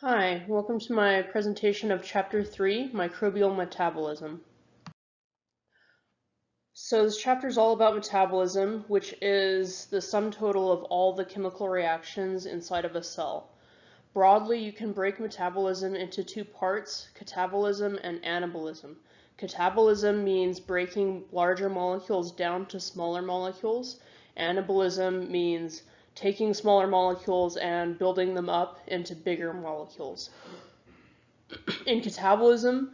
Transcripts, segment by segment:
Hi, welcome to my presentation of Chapter 3, Microbial Metabolism. So this chapter is all about metabolism, which is the sum total of all the chemical reactions inside of a cell. Broadly, you can break metabolism into two parts, catabolism and anabolism. Catabolism means breaking larger molecules down to smaller molecules. Anabolism means taking smaller molecules and building them up into bigger molecules. In catabolism,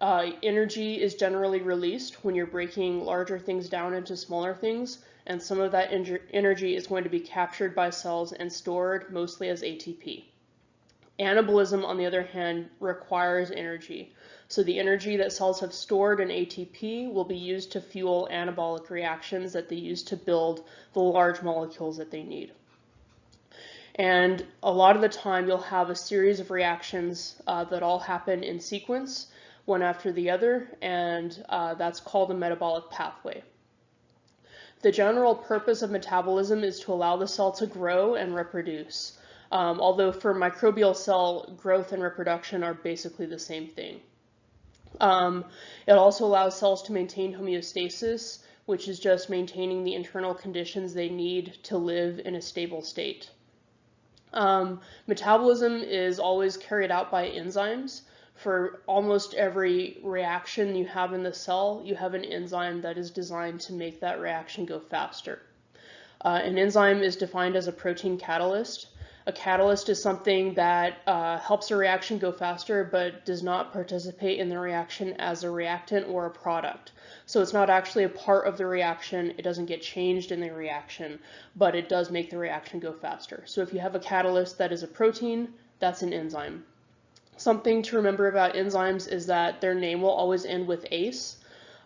energy is generally released when you're breaking larger things down into smaller things, and some of that energy is going to be captured by cells and stored mostly as ATP. Anabolism, on the other hand, requires energy. So the energy that cells have stored in ATP will be used to fuel anabolic reactions that they use to build the large molecules that they need. And a lot of the time you'll have a series of reactions that all happen in sequence, one after the other, and that's called a metabolic pathway. The general purpose of metabolism is to allow the cell to grow and reproduce, although for microbial cell, growth and reproduction are basically the same thing. It also allows cells to maintain homeostasis, which is just maintaining the internal conditions they need to live in a stable state. Metabolism is always carried out by enzymes. For almost every reaction you have in the cell, you have an enzyme that is designed to make that reaction go faster. An enzyme is defined as a protein catalyst. A catalyst is something that helps a reaction go faster but does not participate in the reaction as a reactant or a product. So it's not actually a part of the reaction, it doesn't get changed in the reaction, but it does make the reaction go faster. So if you have a catalyst that is a protein, that's an enzyme. Something to remember about enzymes is that their name will always end with "ase."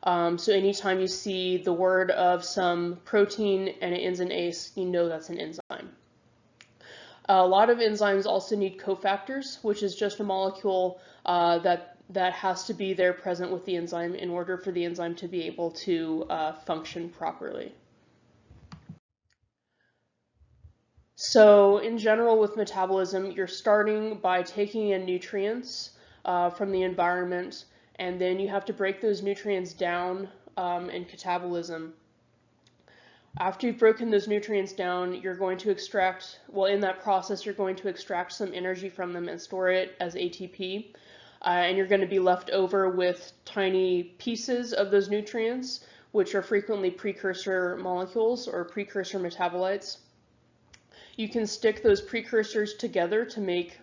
So anytime you see the word of some protein and it ends in "ase, you know that's an enzyme. A lot of enzymes also need cofactors, which is just a molecule that has to be there present with the enzyme in order for the enzyme to be able to function properly. So in general with metabolism, you're starting by taking in nutrients from the environment, and then you have to break those nutrients down in catabolism. After you've broken those nutrients down, you're going to extract, well, in that process, you're going to extract some energy from them and store it as ATP. And you're going to be left over with tiny pieces of those nutrients, which are frequently precursor molecules or precursor metabolites. You can stick those precursors together to make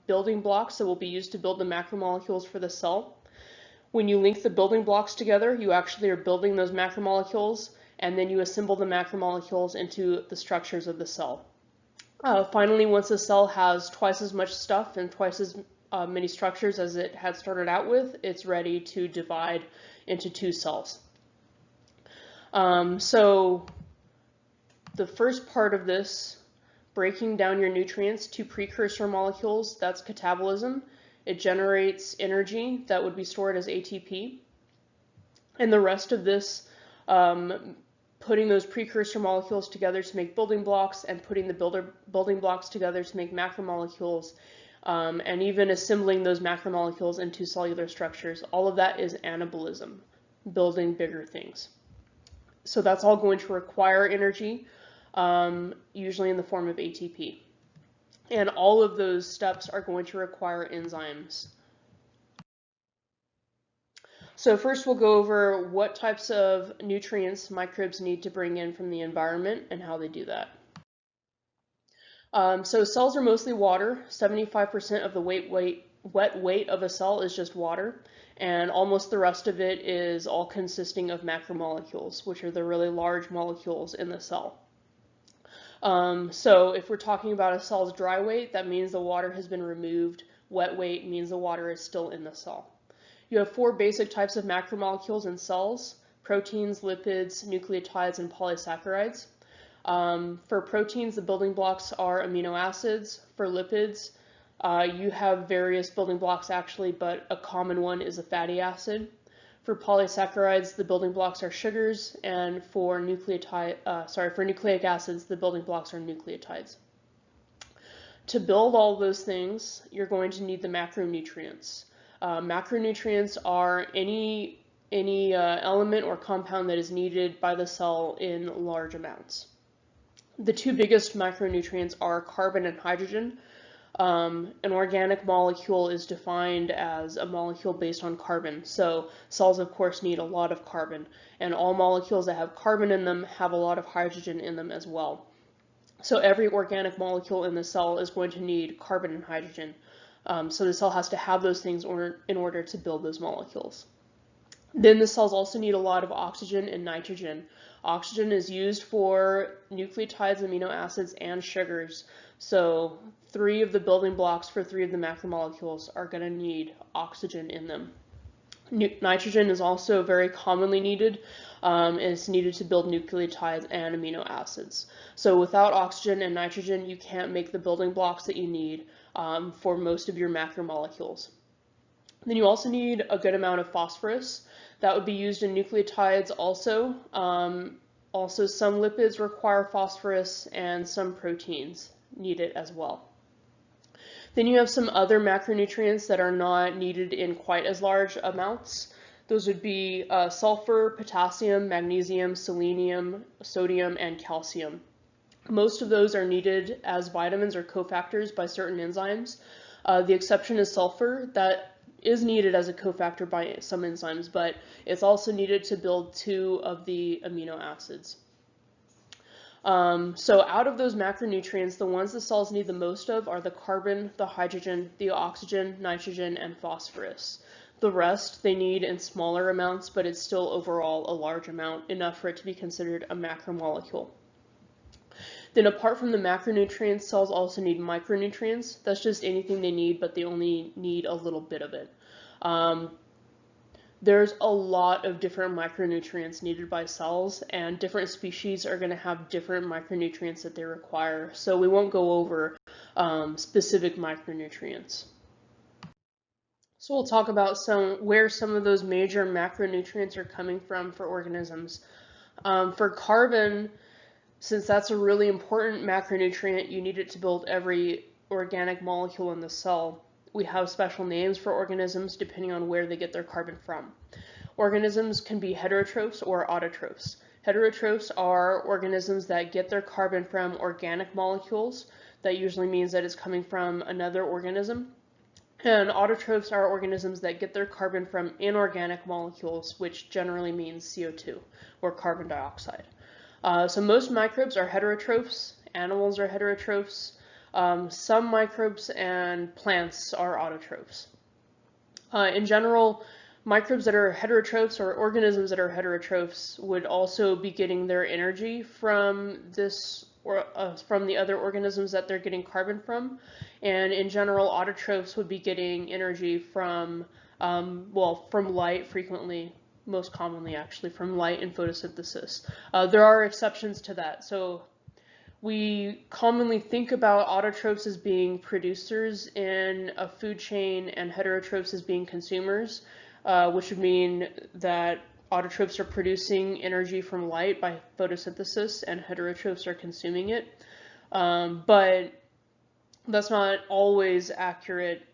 building blocks that will be used to build the macromolecules for the cell. When you link the building blocks together, you actually are building those macromolecules, and then you assemble the macromolecules into the structures of the cell. Finally, once the cell has twice as much stuff and twice as many structures as it had started out with, it's ready to divide into two cells. So the first part of this, breaking down your nutrients to precursor molecules, that's catabolism. It generates energy that would be stored as ATP. And the rest of this, putting those precursor molecules together to make building blocks and putting the building blocks together to make macromolecules, and even assembling those macromolecules into cellular structures, all of that is anabolism, building bigger things. So that's all going to require energy, usually in the form of ATP. And all of those steps are going to require enzymes. So first we'll go over what types of nutrients microbes need to bring in from the environment and how they do that. So cells are mostly water. 75% of the wet weight of a cell is just water, and almost the rest of it is all consisting of macromolecules, which are the really large molecules in the cell. So if we're talking about a cell's dry weight, that means the water has been removed. Wet weight means the water is still in the cell. You have four basic types of macromolecules in cells: proteins, lipids, nucleotides, and polysaccharides. For proteins, the building blocks are amino acids. For lipids, you have various building blocks actually, but a common one is a fatty acid. For polysaccharides, the building blocks are sugars, and for nucleic acids, the building blocks are nucleotides. To build all those things, you're going to need the macronutrients. Macronutrients are any element or compound that is needed by the cell in large amounts. The two biggest macronutrients are carbon and hydrogen. An organic molecule is defined as a molecule based on carbon. So cells, of course, need a lot of carbon, and all molecules that have carbon in them have a lot of hydrogen in them as well. So every organic molecule in the cell is going to need carbon and hydrogen. So the cell has to have those things in order to build those molecules. Then the cells also need a lot of oxygen and nitrogen. Oxygen is used for nucleotides, amino acids, and sugars. So 3 of the building blocks for 3 of the macromolecules are going to need oxygen in them. Nitrogen is also very commonly needed. It's needed to build nucleotides and amino acids. So without oxygen and nitrogen, you can't make the building blocks that you need for most of your macromolecules. Then you also need a good amount of phosphorus. That would be used in nucleotides also. Also, some lipids require phosphorus, and some proteins need it as well. Then you have some other macronutrients that are not needed in quite as large amounts. Those would be sulfur, potassium, magnesium, selenium, sodium, and calcium. Most of those are needed as vitamins or cofactors by certain enzymes. The exception is sulfur. That is needed as a cofactor by some enzymes, but it's also needed to build 2 of the amino acids. So out of those macronutrients, the ones the cells need the most of are the carbon, the hydrogen, the oxygen, nitrogen, and phosphorus. The rest they need in smaller amounts, but it's still overall a large amount, enough for it to be considered a macromolecule. Then apart from the macronutrients, cells also need micronutrients. That's just anything they need, but they only need a little bit of it. There's a lot of different micronutrients needed by cells, and different species are going to have different micronutrients that they require. So we won't go over specific micronutrients. So we'll talk about where some of those major macronutrients are coming from for organisms. For carbon, since that's a really important macronutrient, you need it to build every organic molecule in the cell. We have special names for organisms depending on where they get their carbon from. Organisms can be heterotrophs or autotrophs. Heterotrophs are organisms that get their carbon from organic molecules. That usually means that it's coming from another organism. And autotrophs are organisms that get their carbon from inorganic molecules, which generally means CO2 or carbon dioxide. So most microbes are heterotrophs, animals are heterotrophs, some microbes and plants are autotrophs. In general, microbes that are heterotrophs or organisms that are heterotrophs would also be getting their energy from from the other organisms that they're getting carbon from. And in general, autotrophs would be getting energy from, from light frequently. Most commonly actually from light and photosynthesis. There are exceptions to that. So we commonly think about autotrophs as being producers in a food chain and heterotrophs as being consumers, which would mean that autotrophs are producing energy from light by photosynthesis and heterotrophs are consuming it. But that's not always accurate.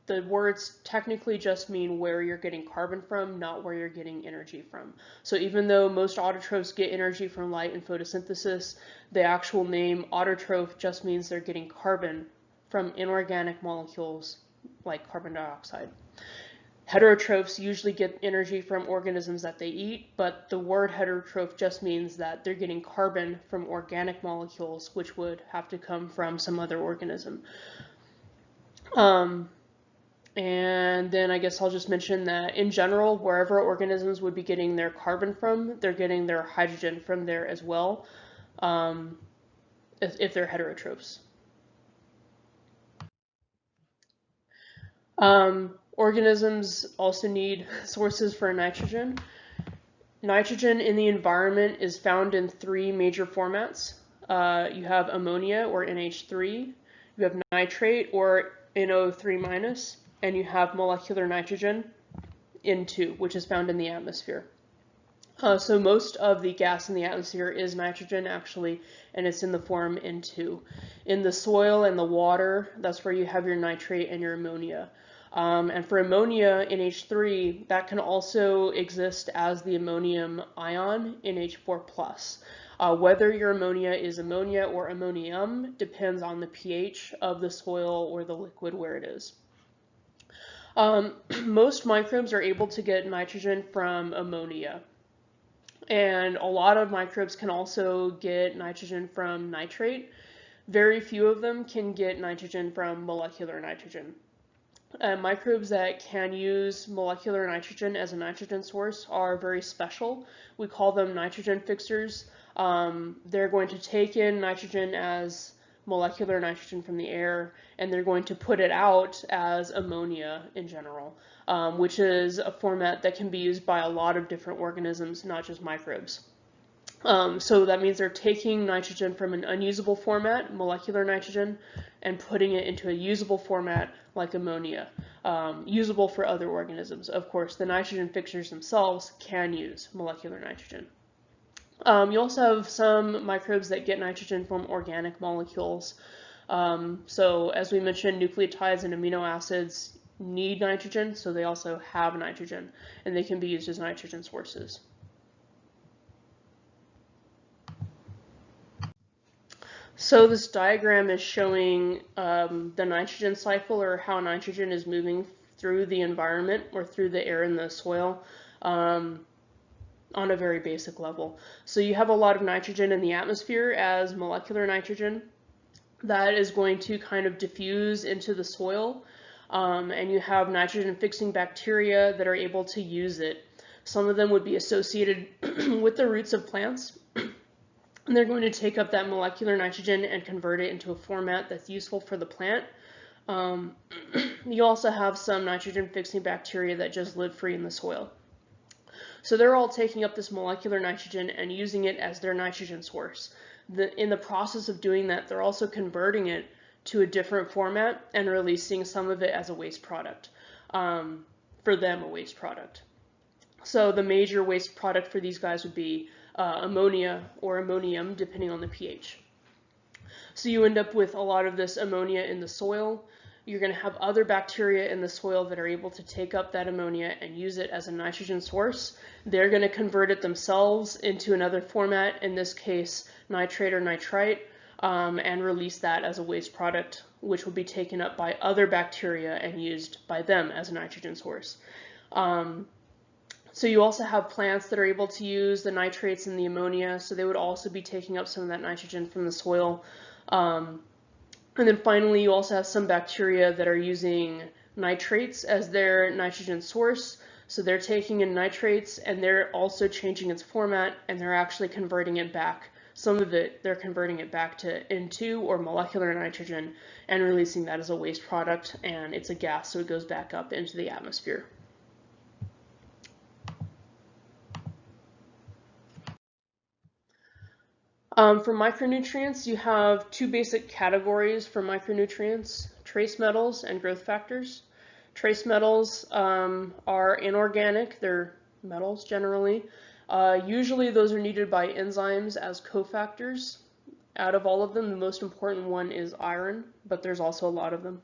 The words technically just mean where you're getting carbon from, not where you're getting energy from. So even though most autotrophs get energy from light and photosynthesis, the actual name autotroph just means they're getting carbon from inorganic molecules like carbon dioxide. Heterotrophs usually get energy from organisms that they eat, but the word heterotroph just means that they're getting carbon from organic molecules, which would have to come from some other organism. And then I guess I'll just mention that in general, wherever organisms would be getting their carbon from, they're getting their hydrogen from there as well, if they're heterotrophs. Organisms also need sources for nitrogen. Nitrogen in the environment is found in 3 major formats. You have ammonia, or NH3, you have nitrate, or NO3-, and you have molecular nitrogen, N2, which is found in the atmosphere. So most of the gas in the atmosphere is nitrogen actually, and it's in the form N2. In the soil and the water, that's where you have your nitrate and your ammonia. And for ammonia, NH3, that can also exist as the ammonium ion, NH4+. Whether your ammonia is ammonia or ammonium depends on the pH of the soil or the liquid where it is. Most microbes are able to get nitrogen from ammonia. And a lot of microbes can also get nitrogen from nitrate. Very few of them can get nitrogen from molecular nitrogen. Microbes that can use molecular nitrogen as a nitrogen source are very special. We call them nitrogen fixers. They're going to take in nitrogen as molecular nitrogen from the air, and they're going to put it out as ammonia in general, which is a format that can be used by a lot of different organisms, not just microbes. So that means they're taking nitrogen from an unusable format, molecular nitrogen, and putting it into a usable format like ammonia, usable for other organisms. Of course, the nitrogen fixers themselves can use molecular nitrogen. You also have some microbes that get nitrogen from organic molecules. So as we mentioned, nucleotides and amino acids need nitrogen, so they also have nitrogen, and they can be used as nitrogen sources. So this diagram is showing the nitrogen cycle, or how nitrogen is moving through the environment or through the air and the soil on a very basic level. So you have a lot of nitrogen in the atmosphere as molecular nitrogen that is going to kind of diffuse into the soil, and you have nitrogen fixing bacteria that are able to use it. Some of them would be associated with the roots of plants. And they're going to take up that molecular nitrogen and convert it into a format that's useful for the plant. You also have some nitrogen-fixing bacteria that just live free in the soil. So they're all taking up this molecular nitrogen and using it as their nitrogen source. In the process of doing that, they're also converting it to a different format and releasing some of it as a waste product. For them, a waste product. So the major waste product for these guys would be ammonia or ammonium, depending on the pH. So you end up with a lot of this ammonia in the soil. You're going to have other bacteria in the soil that are able to take up that ammonia and use it as a nitrogen source. They're going to convert it themselves into another format, in this case nitrate or nitrite, and release that as a waste product, which will be taken up by other bacteria and used by them as a nitrogen source. So you also have plants that are able to use the nitrates and the ammonia, so they would also be taking up some of that nitrogen from the soil. And then finally, you also have some bacteria that are using nitrates as their nitrogen source. So they're taking in nitrates and they're also changing its format, and they're actually converting it back. Some of it, they're converting it back to N2 or molecular nitrogen and releasing that as a waste product, and it's a gas, so it goes back up into the atmosphere. For micronutrients, you have two basic categories for micronutrients: trace metals and growth factors. Trace metals are inorganic, they're metals generally. Usually those are needed by enzymes as cofactors. Out of all of them, the most important one is iron, but there's also a lot of them.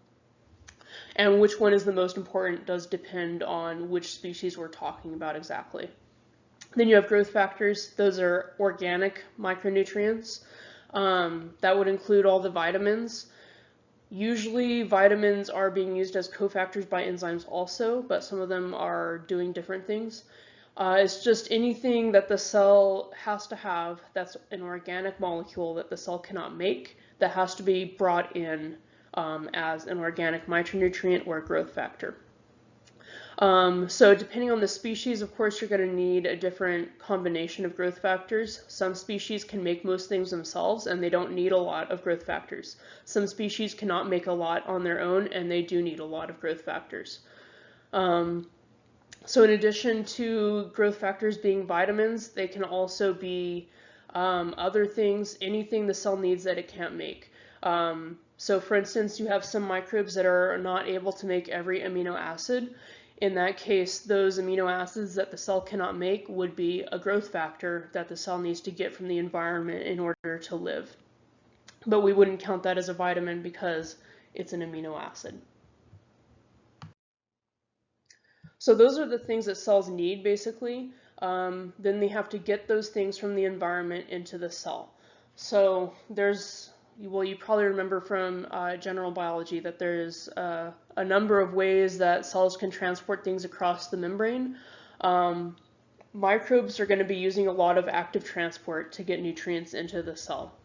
And which one is the most important does depend on which species we're talking about exactly. Then you have growth factors. Those are organic micronutrients. That would include all the vitamins. Usually vitamins are being used as cofactors by enzymes also, but some of them are doing different things. It's just anything that the cell has to have that's an organic molecule that the cell cannot make, that has to be brought in as an organic micronutrient or a growth factor. So depending on the species, of course, you're going to need a different combination of growth factors. Some species can make most things themselves and they don't need a lot of growth factors. Some species cannot make a lot on their own and they do need a lot of growth factors. So in addition to growth factors being vitamins, they can also be other things, anything the cell needs that it can't make. So for instance, you have some microbes that are not able to make every amino acid. In that case, those amino acids that the cell cannot make would be a growth factor that the cell needs to get from the environment in order to live. But we wouldn't count that as a vitamin because it's an amino acid. So those are the things that cells need, basically. Then they have to get those things from the environment into the cell. So you probably remember from general biology that there's a number of ways that cells can transport things across the membrane. Microbes are going to be using a lot of active transport to get nutrients into the cell.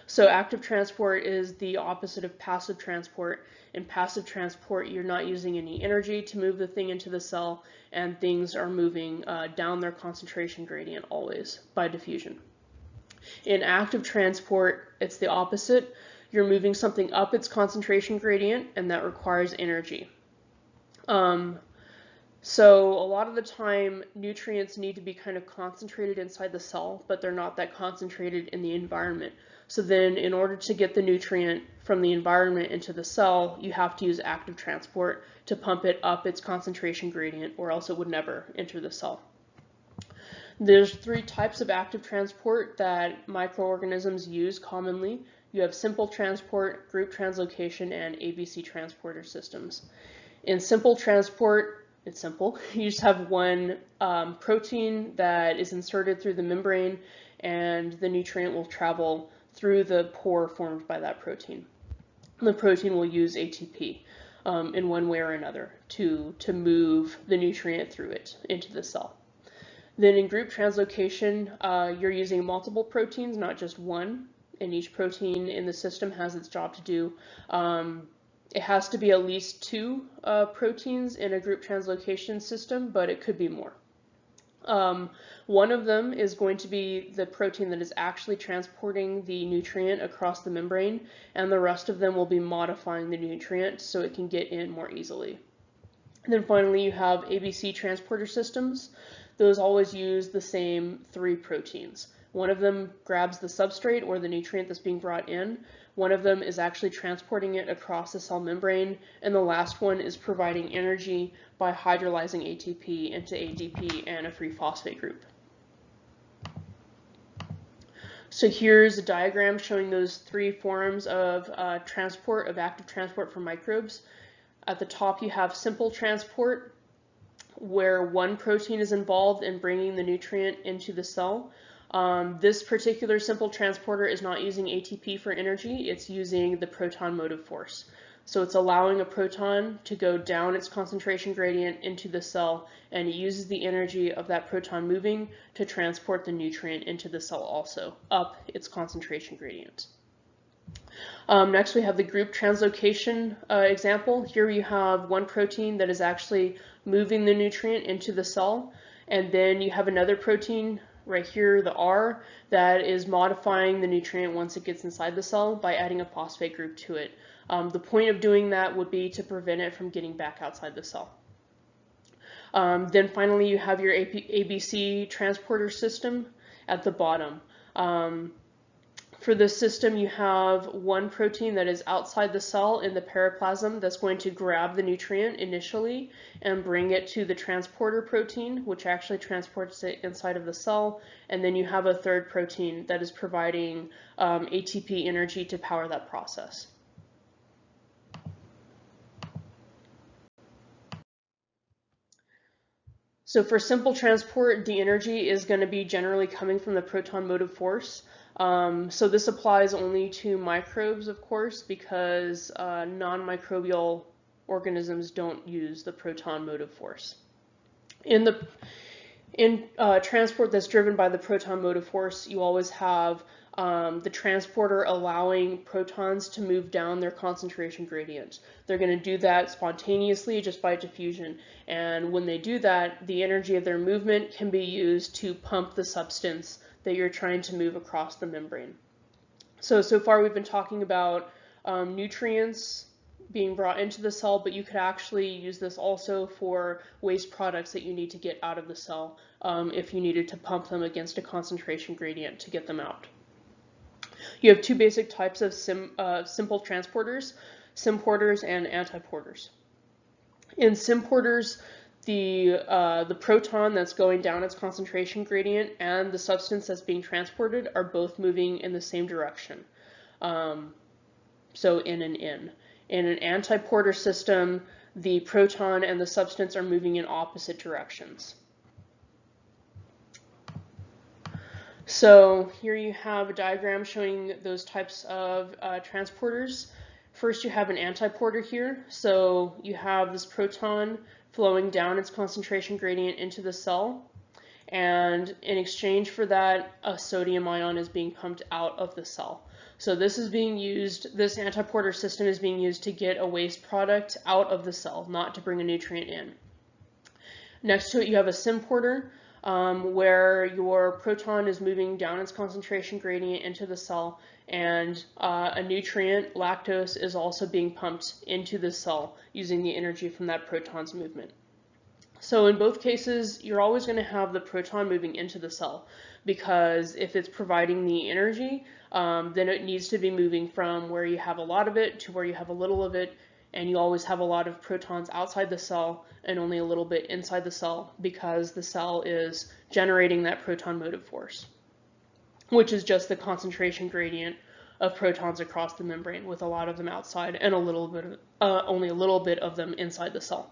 So active transport is the opposite of passive transport. In passive transport, you're not using any energy to move the thing into the cell, and things are moving down their concentration gradient always by diffusion. In active transport, it's the opposite. You're moving something up its concentration gradient, and that requires energy. So a lot of the time, nutrients need to be kind of concentrated inside the cell, but they're not that concentrated in the environment. So then in order to get the nutrient from the environment into the cell, you have to use active transport to pump it up its concentration gradient, or else it would never enter the cell. There's 3 types of active transport that microorganisms use commonly. You have simple transport, group translocation, and Avc Transporter Systems. In simple transport, it's simple. You just have one protein that is inserted through the membrane, and the nutrient will travel through the pore formed by that protein. The protein will use ATP in one way or another to move the nutrient through it into the cell. Then in group translocation, you're using multiple proteins, not just one, and each protein in the system has its job to do. It has to be at least 2 proteins in a group translocation system, but it could be more. One of them is going to be the protein that is actually transporting the nutrient across the membrane, and the rest of them will be modifying the nutrient so it can get in more easily. And then finally, you have Avc Transporter Systems. Those always use the same 3 proteins. One of them grabs the substrate or the nutrient that's being brought in. One of them is actually transporting it across the cell membrane, and the last one is providing energy by hydrolyzing ATP into ADP and a free phosphate group. So here's a diagram showing those 3 forms of transport, of active transport for microbes. At the top you have simple transport, where one protein is involved in bringing the nutrient into the cell. This particular simple transporter is not using ATP for energy, it's using the proton motive force. So it's allowing a proton to go down its concentration gradient into the cell, and it uses the energy of that proton moving to transport the nutrient into the cell also, up its concentration gradient. Next we have the group translocation example. Here you have one protein that is actually moving the nutrient into the cell, and then you have another protein right here, the R, that is modifying the nutrient once it gets inside the cell by adding a phosphate group to it. The point of doing that would be to prevent it from getting back outside the cell. Then finally you have your Avc Transporter System at the bottom. For this system, you have one protein that is outside the cell in the periplasm that's going to grab the nutrient initially and bring it to the transporter protein, which actually transports it inside of the cell. And then you have a third protein that is providing ATP energy to power that process. So for simple transport, the energy is going to be generally coming from the proton motive force. So this applies only to microbes, of course, because non-microbial organisms don't use the proton motive force. In transport that's driven by the proton motive force, you always have the transporter allowing protons to move down their concentration gradient. They're going to do that spontaneously just by diffusion, and when they do that, the energy of their movement can be used to pump the substance that you're trying to move across the membrane. So far we've been talking about nutrients being brought into the cell, but you could actually use this also for waste products that you need to get out of the cell if you needed to pump them against a concentration gradient to get them out. You have 2 basic types of simple transporters, Symporters and antiporters. In Symporters, the proton that's going down its concentration gradient and the substance that's being transported are both moving in the same direction. So in and in. In an antiporter system, the proton and the substance are moving in opposite directions. So here you have a diagram showing those types of transporters. First, you have an antiporter here. So you have this proton flowing down its concentration gradient into the cell. And in exchange for that, a sodium ion is being pumped out of the cell. So this is being used, this antiporter system is being used to get a waste product out of the cell, not to bring a nutrient in. Next to it, you have a symporter, where your proton is moving down its concentration gradient into the cell, and a nutrient, lactose, is also being pumped into the cell using the energy from that proton's movement. So in both cases, you're always going to have the proton moving into the cell, because if it's providing the energy, then it needs to be moving from where you have a lot of it to where you have a little of it, and you always have a lot of protons outside the cell and only a little bit inside the cell, because the cell is generating that proton motive force, which is just the concentration gradient of protons across the membrane, with a lot of them outside and a little bit, only a little bit of them inside the cell.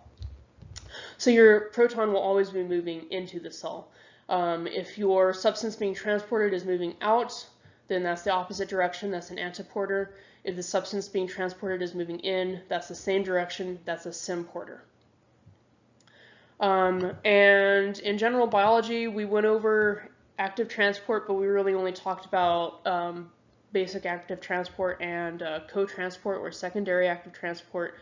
So your proton will always be moving into the cell. If your substance being transported is moving out, then that's the opposite direction, that's an antiporter. If the substance being transported is moving in, that's the same direction, that's a symporter. And in general biology, we went over active transport, but we really only talked about basic active transport and co-transport, or secondary active transport.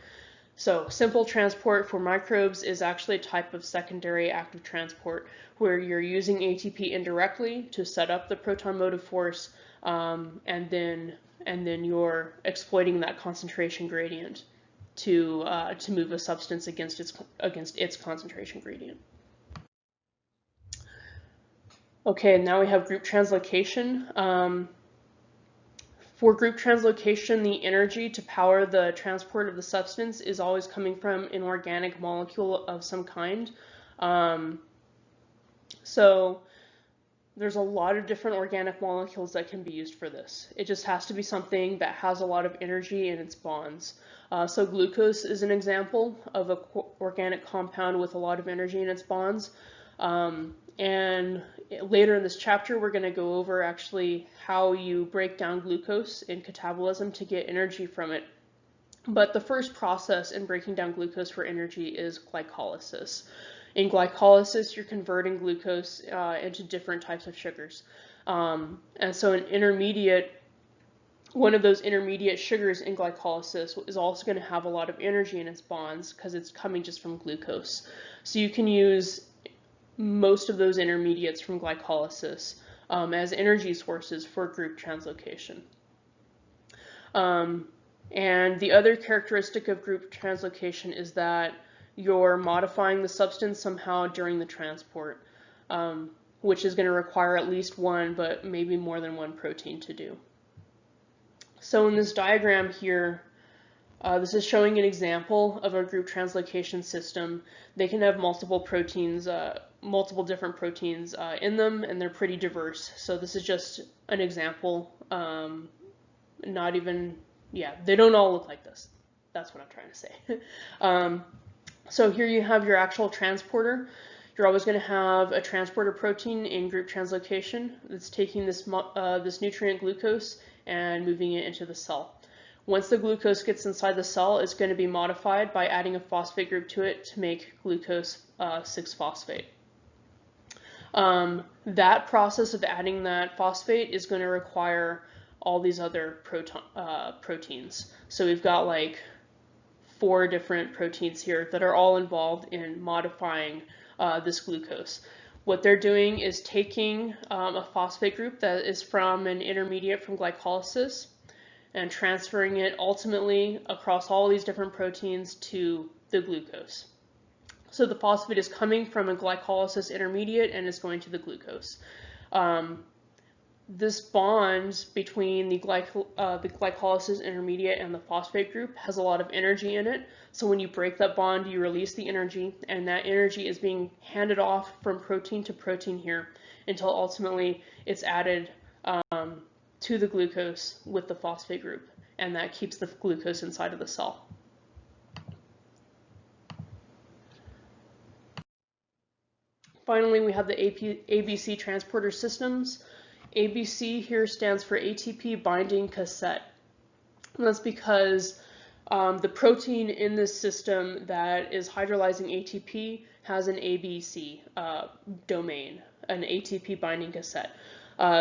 So simple transport for microbes is actually a type of secondary active transport, where you're using ATP indirectly to set up the proton motive force, and then you're exploiting that concentration gradient to move a substance against its concentration gradient. Okay, now we have group translocation. For group translocation, the energy to power the transport of the substance is always coming from an organic molecule of some kind. So there's a lot of different organic molecules that can be used for this. It just has to be something that has a lot of energy in its bonds. So glucose is an example of an organic compound with a lot of energy in its bonds. And later in this chapter, we're going to go over actually how you break down glucose in catabolism to get energy from it. But the first process in breaking down glucose for energy is glycolysis. In glycolysis, you're converting glucose into different types of sugars. And so one of those intermediate sugars in glycolysis is also going to have a lot of energy in its bonds, because it's coming just from glucose. So you can use most of those intermediates from glycolysis as energy sources for group translocation. And the other characteristic of group translocation is that you're modifying the substance somehow during the transport, which is going to require at least one, but maybe more than one protein to do. So in this diagram here, this is showing an example of a group translocation system. They can have multiple proteins, multiple different proteins in them, and they're pretty diverse. So this is just an example. Not even, yeah, they don't all look like this. That's what I'm trying to say. So here you have your actual transporter. You're always going to have a transporter protein in group translocation that's taking this nutrient glucose and moving it into the cell. Once the glucose gets inside the cell, it's going to be modified by adding a phosphate group to it to make glucose 6-phosphate. That process of adding that phosphate is going to require all these other proteins. So we've got like 4 different proteins here that are all involved in modifying this glucose. What they're doing is taking a phosphate group that is from an intermediate from glycolysis and transferring it ultimately across all these different proteins to the glucose. So the phosphate is coming from a glycolysis intermediate and is going to the glucose. this bond between the glycolysis intermediate and the phosphate group has a lot of energy in it. So when you break that bond, you release the energy, and that energy is being handed off from protein to protein here until ultimately it's added to the glucose with the phosphate group, and that keeps the glucose inside of the cell. Finally, we have the Avc Transporter Systems. ABC here stands for ATP binding cassette. And that's because the protein in this system that is hydrolyzing ATP has an ABC domain, an ATP binding cassette.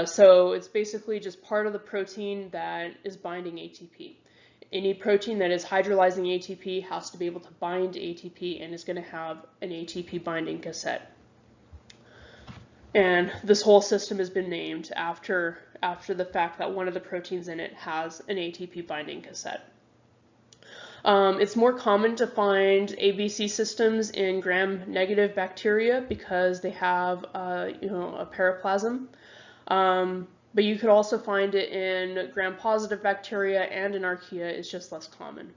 So it's basically just part of the protein that is binding ATP. Any protein that is hydrolyzing ATP has to be able to bind ATP and is going to have an ATP binding cassette. And this whole system has been named after the fact that one of the proteins in it has an ATP binding cassette. It's more common to find ABC systems in gram-negative bacteria because they have a periplasm. But you could also find it in gram-positive bacteria, and in archaea it's just less common.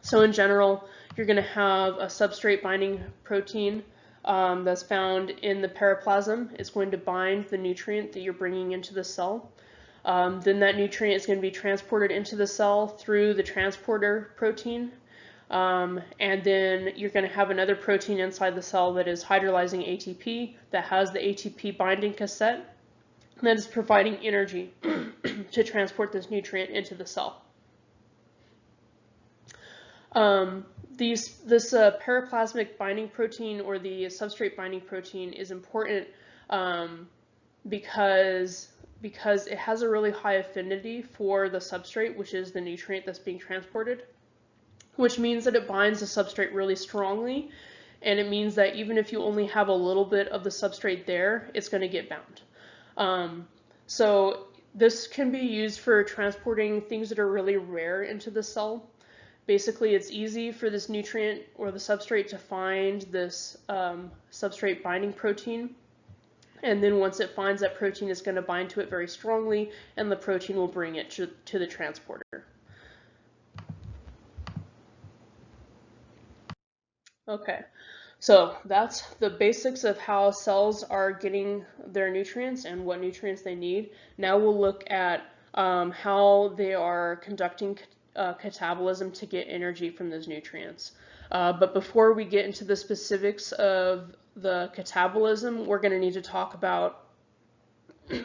So in general, you're going to have a substrate binding protein that's found in the periplasm. It's going to bind the nutrient that you're bringing into the cell. Then that nutrient is going to be transported into the cell through the transporter protein. And then you're going to have another protein inside the cell that is hydrolyzing ATP that has the ATP binding cassette that is providing energy to transport this nutrient into the cell. This periplasmic binding protein, or the substrate binding protein, is important because it has a really high affinity for the substrate, which is the nutrient that's being transported, which means that it binds the substrate really strongly, and it means that even if you only have a little bit of the substrate there, it's going to get bound. So this can be used for transporting things that are really rare into the cell. Basically, it's easy for this nutrient or the substrate to find this substrate binding protein. And then once it finds that protein, it's going to bind to it very strongly, and the protein will bring it to the transporter. Okay, so that's the basics of how cells are getting their nutrients and what nutrients they need. Now we'll look at how they are conducting catabolism to get energy from those nutrients. But before we get into the specifics of the catabolism, we're going to need to talk about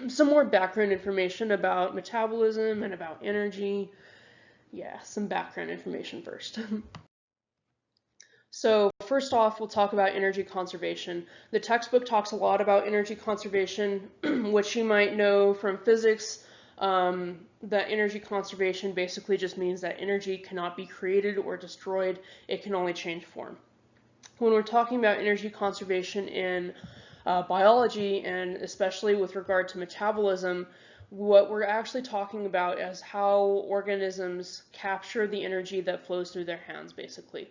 some more background information about metabolism and about energy. Yeah, some background information first. So first off, we'll talk about energy conservation. The textbook talks a lot about energy conservation, which you might know from physics. That energy conservation basically just means that energy cannot be created or destroyed. It can only change form. When we're talking about energy conservation in biology, and especially with regard to metabolism, what we're actually talking about is how organisms capture the energy that flows through their hands, basically.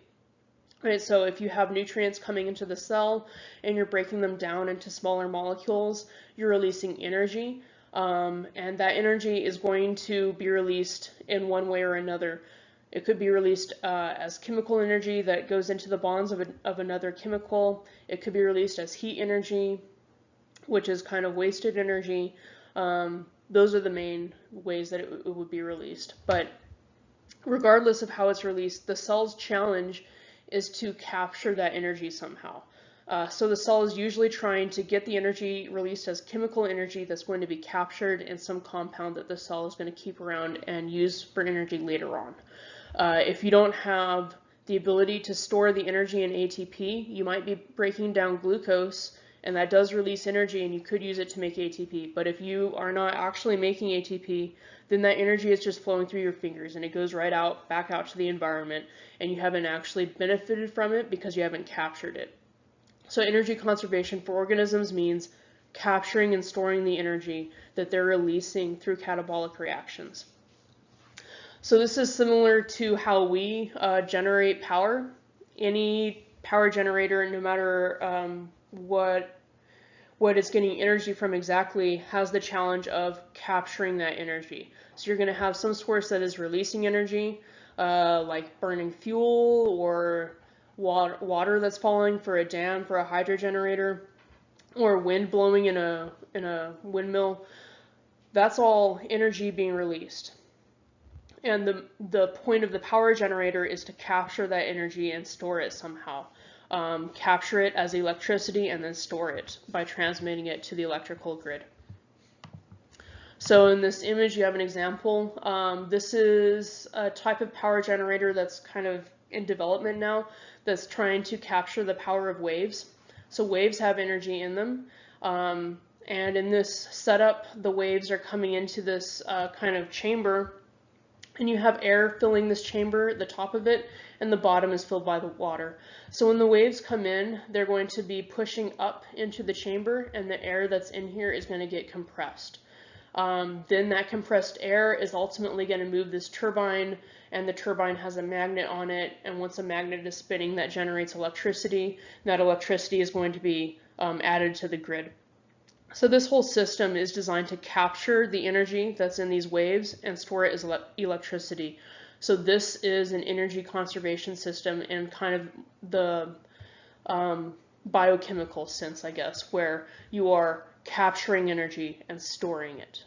Right, so if you have nutrients coming into the cell and you're breaking them down into smaller molecules, you're releasing energy. And that energy is going to be released in one way or another. It could be released as chemical energy that goes into the bonds of another chemical. It could be released as heat energy, which is kind of wasted energy. Those are the main ways that it would be released. But regardless of how it's released, the cell's challenge is to capture that energy somehow. So the cell is usually trying to get the energy released as chemical energy that's going to be captured in some compound that the cell is going to keep around and use for energy later on. If you don't have the ability to store the energy in ATP, you might be breaking down glucose, and that does release energy, and you could use it to make ATP. But if you are not actually making ATP, then that energy is just flowing through your fingers, and it goes right out, back out to the environment, and you haven't actually benefited from it because you haven't captured it. So energy conservation for organisms means capturing and storing the energy that they're releasing through catabolic reactions. So this is similar to how we generate power. Any power generator, no matter what what it's getting energy from exactly has the challenge of capturing that energy. So you're going to have some source that is releasing energy, like burning fuel or water that's falling for a dam for a hydro generator, or wind blowing in a windmill. That's all energy being released. And the point of the power generator is to capture that energy and store it somehow. Capture it as electricity and then store it by transmitting it to the electrical grid. So in this image you have an example. This is a type of power generator that's kind of in development now, that's trying to capture the power of waves. So waves have energy in them. And in this setup, the waves are coming into this kind of chamber, and you have air filling this chamber, the top of it, and the bottom is filled by the water. So when the waves come in, they're going to be pushing up into the chamber, and the air that's in here is going to get compressed. Then that compressed air is ultimately going to move this turbine, and the turbine has a magnet on it, and once a magnet is spinning, that generates electricity. That electricity is going to be added to the grid. So this whole system is designed to capture the energy that's in these waves and store it as electricity. So this is an energy conservation system in kind of the biochemical sense, I guess, where you are capturing energy and storing it.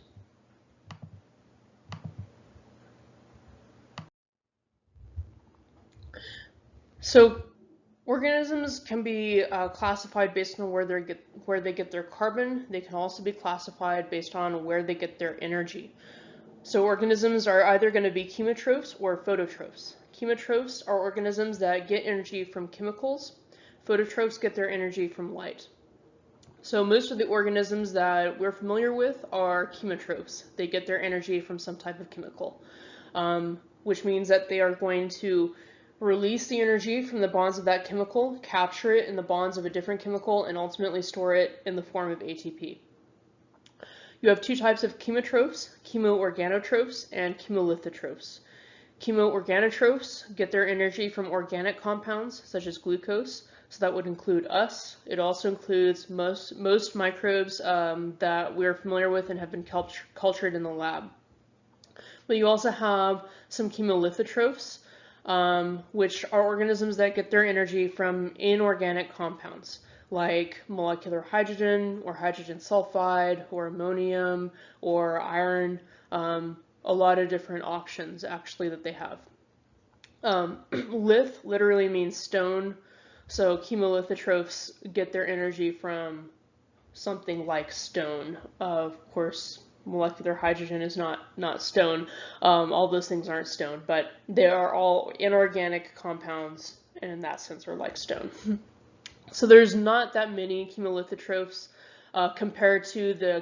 So organisms can be classified based on where they get their carbon. They can also be classified based on where they get their energy. So organisms are either going to be chemotrophs or phototrophs. Chemotrophs are organisms that get energy from chemicals. Phototrophs get their energy from light. So most of the organisms that we're familiar with are chemotrophs. They get their energy from some type of chemical, which means that they are going to release the energy from the bonds of that chemical, capture it in the bonds of a different chemical, and ultimately store it in the form of ATP. You have two types of chemotrophs, chemoorganotrophs and chemolithotrophs. Chemoorganotrophs get their energy from organic compounds such as glucose, so that would include us. It also includes most microbes that we're familiar with and have been cultured in the lab. But you also have some chemolithotrophs, which are organisms that get their energy from inorganic compounds like molecular hydrogen or hydrogen sulfide or ammonium or iron, a lot of different options actually that they have. Lith literally means stone, so chemolithotrophs get their energy from something like stone. Of course, molecular hydrogen is not stone. All those things aren't stone, but they are all inorganic compounds, and in that sense are like stone. So there's not that many chemolithotrophs compared to the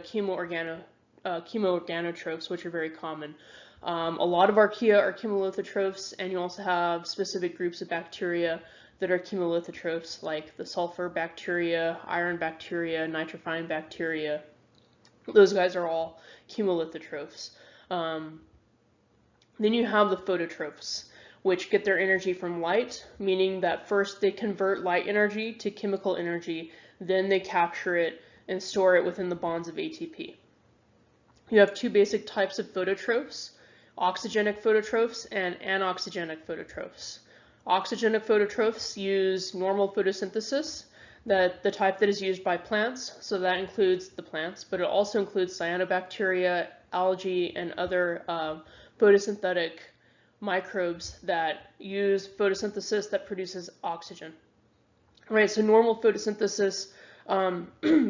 chemoorganotrophs, which are very common. A lot of archaea are chemolithotrophs, and you also have specific groups of bacteria that are chemolithotrophs, like the sulfur bacteria, iron bacteria, nitrophine bacteria. Those guys are all chemolithotrophs. Then you have the phototrophs, which get their energy from light, meaning that first they convert light energy to chemical energy, then they capture it and store it within the bonds of ATP. You have two basic types of phototrophs, oxygenic phototrophs and anoxygenic phototrophs. Oxygenic phototrophs use normal photosynthesis, the type that is used by plants, so that includes the plants, but it also includes cyanobacteria, algae, and other photosynthetic microbes that use photosynthesis that produces oxygen. Right, so normal photosynthesis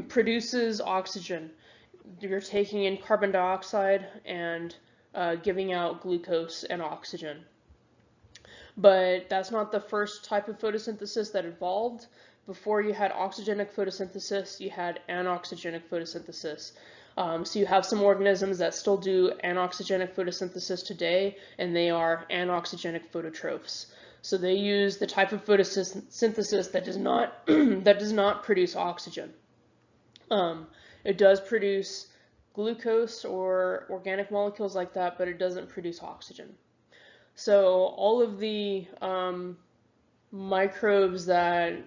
produces oxygen. You're taking in carbon dioxide and giving out glucose and oxygen. But that's not the first type of photosynthesis that evolved. Before you had oxygenic photosynthesis, you had anoxygenic photosynthesis. So you have some organisms that still do anoxygenic photosynthesis today, and they are anoxygenic phototrophs. So they use the type of photosynthesis that does not that does not produce oxygen. It does produce glucose or organic molecules like that, but it doesn't produce oxygen. So all of the microbes that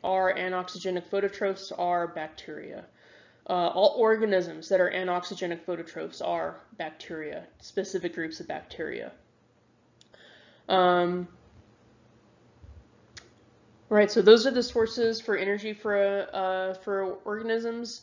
are anoxygenic phototrophs are bacteria. all organisms that are anoxygenic phototrophs are bacteria, specific groups of bacteria. Right, so those are the sources for energy for organisms.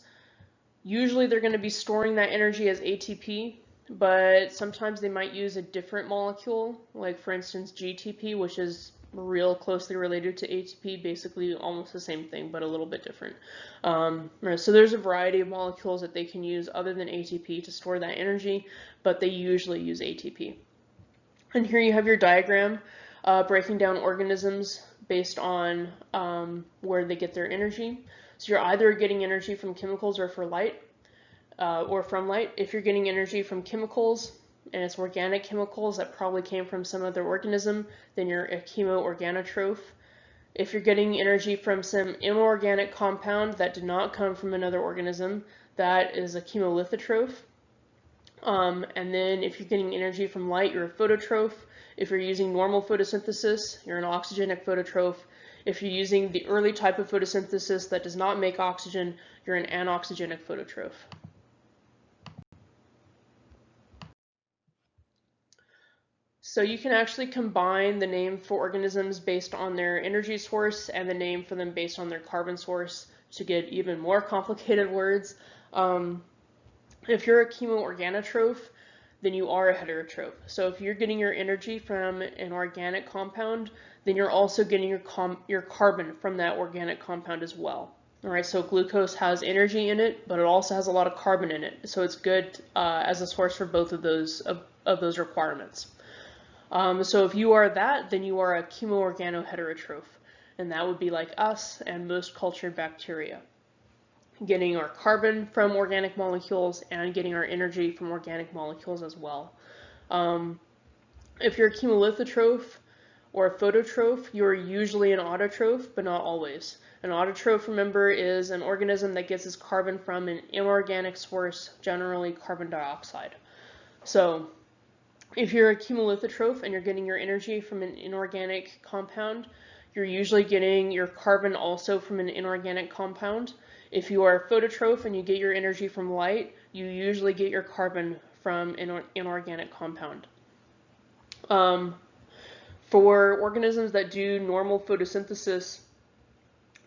Usually they're going to be storing that energy as ATP, but sometimes they might use a different molecule, like for instance GTP, which is real closely related to ATP, basically almost the same thing, but a little bit different. So there's a variety of molecules that they can use other than ATP to store that energy, but they usually use ATP. And here you have your diagram breaking down organisms based on where they get their energy. So you're either getting energy from chemicals or from light. If you're getting energy from chemicals and it's organic chemicals that probably came from some other organism, then you're a chemoorganotroph. If you're getting energy from some inorganic compound that did not come from another organism, that is a chemolithotroph. And then if you're getting energy from light, you're a phototroph. If you're using normal photosynthesis, you're an oxygenic phototroph. If you're using the early type of photosynthesis that does not make oxygen, you're an anoxygenic phototroph. So you can actually combine the name for organisms based on their energy source and the name for them based on their carbon source to get even more complicated words. If you're a chemoorganotroph, then you are a heterotroph. So if you're getting your energy from an organic compound, then you're also getting your carbon from that organic compound as well. All right, so glucose has energy in it, but it also has a lot of carbon in it. So it's good as a source for both of those requirements. So if you are that, then you are a chemoorganoheterotroph, and that would be like us and most cultured bacteria, getting our carbon from organic molecules and getting our energy from organic molecules as well. If you're a chemolithotroph or a phototroph, you're usually an autotroph, but not always. An autotroph, remember, is an organism that gets its carbon from an inorganic source, generally carbon dioxide. So if you're a chemolithotroph and you're getting your energy from an inorganic compound, you're usually getting your carbon also from an inorganic compound. If you are a phototroph and you get your energy from light, you usually get your carbon from an inorganic compound. For organisms that do normal photosynthesis,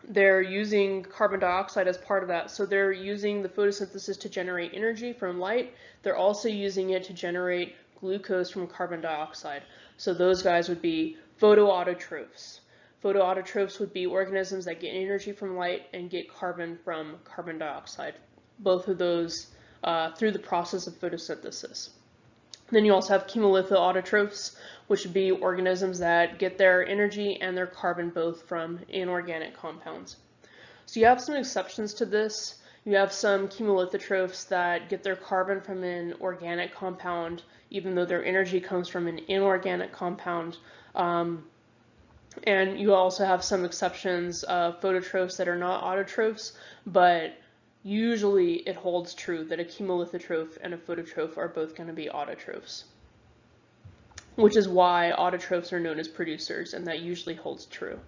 they're using carbon dioxide as part of that. So they're using the photosynthesis to generate energy from light. They're also using it to generate glucose from carbon dioxide. So those guys would be photoautotrophs. Photoautotrophs would be organisms that get energy from light and get carbon from carbon dioxide. Both of those through the process of photosynthesis. Then you also have chemolithoautotrophs, which would be organisms that get their energy and their carbon both from inorganic compounds. So you have some exceptions to this. You have some chemolithotrophs that get their carbon from an organic compound, even though their energy comes from an inorganic compound. And you also have some exceptions of phototrophs that are not autotrophs, but usually it holds true that a chemolithotroph and a phototroph are both going to be autotrophs, which is why autotrophs are known as producers, and that usually holds true.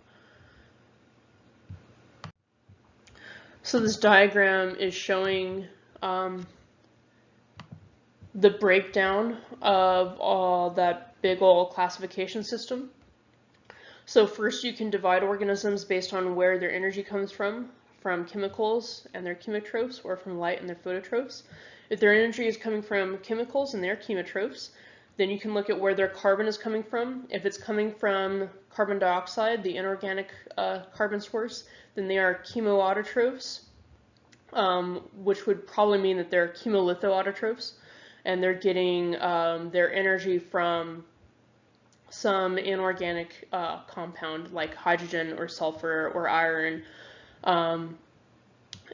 So this diagram is showing the breakdown of all that big old classification system. So first you can divide organisms based on where their energy comes from chemicals and their chemotrophs, or from light and their phototrophs. If their energy is coming from chemicals and their chemotrophs, then you can look at where their carbon is coming from. If it's coming from carbon dioxide, the inorganic carbon source, then they are chemoautotrophs, which would probably mean that they're chemolithoautotrophs, and they're getting their energy from some inorganic compound like hydrogen or sulfur or iron.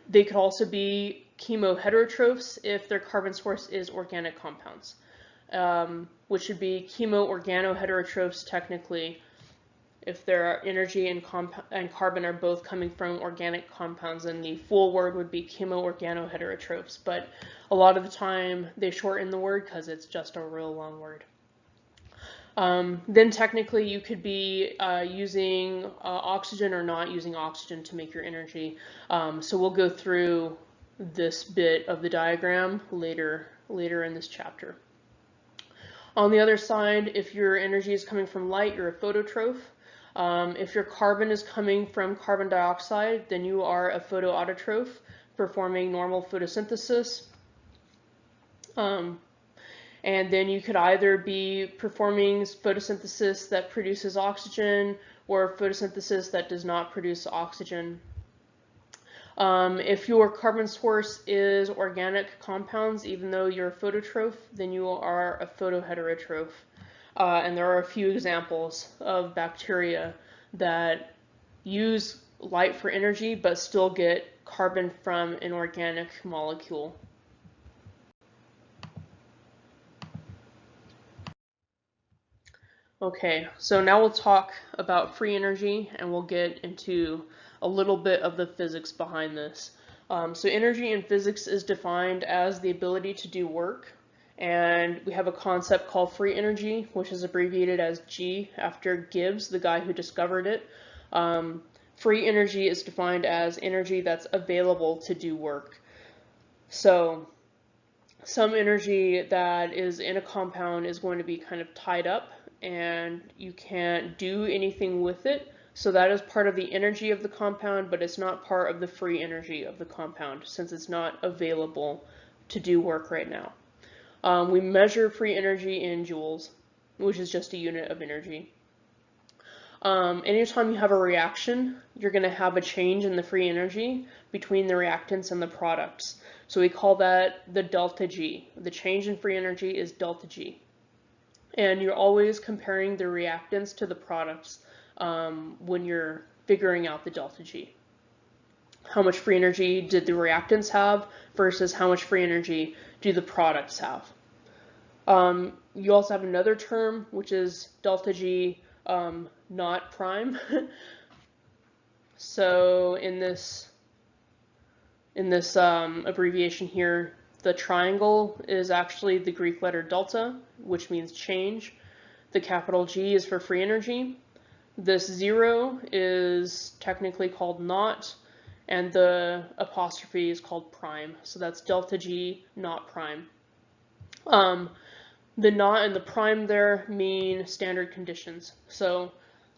They could also be chemoheterotrophs if their carbon source is organic compounds, which would be chemoorganoheterotrophs technically if their energy and carbon are both coming from organic compounds, and the full word would be chemoorganoheterotrophs. But a lot of the time they shorten the word because it's just a real long word. Then technically you could be using oxygen or not using oxygen to make your energy. So we'll go through this bit of the diagram later in this chapter. On the other side, if your energy is coming from light, you're a phototroph. If your carbon is coming from carbon dioxide, then you are a photoautotroph, performing normal photosynthesis. And then you could either be performing photosynthesis that produces oxygen or photosynthesis that does not produce oxygen. If your carbon source is organic compounds, even though you're a phototroph, then you are a photoheterotroph. And there are a few examples of bacteria that use light for energy but still get carbon from an organic molecule. Okay, so now we'll talk about free energy and we'll get into a little bit of the physics behind this. So energy in physics is defined as the ability to do work, and we have a concept called free energy, which is abbreviated as G after Gibbs, the guy who discovered it. Free energy is defined as energy that's available to do work. So some energy that is in a compound is going to be kind of tied up and you can't do anything with it. So that is part of the energy of the compound, but it's not part of the free energy of the compound since it's not available to do work right now. We measure free energy in joules, which is just a unit of energy. Anytime you have a reaction, you're going to have a change in the free energy between the reactants and the products. So we call that the delta G. The change in free energy is delta G. And you're always comparing the reactants to the products when you're figuring out the delta G. How much free energy did the reactants have versus how much free energy do the products have? You also have another term, which is delta G not prime. So in this abbreviation here, the triangle is actually the Greek letter delta, which means change. The capital G is for free energy. This 0 is technically called not, and the apostrophe is called prime. So that's delta G not prime. The not and the prime there mean standard conditions. So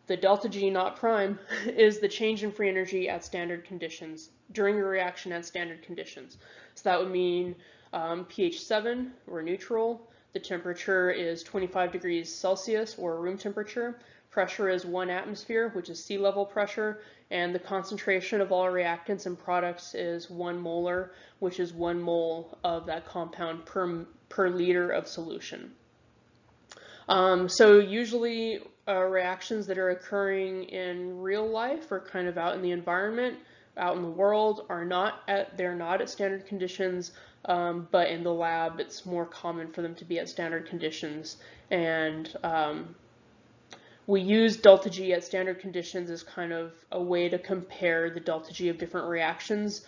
the delta G not prime is the change in free energy at standard conditions, during a reaction at standard conditions. So that would mean pH 7, or neutral. The temperature is 25 degrees Celsius, or room temperature. Pressure is 1 atmosphere, which is sea level pressure. And the concentration of all reactants and products is 1 molar, which is 1 mole of that compound per liter of solution. So usually reactions that are occurring in real life or kind of out in the environment, out in the world, they're not at standard conditions, but in the lab it's more common for them to be at standard conditions. And we use delta G at standard conditions as kind of a way to compare the delta G of different reactions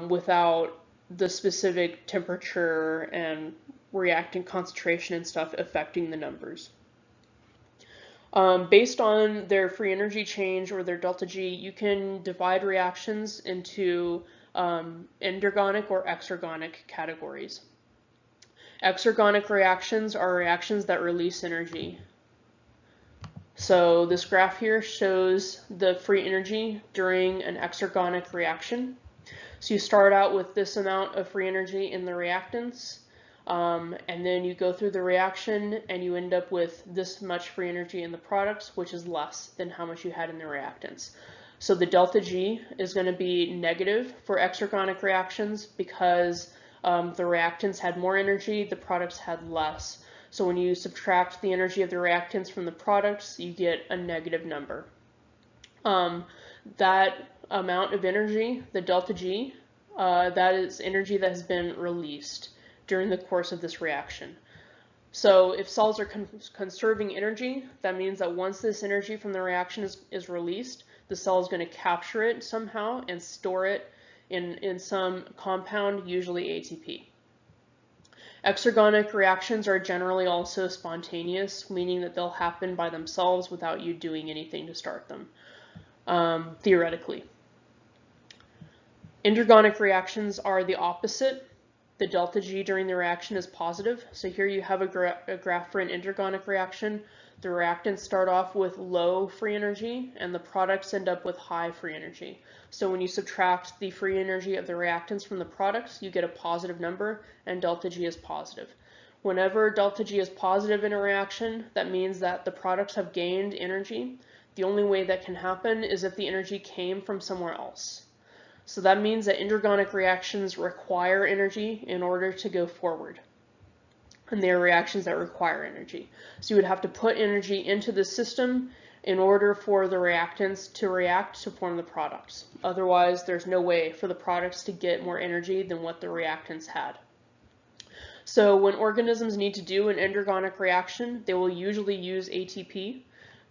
without the specific temperature and reactant concentration and stuff affecting the numbers. Based on their free energy change or their delta G, you can divide reactions into endergonic or exergonic categories. Exergonic reactions are reactions that release energy. So this graph here shows the free energy during an exergonic reaction. So you start out with this amount of free energy in the reactants, and then you go through the reaction and you end up with this much free energy in the products, which is less than how much you had in the reactants. So the delta G is going to be negative for exergonic reactions because the reactants had more energy, the products had less. So when you subtract the energy of the reactants from the products, you get a negative number. That amount of energy, the delta G, that is energy that has been released during the course of this reaction. So if cells are conserving energy, that means that once this energy from the reaction is released, the cell is going to capture it somehow and store it in some compound, usually ATP. Exergonic reactions are generally also spontaneous, meaning that they'll happen by themselves without you doing anything to start them, theoretically. Endergonic reactions are the opposite. The delta G during the reaction is positive. So here you have a graph for an endergonic reaction. The reactants start off with low free energy and the products end up with high free energy. So when you subtract the free energy of the reactants from the products, you get a positive number and delta G is positive. Whenever delta G is positive in a reaction, that means that the products have gained energy. The only way that can happen is if the energy came from somewhere else. So that means that endergonic reactions require energy in order to go forward. And they are reactions that require energy. So you would have to put energy into the system in order for the reactants to react to form the products. Otherwise, there's no way for the products to get more energy than what the reactants had. So when organisms need to do an endergonic reaction, they will usually use ATP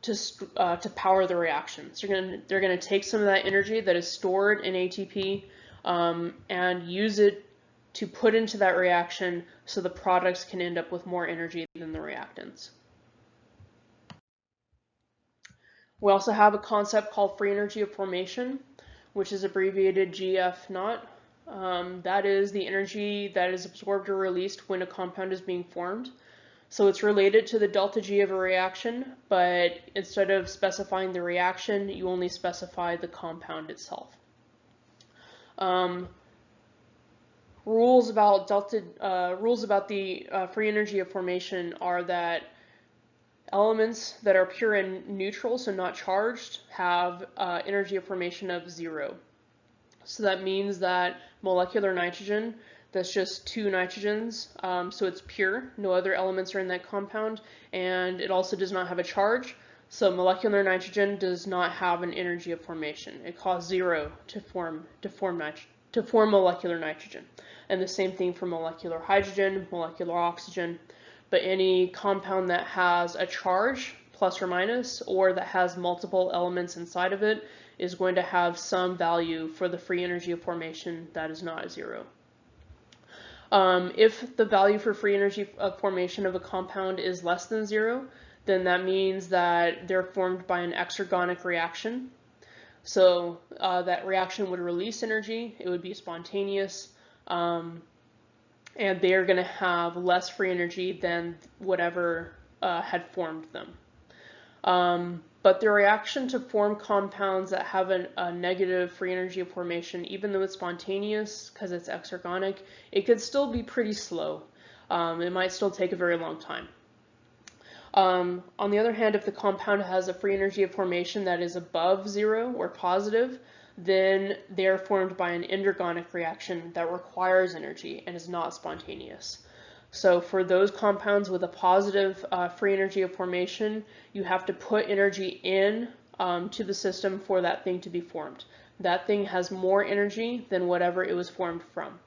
to power the reaction. So they're going to take some of that energy that is stored in ATP and use it to put into that reaction so the products can end up with more energy than the reactants. We also have a concept called free energy of formation, which is abbreviated GF0. That is the energy that is absorbed or released when a compound is being formed. So it's related to the delta G of a reaction, but instead of specifying the reaction, you only specify the compound itself. Rules about the free energy of formation are that elements that are pure and neutral, so not charged, have energy of formation of 0. So that means that molecular nitrogen, that's just 2 nitrogens, so it's pure, no other elements are in that compound, and it also does not have a charge, so molecular nitrogen does not have an energy of formation. It costs 0 to form molecular nitrogen. And the same thing for molecular hydrogen, molecular oxygen, but any compound that has a charge, plus or minus, or that has multiple elements inside of it, is going to have some value for the free energy of formation that is not 0. If the value for free energy of formation of a compound is less than 0, then that means that they're formed by an exergonic reaction. So that reaction would release energy, it would be spontaneous, and they are going to have less free energy than whatever had formed them. But the reaction to form compounds that have a negative free energy of formation, even though it's spontaneous because it's exergonic, it could still be pretty slow. It might still take a very long time. On the other hand, if the compound has a free energy of formation that is above 0 or positive, then they are formed by an endergonic reaction that requires energy and is not spontaneous. So for those compounds with a positive free energy of formation, you have to put energy in to the system for that thing to be formed. That thing has more energy than whatever it was formed from.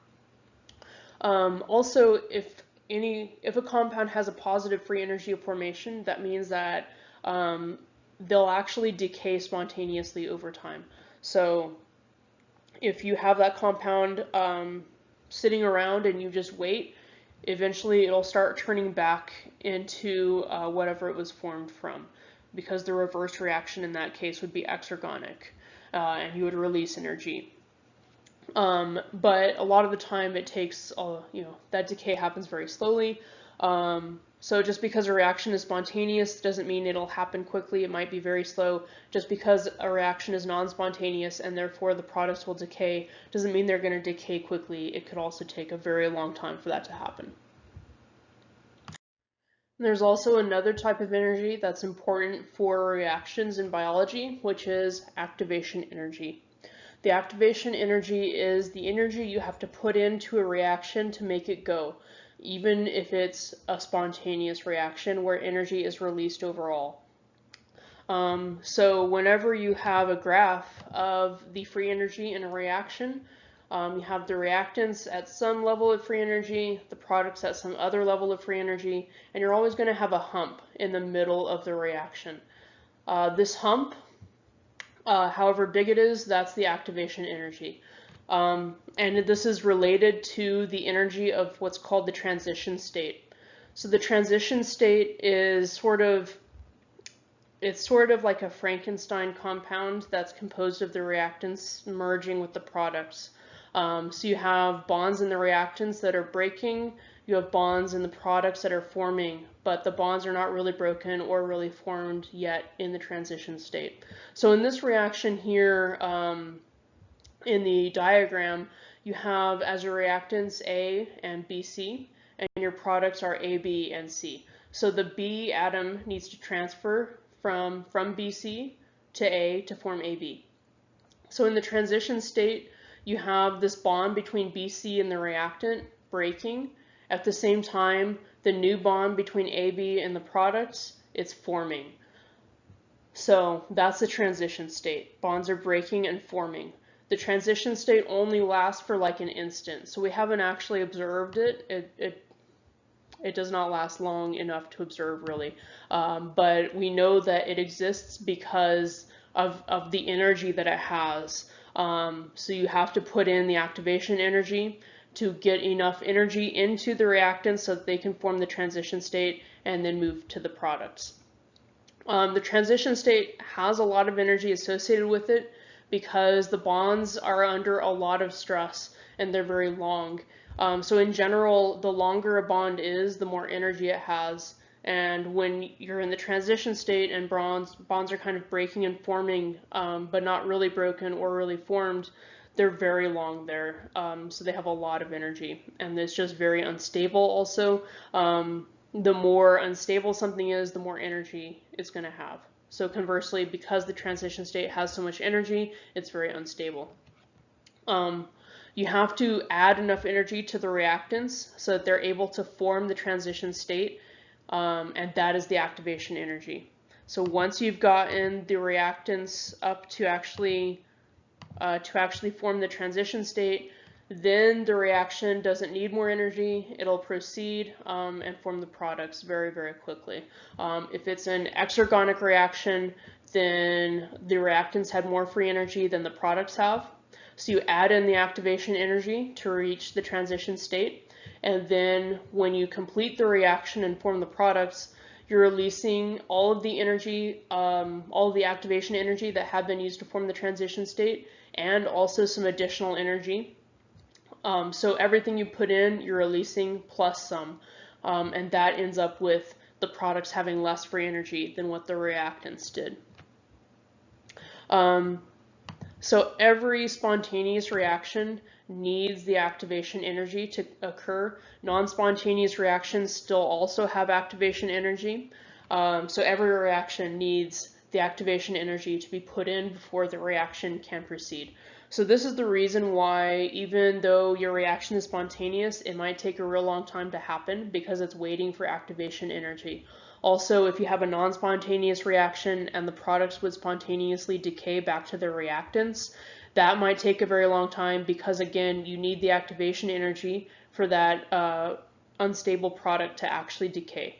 Also, if a compound has a positive free energy of formation, that means that they'll actually decay spontaneously over time. So if you have that compound sitting around and you just wait, eventually it'll start turning back into whatever it was formed from, because the reverse reaction in that case would be exergonic, and you would release energy. But a lot of the time it takes, that decay happens very slowly. So just because a reaction is spontaneous doesn't mean it'll happen quickly. It might be very slow. Just because a reaction is non-spontaneous and therefore the products will decay doesn't mean they're going to decay quickly. It could also take a very long time for that to happen. There's also another type of energy that's important for reactions in biology, which is activation energy. The activation energy is the energy you have to put into a reaction to make it go, even if it's a spontaneous reaction where energy is released overall. So whenever you have a graph of the free energy in a reaction, you have the reactants at some level of free energy, the products at some other level of free energy, and you're always going to have a hump in the middle of the reaction. This hump, however big it is, that's the activation energy. And this is related to the energy of what's called the transition state. So the transition state is sort of like a Frankenstein compound that's composed of the reactants merging with the products. So you have bonds in the reactants that are breaking, you have bonds in the products that are forming, but the bonds are not really broken or really formed yet in the transition state. So in this reaction here, in the diagram, you have as your reactants A and BC, and your products are A, B, and C. So the B atom needs to transfer from BC to A to form AB. So in the transition state, you have this bond between BC and the reactant breaking. At the same time, the new bond between AB and the products, it's forming. So that's the transition state. Bonds are breaking and forming. The transition state only lasts for like an instant, so we haven't actually observed it. It does not last long enough to observe, really, but we know that it exists because of the energy that it has. So you have to put in the activation energy to get enough energy into the reactants so that they can form the transition state and then move to the products. The transition state has a lot of energy associated with it because the bonds are under a lot of stress and they're very long. So in general, the longer a bond is, the more energy it has. And when you're in the transition state and bonds are kind of breaking and forming, but not really broken or really formed, they're very long there. So they have a lot of energy, and it's just very unstable also. The more unstable something is, the more energy it's going to have. So conversely, because the transition state has so much energy, it's very unstable. You have to add enough energy to the reactants so that they're able to form the transition state, and that is the activation energy. So once you've gotten the reactants up to actually form the transition state, then the reaction doesn't need more energy. It'll proceed and form the products very, very quickly. If it's an exergonic reaction, then the reactants had more free energy than the products have. So you add in the activation energy to reach the transition state, and then when you complete the reaction and form the products, you're releasing all of the energy, all of the activation energy that had been used to form the transition state, and also some additional energy. So everything you put in, you're releasing plus some, and that ends up with the products having less free energy than what the reactants did. So every spontaneous reaction needs the activation energy to occur. Non-spontaneous reactions still also have activation energy. So every reaction needs the activation energy to be put in before the reaction can proceed. So this is the reason why, even though your reaction is spontaneous, it might take a real long time to happen because it's waiting for activation energy. Also, if you have a non-spontaneous reaction and the products would spontaneously decay back to their reactants, that might take a very long time because, again, you need the activation energy for that unstable product to actually decay.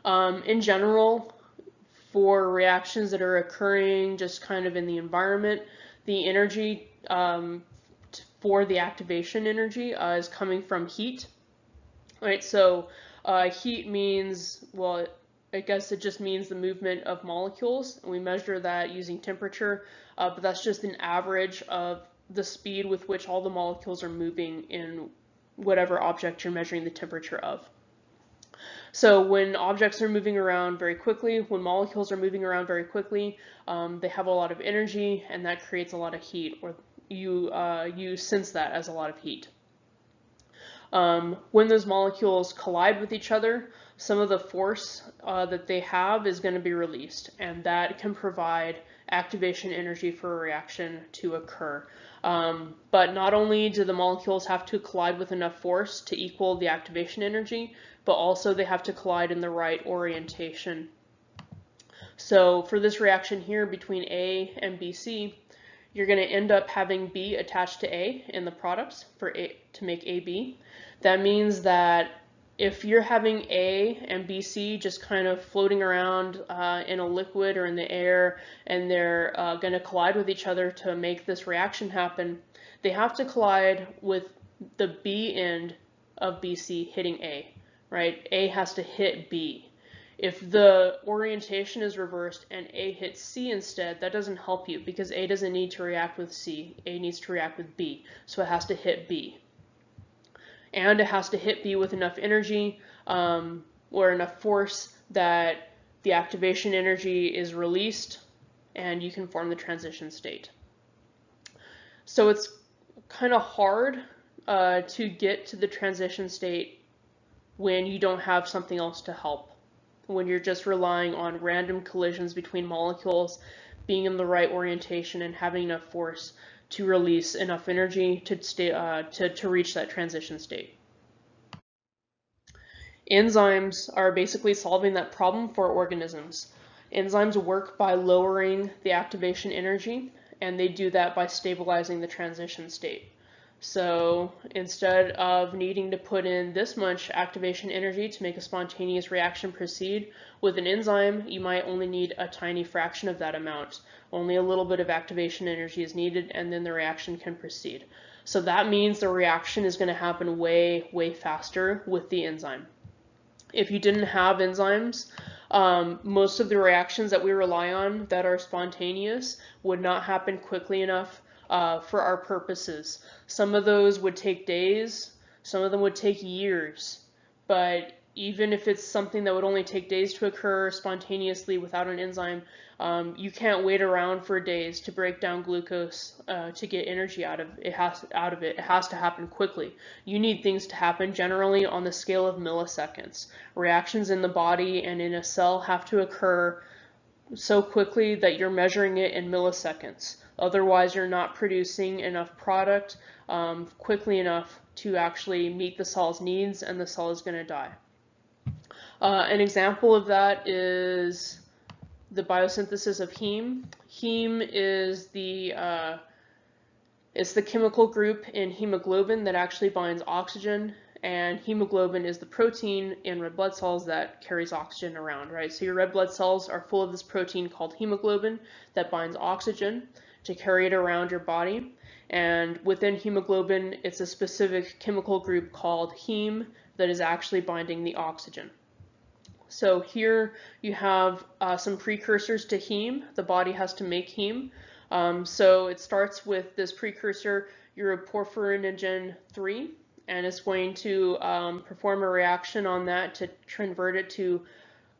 In general, for reactions that are occurring just kind of in the environment, the energy for the activation energy is coming from heat. Right, so heat means, well, I guess it just means the movement of molecules, and we measure that using temperature, but that's just an average of the speed with which all the molecules are moving in whatever object you're measuring the temperature of. So when objects are moving around very quickly, when molecules are moving around very quickly, they have a lot of energy, and that creates a lot of heat, or you sense that as a lot of heat. When those molecules collide with each other, some of the force that they have is going to be released, and that can provide activation energy for a reaction to occur. But not only do the molecules have to collide with enough force to equal the activation energy, but also they have to collide in the right orientation. So for this reaction here between A and BC, you're going to end up having B attached to A in the products to make AB. That means that if you're having A and BC just kind of floating around in a liquid or in the air, and they're going to collide with each other to make this reaction happen, they have to collide with the B end of BC hitting A, right? A has to hit B. If the orientation is reversed and A hits C instead, that doesn't help you because A doesn't need to react with C. A needs to react with B, so it has to hit B. And it has to hit B with enough energy or enough force that the activation energy is released and you can form the transition state. So it's kind of hard to get to the transition state when you don't have something else to help, when you're just relying on random collisions between molecules being in the right orientation and having enough force to release enough energy to reach that transition state. Enzymes are basically solving that problem for organisms. Enzymes work by lowering the activation energy, and they do that by stabilizing the transition state. So instead of needing to put in this much activation energy to make a spontaneous reaction proceed, with an enzyme, you might only need a tiny fraction of that amount. Only a little bit of activation energy is needed, and then the reaction can proceed. So that means the reaction is going to happen way, way faster with the enzyme. If you didn't have enzymes, most of the reactions that we rely on that are spontaneous would not happen quickly enough for our purposes. Some of those would take days, some of them would take years, but even if it's something that would only take days to occur spontaneously without an enzyme, you can't wait around for days to break down glucose to get energy out of it. It has to happen quickly. You need things to happen generally on the scale of milliseconds. Reactions in the body and in a cell have to occur so quickly that you're measuring it in milliseconds. Otherwise, you're not producing enough product quickly enough to actually meet the cell's needs, and the cell is going to die. An example of that is the biosynthesis of heme. Heme is it's the chemical group in hemoglobin that actually binds oxygen, and hemoglobin is the protein in red blood cells that carries oxygen around, right? So your red blood cells are full of this protein called hemoglobin that binds oxygen to carry it around your body. And within hemoglobin, it's a specific chemical group called heme that is actually binding the oxygen. So here you have some precursors to heme. The body has to make heme. So it starts with this precursor, uroporphyrinogen 3, and it's going to perform a reaction on that to convert it to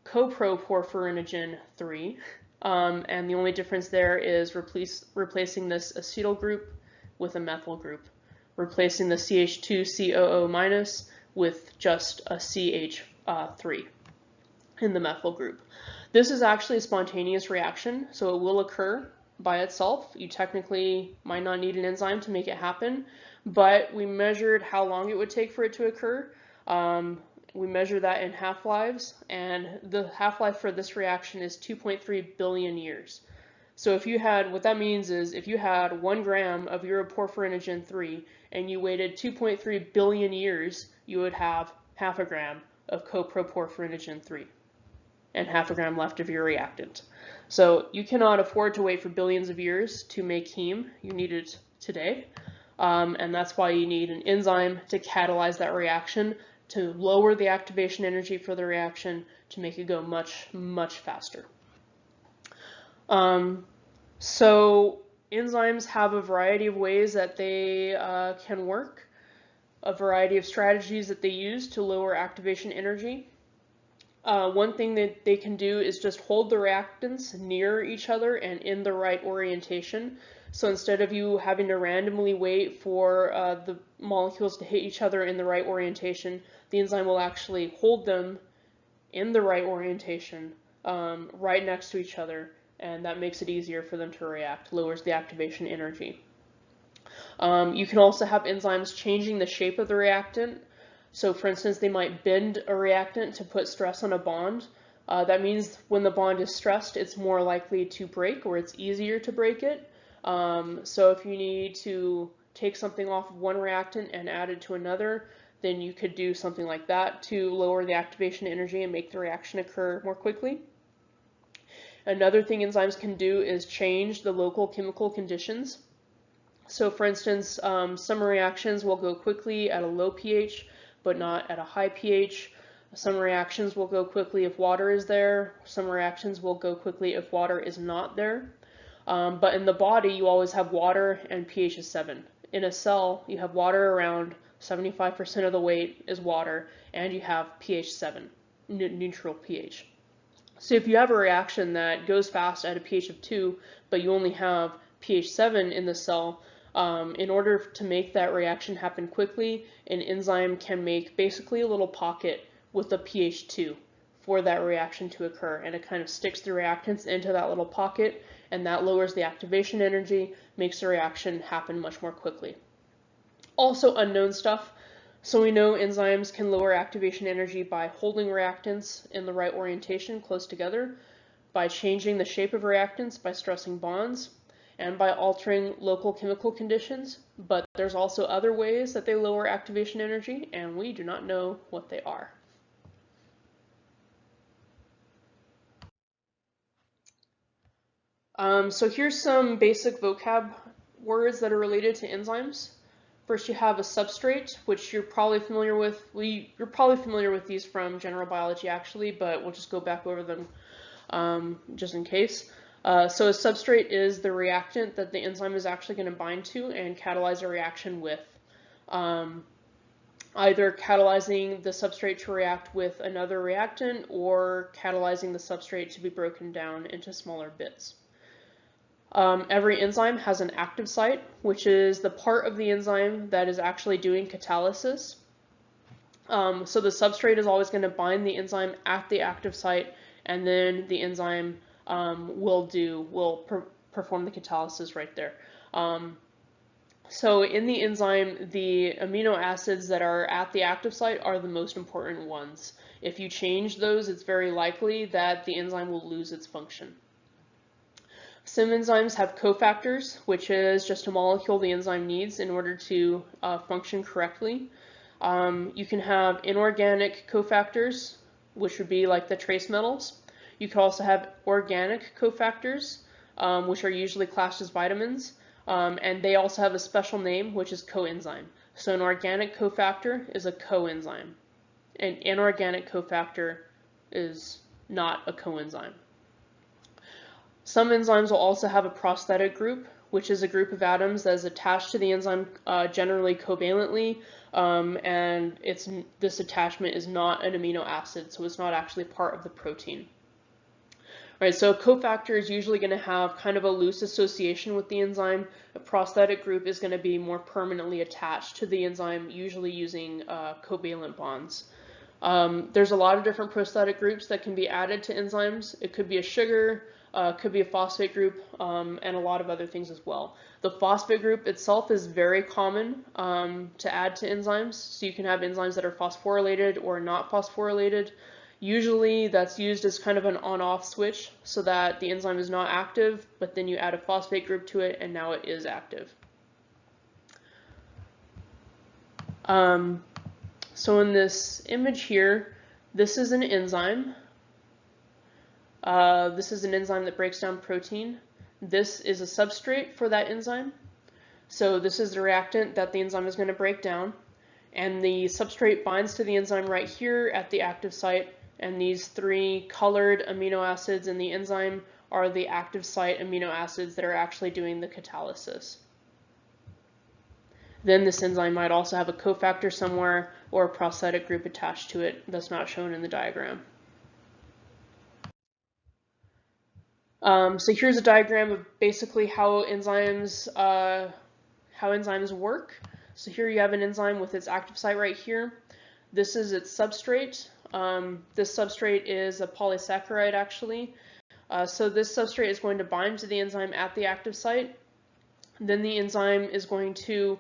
coproporphyrinogen 3. And the only difference there is replacing this acetyl group with a methyl group, replacing the CH2COO- with just a CH3 in the methyl group. This is actually a spontaneous reaction, so it will occur by itself. You technically might not need an enzyme to make it happen, but we measured how long it would take for it to occur. We measure that in half-lives, and the half-life for this reaction is 2.3 billion years. So if you had, what that means is if you had 1 gram of uroporphyrinogen 3 and you waited 2.3 billion years, you would have half a gram of coproporphyrinogen 3 and half a gram left of your reactant. So you cannot afford to wait for billions of years to make heme. You need it today. And that's why you need an enzyme to catalyze that reaction, to lower the activation energy for the reaction, to make it go much, much faster. So enzymes have a variety of ways that they can work, a variety of strategies that they use to lower activation energy. One thing that they can do is just hold the reactants near each other and in the right orientation. So instead of you having to randomly wait for the molecules to hit each other in the right orientation, the enzyme will actually hold them in the right orientation right next to each other, and that makes it easier for them to react, lowers the activation energy. You can also have enzymes changing the shape of the reactant. So for instance, they might bend a reactant to put stress on a bond. That means when the bond is stressed, it's more likely to break, or it's easier to break it. So if you need to take something off of one reactant and add it to another, then you could do something like that to lower the activation energy and make the reaction occur more quickly. Another thing enzymes can do is change the local chemical conditions. So for instance, some reactions will go quickly at a low pH, but not at a high pH. Some reactions will go quickly if water is there. Some reactions will go quickly if water is not there. But in the body, you always have water and pH is 7. In a cell, you have water around 75% of the weight is water, and you have pH 7, neutral pH. So if you have a reaction that goes fast at a pH of 2, but you only have pH 7 in the cell, in order to make that reaction happen quickly, an enzyme can make basically a little pocket with a pH 2 for that reaction to occur, and it kind of sticks the reactants into that little pocket, and that lowers the activation energy, makes the reaction happen much more quickly. Also unknown stuff. So we know enzymes can lower activation energy by holding reactants in the right orientation close together, by changing the shape of reactants by stressing bonds, and by altering local chemical conditions. But there's also other ways that they lower activation energy, and we do not know what they are. So here's some basic vocab words that are related to enzymes. First, you have a substrate, which you're probably familiar with. You're probably familiar with these from general biology, actually, but we'll just go back over them just in case. So a substrate is the reactant that the enzyme is actually going to bind to and catalyze a reaction with. Either catalyzing the substrate to react with another reactant or catalyzing the substrate to be broken down into smaller bits. Every enzyme has an active site, which is the part of the enzyme that is actually doing catalysis. So the substrate is always going to bind the enzyme at the active site, and then the enzyme will perform the catalysis right there. So in the enzyme, the amino acids that are at the active site are the most important ones. If you change those, it's very likely that the enzyme will lose its function. Some enzymes have cofactors, which is just a molecule the enzyme needs in order to function correctly. You can have inorganic cofactors, which would be like the trace metals. You can also have organic cofactors, which are usually classed as vitamins, and they also have a special name, which is coenzyme. So an organic cofactor is a coenzyme. An inorganic cofactor is not a coenzyme. Some enzymes will also have a prosthetic group, which is a group of atoms that is attached to the enzyme generally covalently, and this attachment is not an amino acid, so it's not actually part of the protein. All right, so a cofactor is usually going to have kind of a loose association with the enzyme. A prosthetic group is going to be more permanently attached to the enzyme, usually using covalent bonds. There's a lot of different prosthetic groups that can be added to enzymes. It could be a sugar, could be a phosphate group, and a lot of other things as well. The phosphate group itself is very common to add to enzymes. So you can have enzymes that are phosphorylated or not phosphorylated. Usually that's used as kind of an on-off switch so that the enzyme is not active, but then you add a phosphate group to it and now it is active. So in this image here, this is an enzyme. This is an enzyme that breaks down protein. This is a substrate for that enzyme. So this is the reactant that the enzyme is going to break down. And the substrate binds to the enzyme right here at the active site. And these three colored amino acids in the enzyme are the active site amino acids that are actually doing the catalysis. Then this enzyme might also have a cofactor somewhere or a prosthetic group attached to it that's not shown in the diagram. So here's a diagram of basically how enzymes work. So here you have an enzyme with its active site right here. This is its substrate. This substrate is a polysaccharide actually. So this substrate is going to bind to the enzyme at the active site. Then the enzyme is going to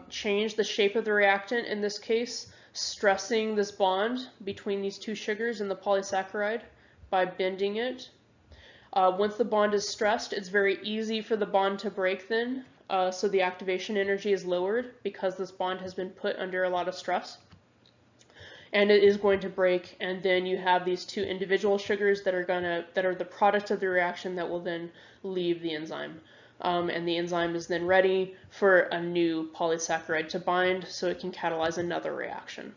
change the shape of the reactant, in this case, stressing this bond between these two sugars in the polysaccharide by bending it. Once the bond is stressed, it's very easy for the bond to break then, so the activation energy is lowered because this bond has been put under a lot of stress. And it is going to break, and then you have these two individual sugars that are the product of the reaction that will then leave the enzyme. And the enzyme is then ready for a new polysaccharide to bind so it can catalyze another reaction.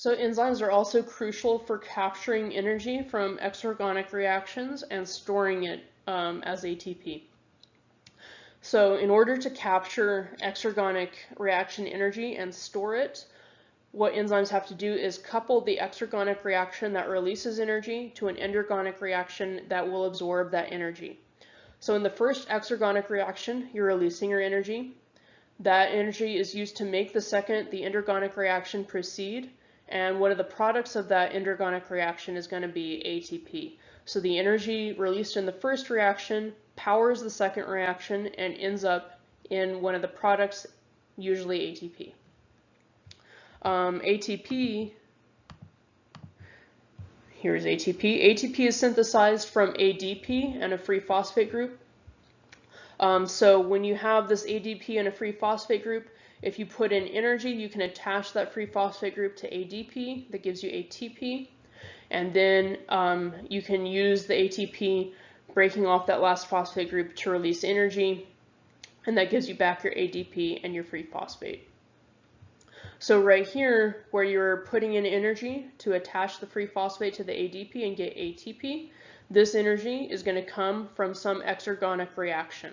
So enzymes are also crucial for capturing energy from exergonic reactions and storing it as ATP. So in order to capture exergonic reaction energy and store it, what enzymes have to do is couple the exergonic reaction that releases energy to an endergonic reaction that will absorb that energy. So in the first exergonic reaction, you're releasing your energy. That energy is used to make the endergonic reaction proceed, and one of the products of that endergonic reaction is going to be ATP. So the energy released in the first reaction powers the second reaction and ends up in one of the products, usually ATP. Here's ATP. ATP is synthesized from ADP and a free phosphate group. So when you have this ADP and a free phosphate group, if you put in energy, you can attach that free phosphate group to ADP. That gives you ATP. And then you can use the ATP breaking off that last phosphate group to release energy. And that gives you back your ADP and your free phosphate. So right here, where you're putting in energy to attach the free phosphate to the ADP and get ATP, this energy is going to come from some exergonic reaction.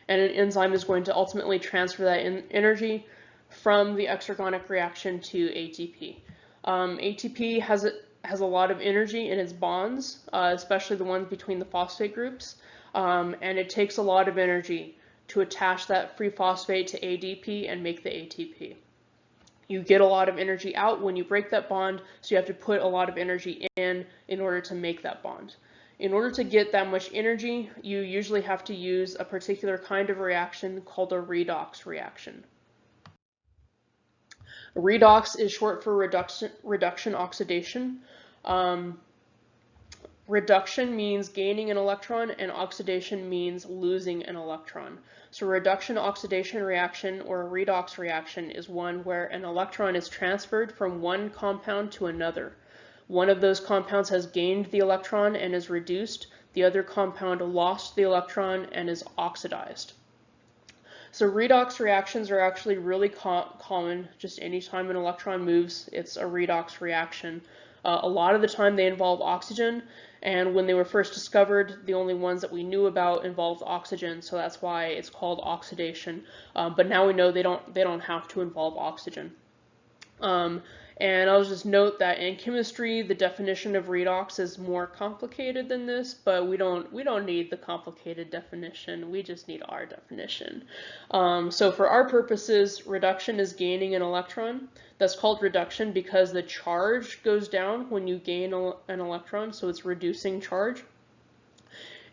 And an enzyme is going to ultimately transfer that energy from the exergonic reaction to ATP. ATP has a lot of energy in its bonds, especially the ones between the phosphate groups, and it takes a lot of energy to attach that free phosphate to ADP and make the ATP. You get a lot of energy out when you break that bond, so you have to put a lot of energy in order to make that bond. In order to get that much energy, you usually have to use a particular kind of reaction called a redox reaction. Redox is short for reduction oxidation. Reduction means gaining an electron, and oxidation means losing an electron. So a reduction oxidation reaction or a redox reaction is one where an electron is transferred from one compound to another. One of those compounds has gained the electron and is reduced. The other compound lost the electron and is oxidized. So redox reactions are actually really common. Just anytime an electron moves, it's a redox reaction. A lot of the time they involve oxygen, and when they were first discovered, the only ones that we knew about involved oxygen, so that's why it's called oxidation. But now we know they don't have to involve oxygen. And I'll just note that in chemistry, the definition of redox is more complicated than this, but we don't need the complicated definition. We just need our definition. So for our purposes, reduction is gaining an electron. That's called reduction because the charge goes down when you gain an electron, so it's reducing charge.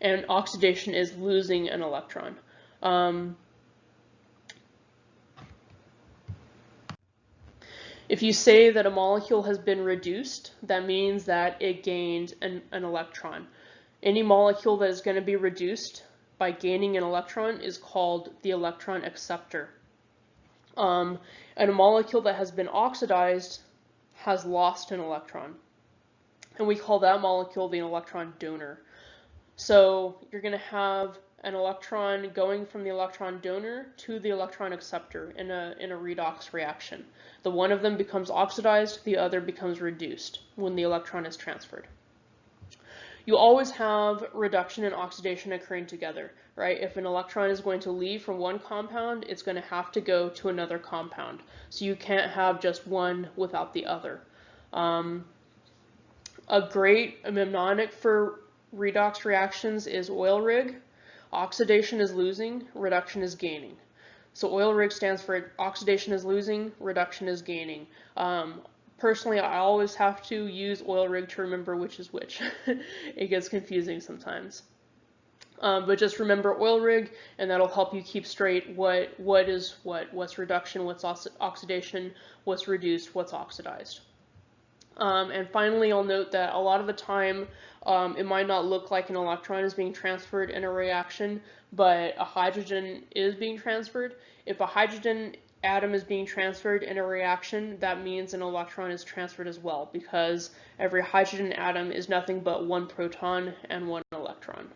And oxidation is losing an electron. If you say that a molecule has been reduced, that means that it gained an electron. Any molecule that is going to be reduced by gaining an electron is called the Electron Acceptor. And a molecule that has been oxidized has lost an electron. And we call that molecule the electron donor. So you're going to have an electron going from the electron donor to the electron acceptor in a redox reaction. The one of them becomes oxidized, the other becomes reduced when the electron is transferred. You always have reduction and oxidation occurring together, right? If an electron is going to leave from one compound, it's going to have to go to another compound. So you can't have just one without the other. A great mnemonic for redox reactions is oil rig. Oxidation is losing, reduction is gaining. So oil rig stands for oxidation is losing, reduction is gaining. Personally, I always have to use oil rig to remember which is which. It gets confusing sometimes. But just remember oil rig, and that'll help you keep straight what is what's reduction, what's oxidation, what's reduced, what's oxidized. And finally, I'll note that a lot of the time, it might not look like an electron is being transferred in a reaction, but a hydrogen is being transferred. If a hydrogen atom is being transferred in a reaction, that means an electron is transferred as well, because every hydrogen atom is nothing but one proton and one electron.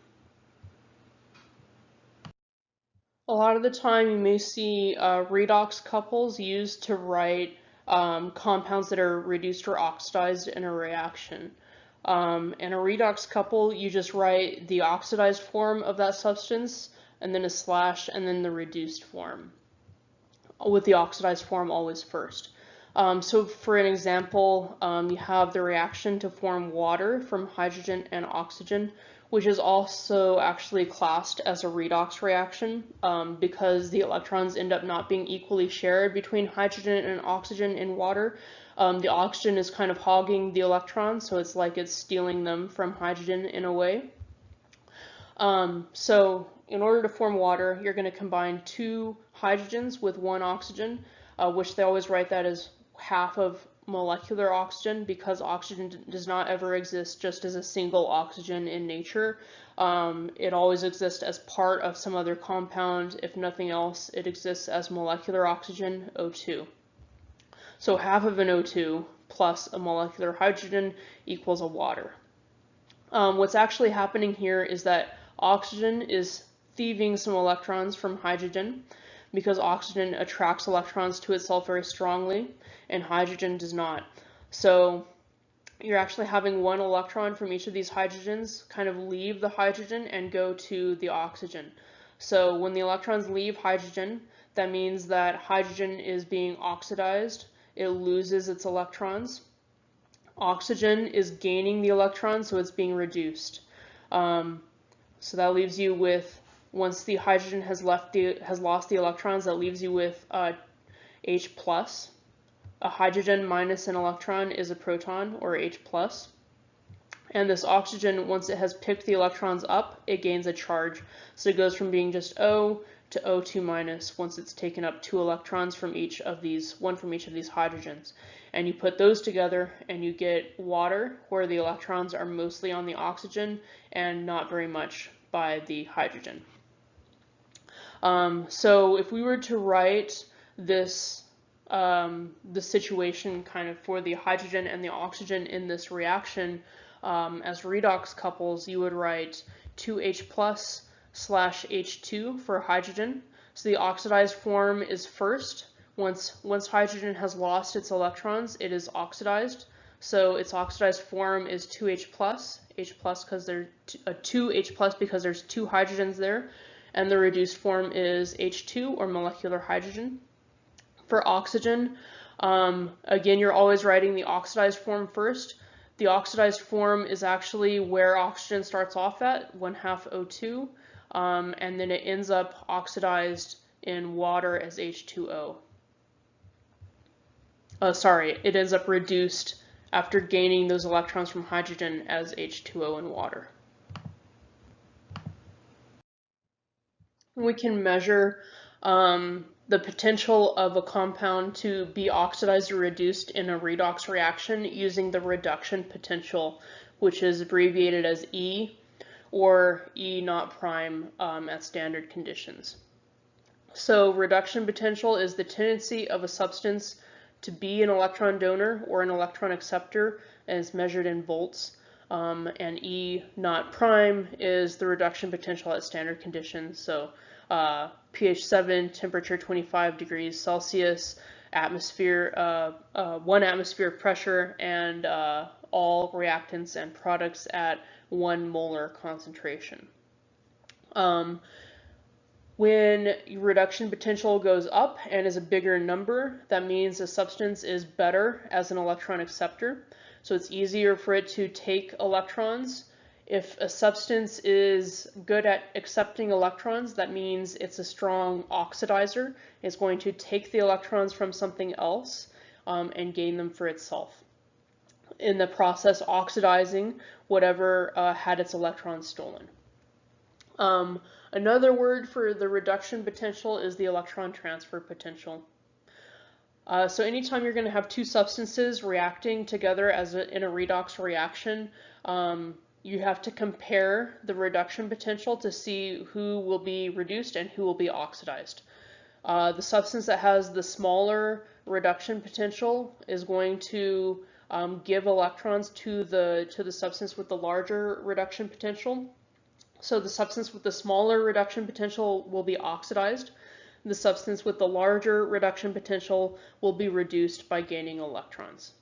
A lot of the time, you may see redox couples used to write compounds that are reduced or oxidized in a reaction. In a redox couple, you just write the oxidized form of that substance, and then a slash, and then the reduced form, with the oxidized form always first. So for an example, you have the reaction to form water from hydrogen and oxygen, which is also actually classed as a redox reaction because the electrons end up not being equally shared between hydrogen and oxygen in water. The oxygen is kind of hogging the electrons, so it's like it's stealing them from hydrogen in a way. So in order to form water, you're going to combine 2 hydrogens with 1 oxygen, which they always write that as half of molecular oxygen because oxygen does not ever exist just as a single oxygen in nature. It always exists as part of some other compound. If nothing else, it exists as molecular oxygen, O2. So half of an O2 plus a molecular hydrogen equals a water. What's actually happening here is that oxygen is thieving some electrons from hydrogen because oxygen attracts electrons to itself very strongly and hydrogen does not. So you're actually having 1 electron from each of these hydrogens kind of leave the hydrogen and go to the oxygen. So when the electrons leave hydrogen, that means that hydrogen is being oxidized. It loses its electrons. Oxygen is gaining the electrons, so it's being reduced. So that leaves you with, once the hydrogen has lost the electrons, that leaves you with H+. A hydrogen minus an electron is a proton, or H+. And this oxygen, once it has picked the electrons up, it gains a charge. So it goes from being just O to O2 minus once it's taken up 2 electrons from each of these, 1 from each of these hydrogens. And you put those together and you get water, where the electrons are mostly on the oxygen and not very much by the hydrogen. So if we were to write this the situation kind of for the hydrogen and the oxygen in this reaction as redox couples, you would write 2H+ / H2 for hydrogen. So the oxidized form is first. Once hydrogen has lost its electrons, it is oxidized. So its oxidized form is 2H+, H+ because there's 2H+ because there's 2 hydrogens there, and the reduced form is H2 or molecular hydrogen. For oxygen, again, you're always writing the oxidized form first. The oxidized form is actually where oxygen starts off at, 1/2 O2, and then it ends up oxidized in water as H2O. It ends up reduced after gaining those electrons from hydrogen as H2O in water. We can measure the potential of a compound to be oxidized or reduced in a redox reaction using the reduction potential, which is abbreviated as E, or E naught prime at standard conditions. So reduction potential is the tendency of a substance to be an electron donor or an electron acceptor, and is measured in volts. And E naught prime is the reduction potential at standard conditions. So pH 7, temperature 25 degrees Celsius, atmosphere, 1 atmosphere of pressure, and all reactants and products at 1 molar concentration. When reduction potential goes up and is a bigger number, that means a substance is better as an electron acceptor. So it's easier for it to take electrons. If a substance is good at accepting electrons, that means it's a strong oxidizer. It's going to take the electrons from something else and gain them for itself, in the process oxidizing whatever had its electrons stolen. Another word for the reduction potential is the electron transfer potential. So anytime you're going to have 2 substances reacting together in a redox reaction, you have to compare the reduction potential to see who will be reduced and who will be oxidized. The substance that has the smaller reduction potential is going to give electrons to the substance with the larger reduction potential. So the substance with the smaller reduction potential will be oxidized. The substance with the larger reduction potential will be reduced by gaining electrons.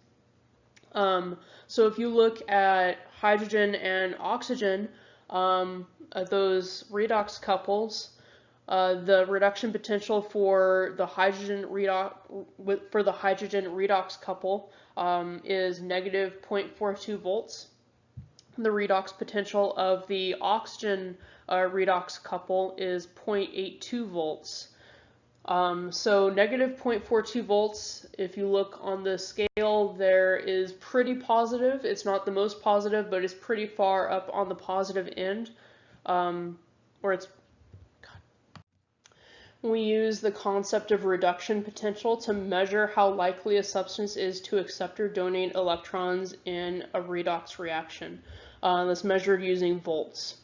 So if you look at hydrogen and oxygen, those redox couples, the reduction potential for the hydrogen redox couple is negative 0.42 volts. The redox potential of the oxygen redox couple is 0.82 volts. So negative 0.42 volts, if you look on the scale, there is pretty positive. It's not the most positive, but it's pretty far up on the positive end. We use the concept of reduction potential to measure how likely a substance is to accept or donate electrons in a redox reaction. That's measured using volts.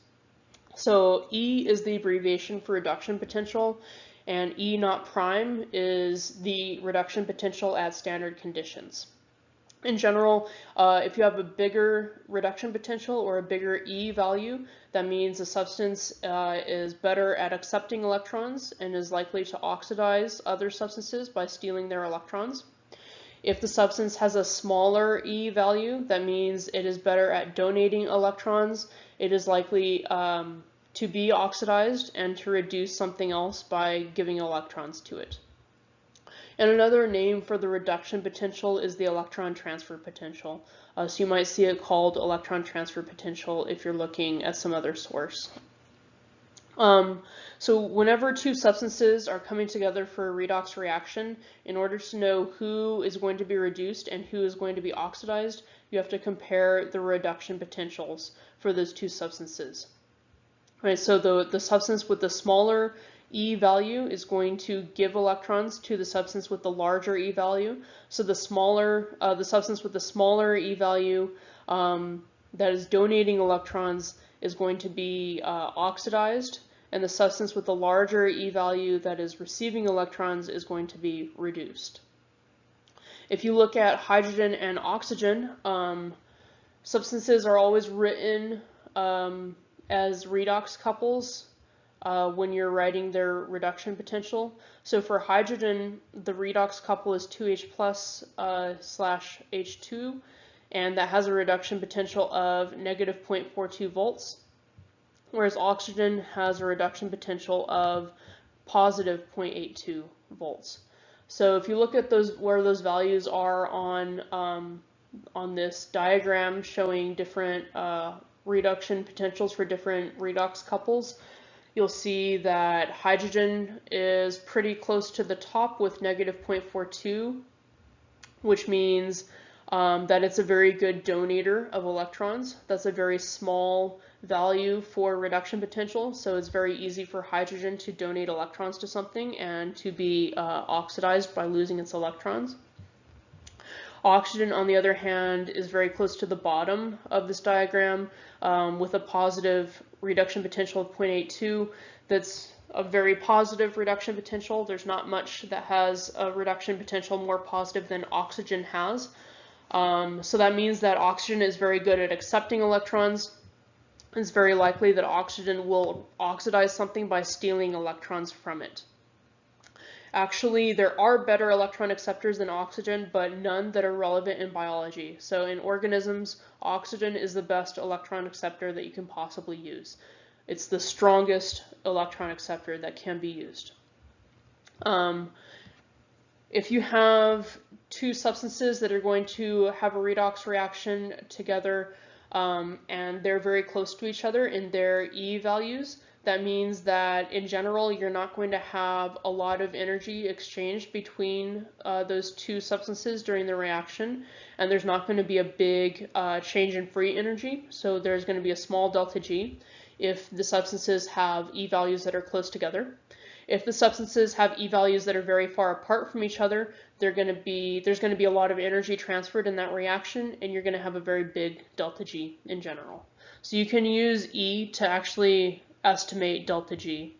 So E is the abbreviation for reduction potential, and E naught prime is the reduction potential at standard conditions. In general, if you have a bigger reduction potential or a bigger E value, that means the substance is better at accepting electrons and is likely to oxidize other substances by stealing their electrons. If the substance has a smaller E value, that means it is better at donating electrons. It is likely to be oxidized and to reduce something else by giving electrons to it. And another name for the reduction potential is the electron transfer potential. So you might see it called electron transfer potential if you're looking at some other source. So whenever two substances are coming together for a redox reaction, in order to know who is going to be reduced and who is going to be oxidized, you have to compare the reduction potentials for those two substances. Right, so the substance with the smaller E value is going to give electrons to the substance with the larger E value. So the substance with the smaller E value that is donating electrons is going to be oxidized, and the substance with the larger E value that is receiving electrons is going to be reduced. If you look at hydrogen and oxygen, substances are always written as redox couples when you're writing their reduction potential. So for hydrogen, the redox couple is 2H plus / H2, and that has a reduction potential of negative 0.42 volts, whereas oxygen has a reduction potential of positive 0.82 volts. So if you look at where those values are on this diagram showing different reduction potentials for different redox couples, you'll see that hydrogen is pretty close to the top with negative 0.42, which means that it's a very good donator of electrons. That's a very small value for reduction potential, so it's very easy for hydrogen to donate electrons to something and to be oxidized by losing its electrons. Oxygen, on the other hand, is very close to the bottom of this diagram with a positive reduction potential of 0.82. That's a very positive reduction potential. There's not much that has a reduction potential more positive than oxygen has. So that means that oxygen is very good at accepting electrons. It's very likely that oxygen will oxidize something by stealing electrons from it. Actually, there are better electron acceptors than oxygen, but none that are relevant in biology. So in organisms, oxygen is the best electron acceptor that you can possibly use. It's the strongest electron acceptor that can be used. If you have two substances that are going to have a redox reaction together and they're very close to each other in their E values, that means that in general you're not going to have a lot of energy exchanged between those two substances during the reaction, and there's not going to be a big change in free energy, so there's going to be a small delta G if the substances have E values that are close together. If the substances have E values that are very far apart from each other, there's going to be a lot of energy transferred in that reaction, and you're going to have a very big delta G in general. So you can use E to actually estimate delta G.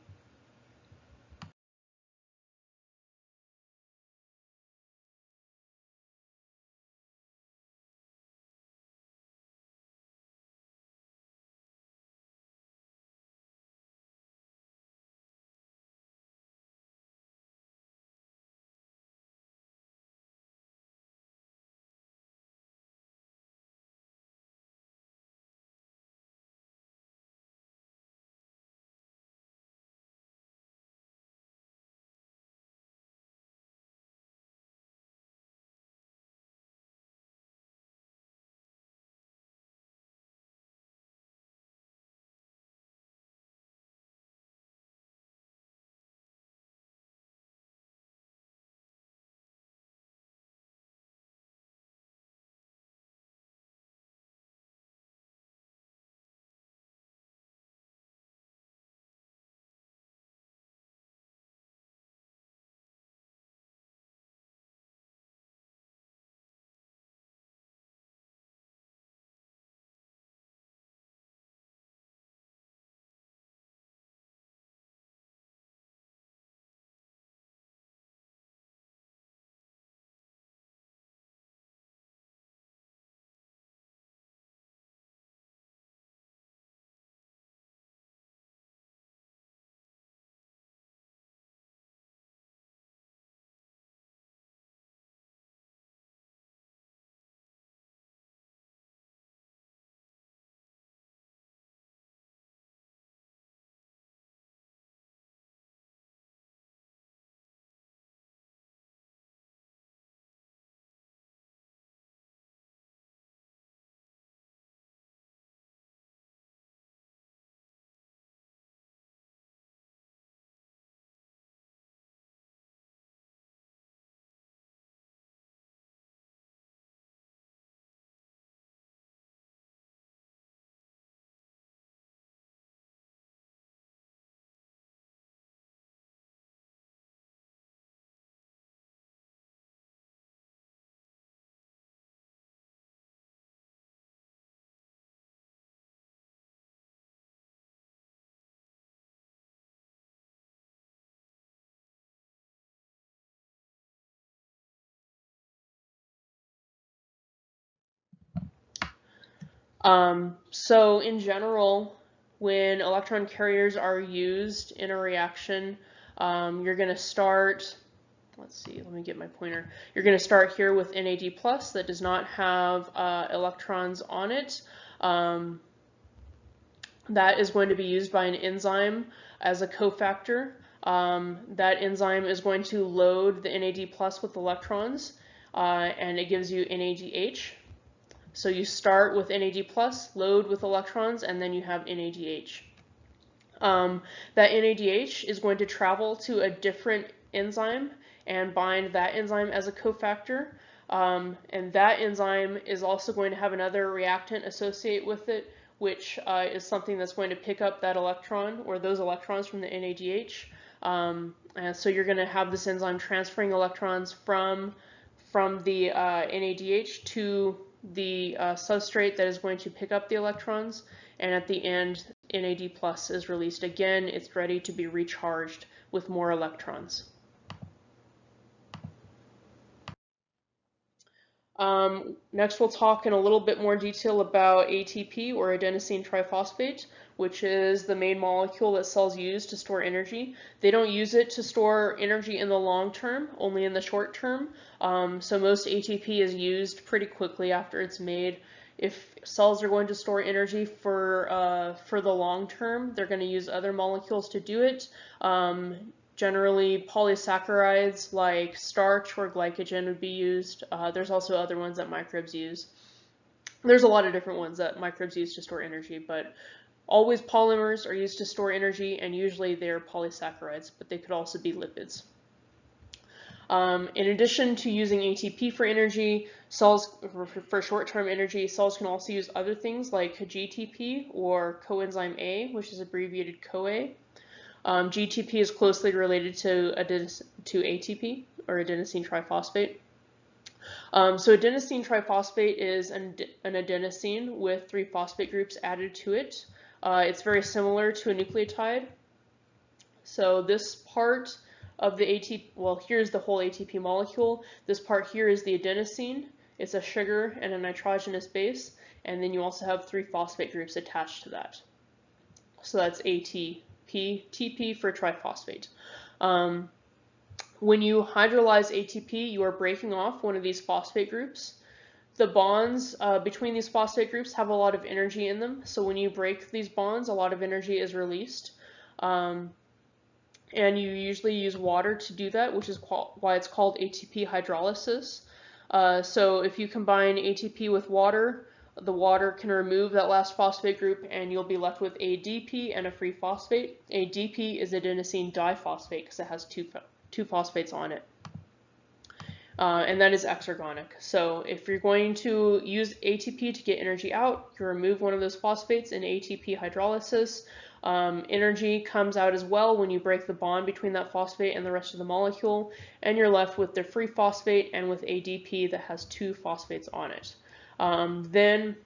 So in general, when electron carriers are used in a reaction, you're going to start, let's see, let me get my pointer. You're going to start here with Nad plus that does not have electrons on it. That is going to be used by an enzyme as a cofactor. That enzyme is going to load the Nad plus with electrons, and it gives you NADH. So you start with Nad plus, load with electrons, and then you have NADH. That NADH is going to travel to a different enzyme and bind that enzyme as a cofactor. And that enzyme is also going to have another reactant associated with it, which is something that's going to pick up that electron or those electrons from the NADH. And so you're going to have this enzyme transferring electrons from the NADH to the substrate that is going to pick up the electrons, and at the end Nad plus is released again. It's ready to be recharged with more electrons. Next we'll talk in a little bit more detail about ATP, or adenosine triphosphate, which is the main molecule that cells use to store energy. They don't use it to store energy in the long term, only in the short term. So most ATP is used pretty quickly after it's made. If cells are going to store energy for the long term, they're going to use other molecules to do it. Generally, polysaccharides like starch or glycogen would be used. There's also other ones that microbes use. There's a lot of different ones that microbes use to store energy, but always polymers are used to store energy, and usually they're polysaccharides, but they could also be lipids. In addition to using ATP for energy, cells, for short-term energy, cells can also use other things like GTP or coenzyme A, which is abbreviated CoA. GTP is closely related to ATP, or adenosine triphosphate. So adenosine triphosphate is an adenosine with 3 phosphate groups added to it. It's very similar to a nucleotide. So this part of the ATP, well, here's the whole ATP molecule. This part here is the adenosine. It's a sugar and a nitrogenous base, and then you also have 3 phosphate groups attached to that. So that's ATP. TP for triphosphate. When you hydrolyze ATP, you are breaking off one of these phosphate groups. The bonds between these phosphate groups have a lot of energy in them, so when you break these bonds, a lot of energy is released. And you usually use water to do that, which is why it's called ATP hydrolysis. So if you combine ATP with water, the water can remove that last phosphate group, and you'll be left with ADP and a free phosphate. ADP is adenosine diphosphate because it has two phosphates on it. And that is exergonic. So if you're going to use ATP to get energy out, you remove one of those phosphates in ATP hydrolysis. Energy comes out as well when you break the bond between that phosphate and the rest of the molecule, and you're left with the free phosphate and with ADP that has 2 phosphates on it. Then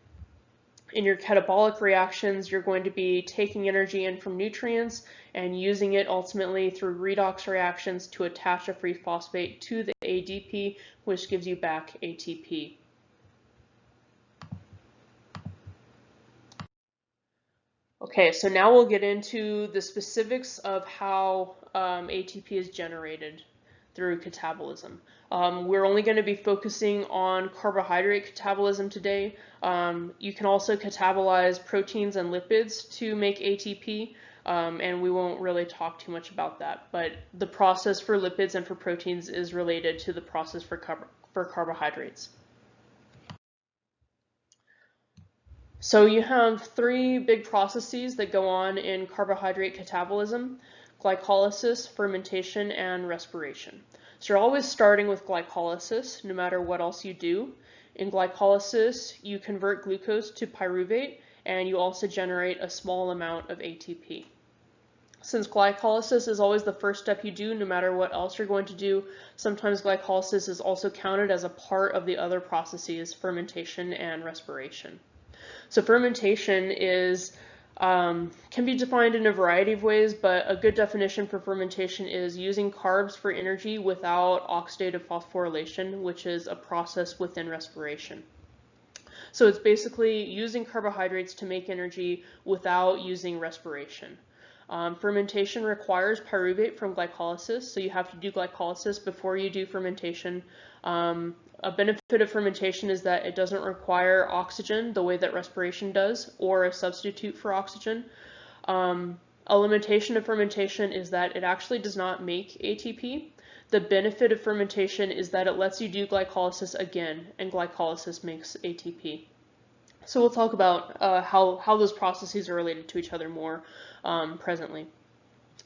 in your catabolic reactions, you're going to be taking energy in from nutrients and using it ultimately through redox reactions to attach a free phosphate to the ADP, which gives you back ATP. Okay, so now we'll get into the specifics of how ATP is generated through catabolism. We're only going to be focusing on carbohydrate catabolism today. You can also catabolize proteins and lipids to make ATP, and we won't really talk too much about that. But the process for lipids and for proteins is related to the process for carbohydrates. So you have 3 big processes that go on in carbohydrate catabolism: glycolysis, fermentation, and respiration. So you're always starting with glycolysis, no matter what else you do. In glycolysis, you convert glucose to pyruvate, and you also generate a small amount of ATP. Since glycolysis is always the first step you do, no matter what else you're going to do, sometimes glycolysis is also counted as a part of the other processes, fermentation and respiration. So fermentation can be defined in a variety of ways, but a good definition for fermentation is using carbs for energy without oxidative phosphorylation, which is a process within respiration. So it's basically using carbohydrates to make energy without using respiration. Fermentation requires pyruvate from glycolysis, so you have to do glycolysis before you do fermentation. A benefit of fermentation is that it doesn't require oxygen the way that respiration does, or a substitute for oxygen. A limitation of fermentation is that it actually does not make ATP. The benefit of fermentation is that it lets you do glycolysis again, and glycolysis makes ATP. So we'll talk about how those processes are related to each other more presently.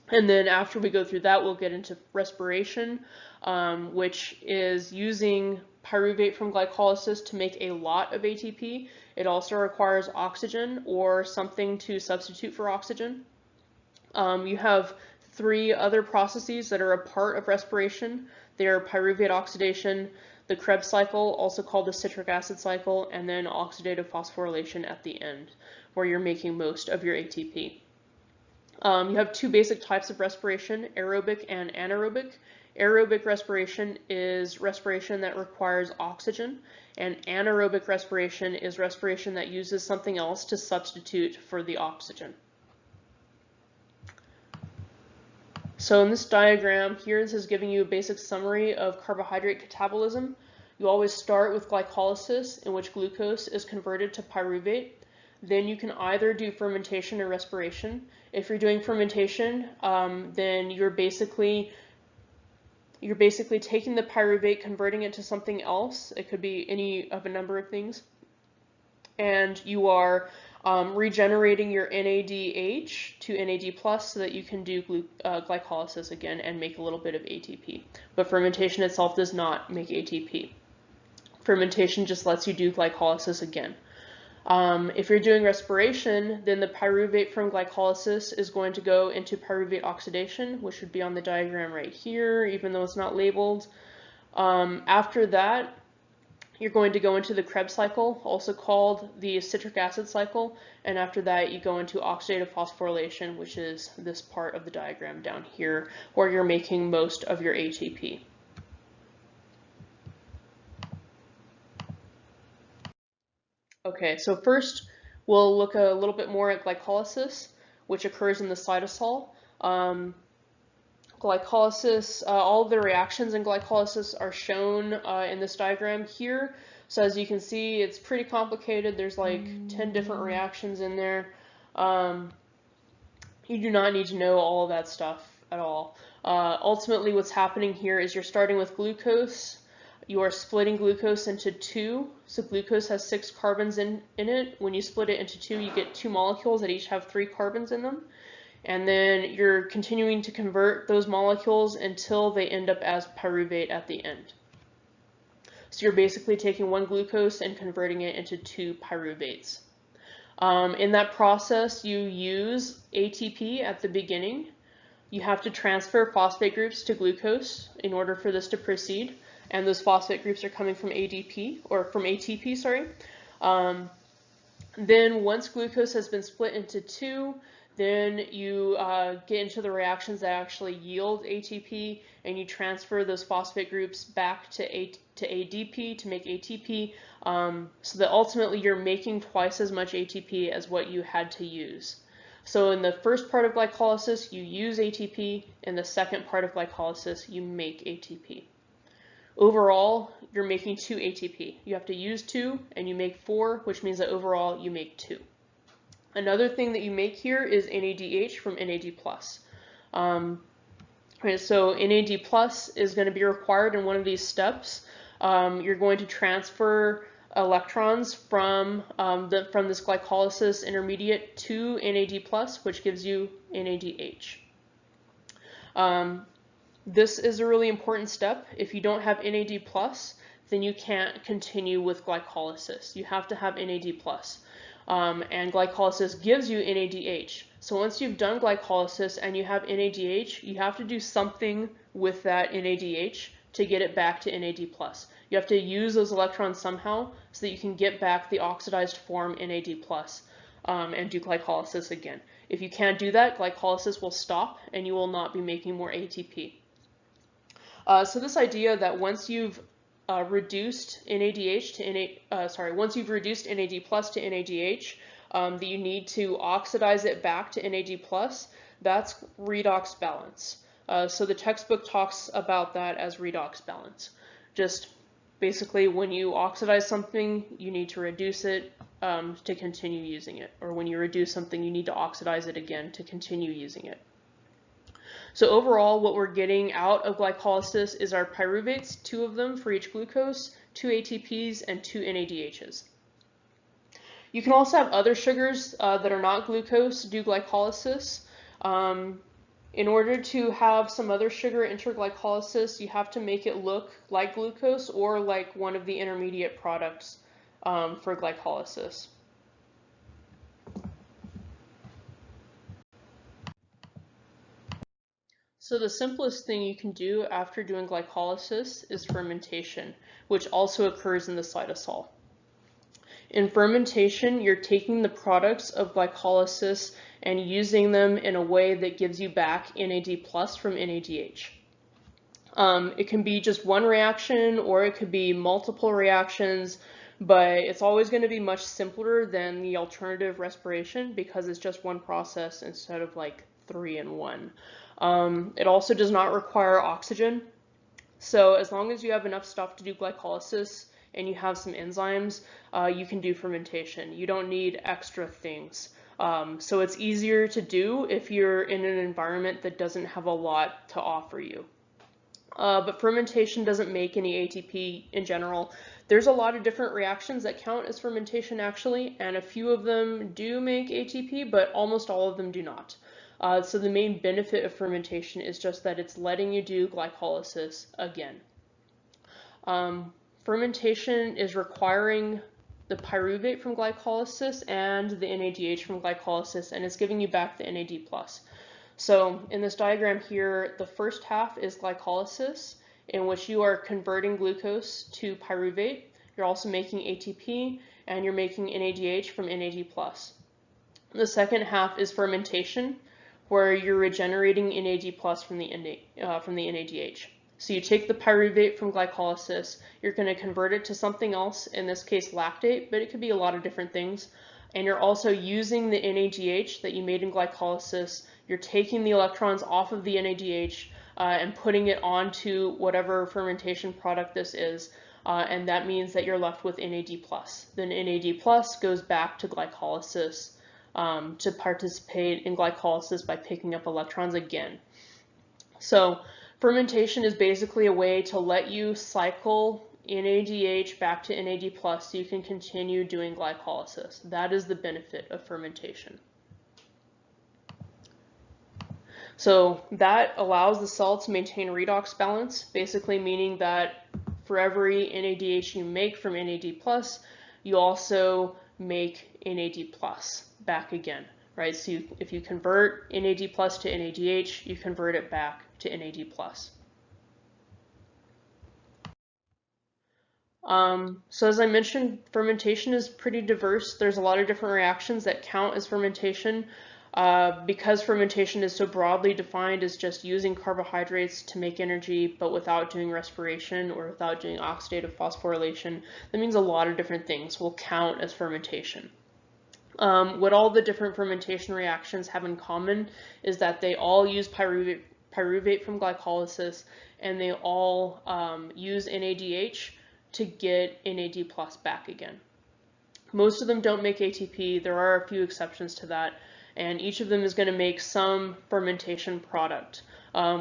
And then after we go through that, we'll get into respiration, which is using pyruvate from glycolysis to make a lot of ATP. It also requires oxygen or something to substitute for oxygen. You have three other processes that are a part of respiration. They are pyruvate oxidation, the Krebs cycle, also called the citric acid cycle, and then oxidative phosphorylation at the end, where you're making most of your ATP. You have two basic types of respiration, aerobic and anaerobic. Aerobic respiration is respiration that requires oxygen, and anaerobic respiration is respiration that uses something else to substitute for the oxygen. So in this diagram here, this is giving you a basic summary of carbohydrate catabolism. You always start with glycolysis, in which glucose is converted to pyruvate. Then you can either do fermentation or respiration. If you're doing fermentation, then you're basically taking the pyruvate, converting it to something else. It could be any of a number of things. And you are regenerating your NADH to NAD plus so that you can do glycolysis again and make a little bit of ATP. But fermentation itself does not make ATP. Fermentation just lets you do glycolysis again. If you're doing respiration, then the pyruvate from glycolysis is going to go into pyruvate oxidation, which would be on the diagram right here, even though it's not labeled. After that, you're going to go into the Krebs cycle, also called the citric acid cycle, and after that you go into oxidative phosphorylation, which is this part of the diagram down here, where you're making most of your ATP. Okay, so first we'll look a little bit more at glycolysis, which occurs in the cytosol. Glycolysis, all of the reactions in glycolysis are shown in this diagram here. So as you can see, it's pretty complicated. There's like 10 different reactions in there. You do not need to know all of that stuff at all. Ultimately, what's happening here is you're starting with glucose. You are splitting glucose into two. So glucose has 6 carbons in it. When you split it into two, you get 2 molecules that each have 3 carbons in them. And then you're continuing to convert those molecules until they end up as pyruvate at the end. So you're basically taking one glucose and converting it into 2 pyruvates. In that process, you use ATP at the beginning. You have to transfer phosphate groups to glucose in order for this to proceed. And those phosphate groups are coming from ATP, sorry. Then once glucose has been split into 2, then you get into the reactions that actually yield ATP, and you transfer those phosphate groups back to ADP to make ATP, so that ultimately you're making twice as much ATP as what you had to use. So in the first part of glycolysis, you use ATP. In the second part of glycolysis, you make ATP. Overall, you're making 2 ATP. You have to use 2, and you make 4, which means that overall you make 2. Another thing that you make here is NADH from NAD+. So NAD+ is going to be required in one of these steps. You're going to transfer electrons from this glycolysis intermediate to NAD+, which gives you NADH. This is a really important step. If you don't have NAD+, then you can't continue with glycolysis. You have to have NAD+. And glycolysis gives you NADH. So once you've done glycolysis and you have NADH, you have to do something with that NADH to get it back to NAD+. You have to use those electrons somehow so that you can get back the oxidized form NAD+, and do glycolysis again. If you can't do that, glycolysis will stop and you will not be making more ATP. So this idea that once you've reduced NADH to once you've reduced NAD plus to NADH, that you need to oxidize it back to NAD plus. That's redox balance. So the textbook talks about that as redox balance. Just basically, when you oxidize something, you need to reduce it to continue using it. Or when you reduce something, you need to oxidize it again to continue using it. So overall, what we're getting out of glycolysis is our pyruvates, 2 of them for each glucose, 2 ATPs, and 2 NADHs. You can also have other sugars that are not glucose do glycolysis. In order to have some other sugar enter glycolysis, you have to make it look like glucose or like one of the intermediate products for glycolysis. So the simplest thing you can do after doing glycolysis is fermentation, which also occurs in the cytosol. In fermentation, you're taking the products of glycolysis and using them in a way that gives you back NAD plus from NADH. It can be just one reaction or it could be multiple reactions, but it's always going to be much simpler than the alternative respiration because it's just one process instead of like 3 in 1. It also does not require oxygen. So as long as you have enough stuff to do glycolysis and you have some enzymes, you can do fermentation. You don't need extra things. So it's easier to do if you're in an environment that doesn't have a lot to offer you. But fermentation doesn't make any ATP in general. There's a lot of different reactions that count as fermentation actually, and a few of them do make ATP, but almost all of them do not. So the main benefit of fermentation is just that it's letting you do glycolysis again. Fermentation is requiring the pyruvate from glycolysis and the NADH from glycolysis, and it's giving you back the NAD+. So in this diagram here, the first half is glycolysis, in which you are converting glucose to pyruvate. You're also making ATP, and you're making NADH from NAD+. The second half is fermentation, where you're regenerating NAD+ from the NADH. So you take the pyruvate from glycolysis, you're going to convert it to something else, in this case lactate, but it could be a lot of different things. And you're also using the NADH that you made in glycolysis. You're taking the electrons off of the NADH and putting it onto whatever fermentation product this is. And that means that you're left with NAD+. Then NAD+ goes back to glycolysis to participate in glycolysis by picking up electrons again. So fermentation is basically a way to let you cycle NADH back to NAD+ so you can continue doing glycolysis. That is the benefit of fermentation. So that allows the cell to maintain redox balance, basically meaning that for every NADH you make from NAD+, you also make NAD+ back again, right? So if you convert NAD+ to NADH, you convert it back to NAD+. So as I mentioned, fermentation is pretty diverse. There's a lot of different reactions that count as fermentation. Because fermentation is so broadly defined as just using carbohydrates to make energy, but without doing respiration or without doing oxidative phosphorylation, that means a lot of different things will count as fermentation. What all the different fermentation reactions have in common is that they all use pyruvate from glycolysis, and they all use NADH to get NAD+ back again. Most of them don't make ATP. There are a few exceptions to that, and each of them is going to make some fermentation product,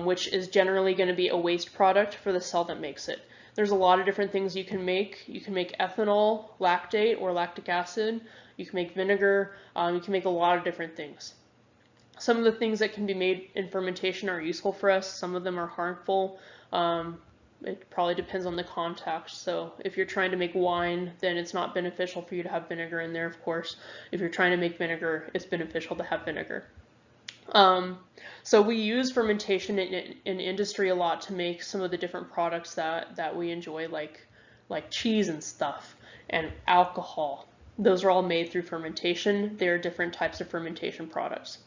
which is generally going to be a waste product for the cell that makes it. There's a lot of different things you can make. You can make ethanol, lactate, or lactic acid. You can make vinegar. You can make a lot of different things. Some of the things that can be made in fermentation are useful for us. Some of them are harmful. It probably depends on the context. So if you're trying to make wine, then it's not beneficial for you to have vinegar in there, of course. If you're trying to make vinegar, it's beneficial to have vinegar. So we use fermentation in industry a lot to make some of the different products that we enjoy, like cheese and stuff, and alcohol. Those are all made through fermentation. There are different types of fermentation products.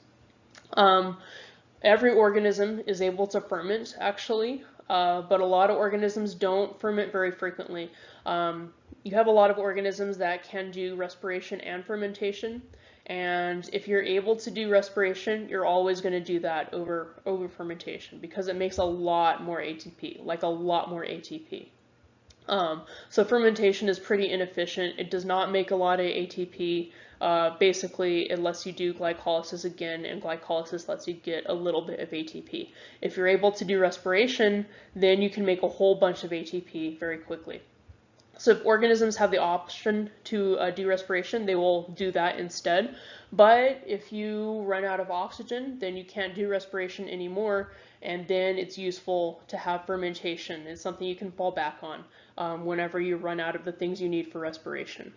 Every organism is able to ferment, actually. but a lot of organisms don't ferment very frequently. You have a lot of organisms that can do respiration and fermentation, and if you're able to do respiration, you're always going to do that over fermentation because it makes a lot more ATP, like a lot more ATP. So fermentation is pretty inefficient. It does not make a lot of ATP. Basically, it lets you do glycolysis again, and glycolysis lets you get a little bit of ATP. If you're able to do respiration, then you can make a whole bunch of ATP very quickly. So if organisms have the option to do respiration, they will do that instead. But if you run out of oxygen, then you can't do respiration anymore, and then it's useful to have fermentation. It's something you can fall back on whenever you run out of the things you need for respiration.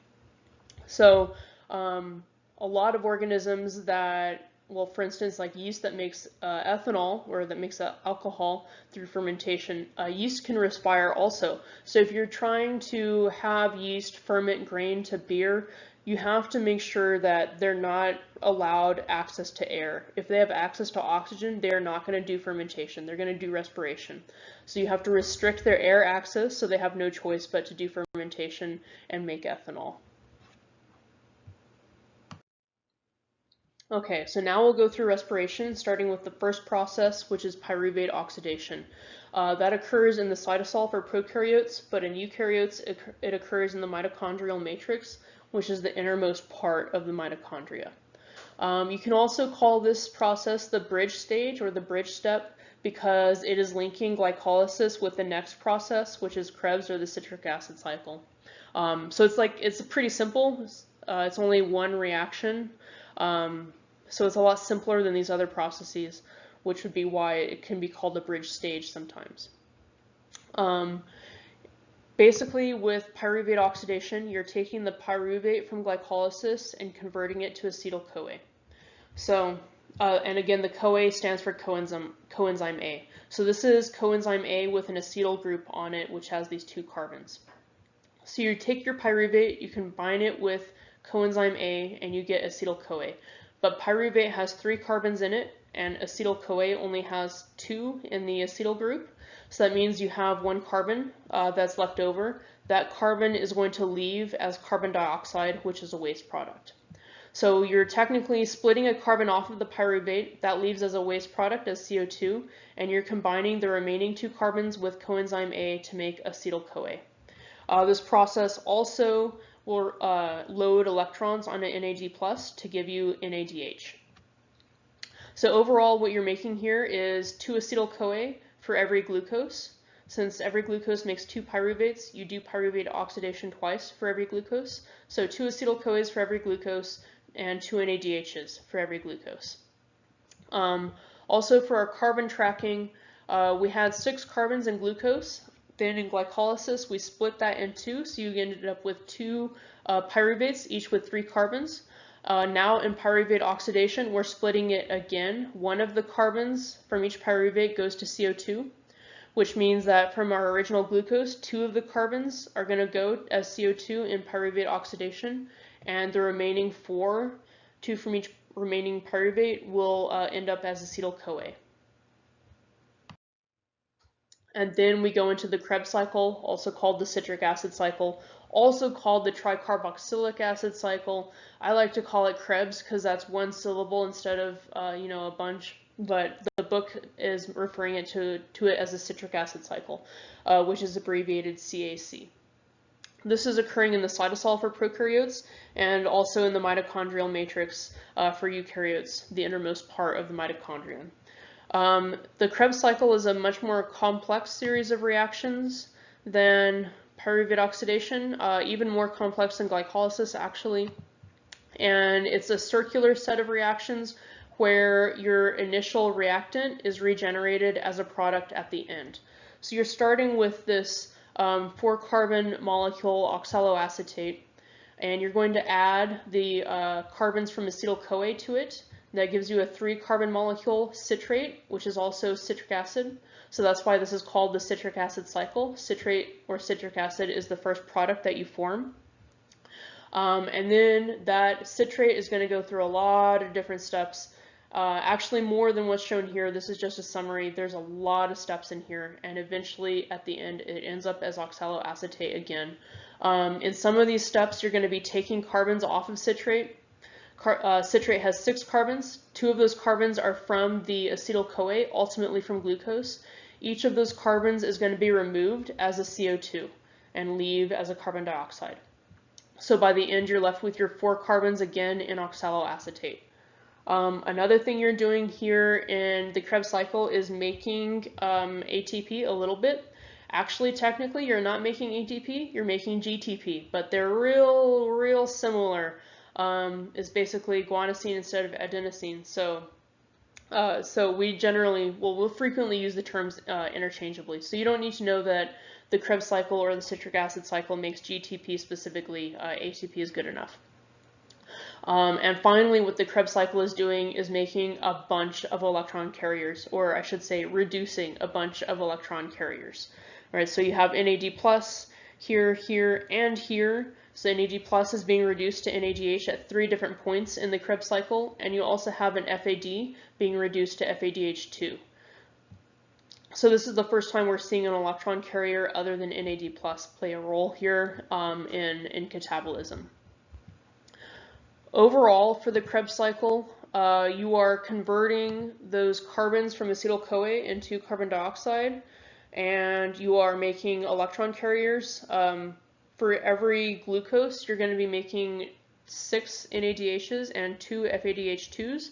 So a lot of organisms that, well, for instance, like yeast that makes ethanol or that makes alcohol through fermentation, yeast can respire also. So if you're trying to have yeast ferment grain to beer, you have to make sure that they're not allowed access to air. If they have access to oxygen, they're not going to do fermentation. They're going to do respiration. So you have to restrict their air access so they have no choice but to do fermentation and make ethanol. Okay, so now we'll go through respiration, starting with the first process, which is pyruvate oxidation. That occurs in the cytosol for prokaryotes, but in eukaryotes, it occurs in the mitochondrial matrix, which is the innermost part of the mitochondria. You can also call this process the bridge stage or the bridge step because it is linking glycolysis with the next process, which is Krebs or the citric acid cycle. So it's pretty simple. It's only one reaction. So it's a lot simpler than these other processes, which would be why it can be called a bridge stage sometimes. Basically, with pyruvate oxidation, you're taking the pyruvate from glycolysis and converting it to acetyl-CoA. So, and again, the CoA stands for coenzyme A. So this is coenzyme A with an acetyl group on it, which has these two carbons. So you take your pyruvate, you combine it with coenzyme A, and you get acetyl-CoA. But pyruvate has 3 carbons in it, and acetyl-CoA only has 2 in the acetyl group. So that means you have 1 carbon that's left over. That carbon is going to leave as carbon dioxide, which is a waste product. So you're technically splitting a carbon off of the pyruvate. That leaves as a waste product as CO2, and you're combining the remaining 2 carbons with coenzyme A to make acetyl-CoA. This process also will load electrons on an Nad Plus to give you NADH. So overall, what you're making here is 2 acetyl-CoA for every glucose. Since every glucose makes 2 pyruvates, you do pyruvate oxidation twice for every glucose. So 2 acetyl-CoAs for every glucose and 2 NADHs for every glucose. Also for our carbon tracking, we had 6 carbons in glucose. Then in glycolysis, we split that in 2, so you ended up with 2 pyruvates, each with 3 carbons. Now in pyruvate oxidation, we're splitting it again. 1 of the carbons from each pyruvate goes to CO2, which means that from our original glucose, 2 of the carbons are going to go as CO2 in pyruvate oxidation, and the remaining 4, 2 from each remaining pyruvate, will end up as acetyl-CoA. And then we go into the Krebs cycle, also called the citric acid cycle, also called the tricarboxylic acid cycle. I like to call it Krebs because that's 1 syllable instead of a bunch, but the book is referring to it as a citric acid cycle, which is abbreviated CAC. This is occurring in the cytosol for prokaryotes and also in the mitochondrial matrix for eukaryotes, the innermost part of the mitochondrion. The Krebs cycle is a much more complex series of reactions than pyruvate oxidation, even more complex than glycolysis actually. And it's a circular set of reactions where your initial reactant is regenerated as a product at the end. So you're starting with this 4-carbon molecule oxaloacetate, and you're going to add the carbons from acetyl-CoA to it. That gives you a 3-carbon molecule citrate, which is also citric acid. So that's why this is called the citric acid cycle. Citrate or citric acid is the first product that you form. And then that citrate is going to go through a lot of different steps Actually more than what's shown here. This is just a summary. There's a lot of steps in here, and eventually at the end it ends up as oxaloacetate again. In some of these steps you're going to be taking carbons off of citrate. Citrate has 6 carbons. 2 of those carbons are from the acetyl-CoA, ultimately from glucose. Each of those carbons is going to be removed as a CO2 and leave as a carbon dioxide. So by the end you're left with your 4 carbons again in oxaloacetate. Another thing you're doing here in the Krebs cycle is making ATP a little bit. Actually, technically, you're not making ATP, you're making GTP, but they're real similar. Is basically guanosine instead of adenosine. So we generally, we'll frequently use the terms interchangeably. So you don't need to know that the Krebs cycle or the citric acid cycle makes GTP specifically. ATP is good enough. And finally, what the Krebs cycle is doing is making a bunch of electron carriers, or I should say reducing a bunch of electron carriers. All right, so you have NAD plus here, here, and here. So NAD plus is being reduced to NADH at 3 different points in the Krebs cycle, and you also have an FAD being reduced to FADH2. So this is the first time we're seeing an electron carrier other than NAD plus play a role here in catabolism. Overall, for the Krebs cycle, you are converting those carbons from acetyl-CoA into carbon dioxide, and you are making electron carriers. For every glucose, you're going to be making 6 NADHs and 2 FADH2s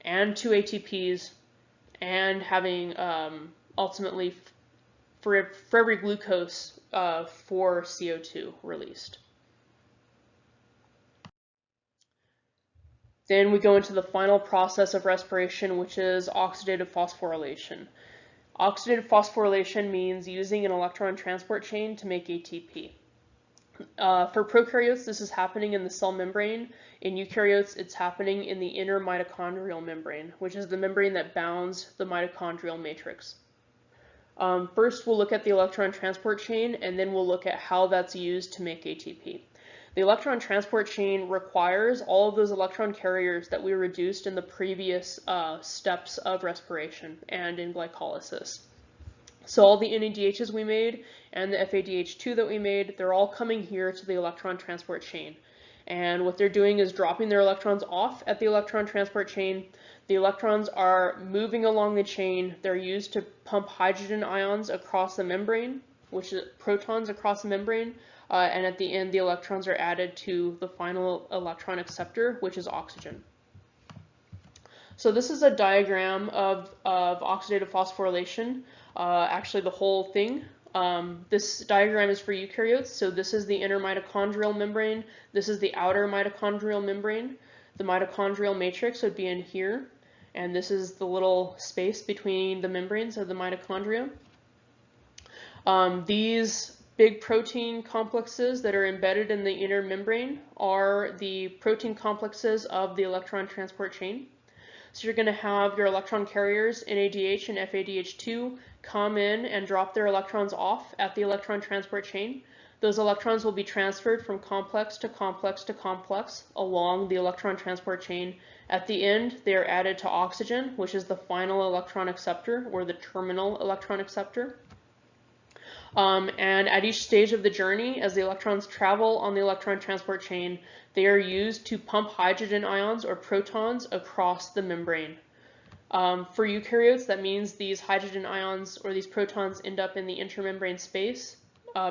and 2 ATPs, and having ultimately for every glucose 4 CO2 released. Then we go into the final process of respiration, which is oxidative phosphorylation. Oxidative phosphorylation means using an electron transport chain to make ATP. For prokaryotes, this is happening in the cell membrane. In eukaryotes, it's happening in the inner mitochondrial membrane, which is the membrane that bounds the mitochondrial matrix. First, we'll look at the electron transport chain, and then we'll look at how that's used to make ATP. The electron transport chain requires all of those electron carriers that we reduced in the previous steps of respiration and in glycolysis. So all the NADHs we made and the FADH2 that we made, they're all coming here to the electron transport chain. And what they're doing is dropping their electrons off at the electron transport chain. The electrons are moving along the chain. They're used to pump hydrogen ions across the membrane, which is protons across the membrane. And at the end, the electrons are added to the final electron acceptor, which is oxygen. So this is a diagram of oxidative phosphorylation, actually the whole thing. This diagram is for eukaryotes, so this is the inner mitochondrial membrane, this is the outer mitochondrial membrane. The mitochondrial matrix would be in here, and this is the little space between the membranes of the mitochondria. These big protein complexes that are embedded in the inner membrane are the protein complexes of the electron transport chain. So you're going to have your electron carriers, NADH and FADH2, come in and drop their electrons off at the electron transport chain. Those electrons will be transferred from complex to complex to complex along the electron transport chain. At the end, they are added to oxygen, which is the final electron acceptor, or the terminal electron acceptor. And at each stage of the journey, as the electrons travel on the electron transport chain, they are used to pump hydrogen ions or protons across the membrane. For eukaryotes, that means these hydrogen ions or these protons end up in the intermembrane space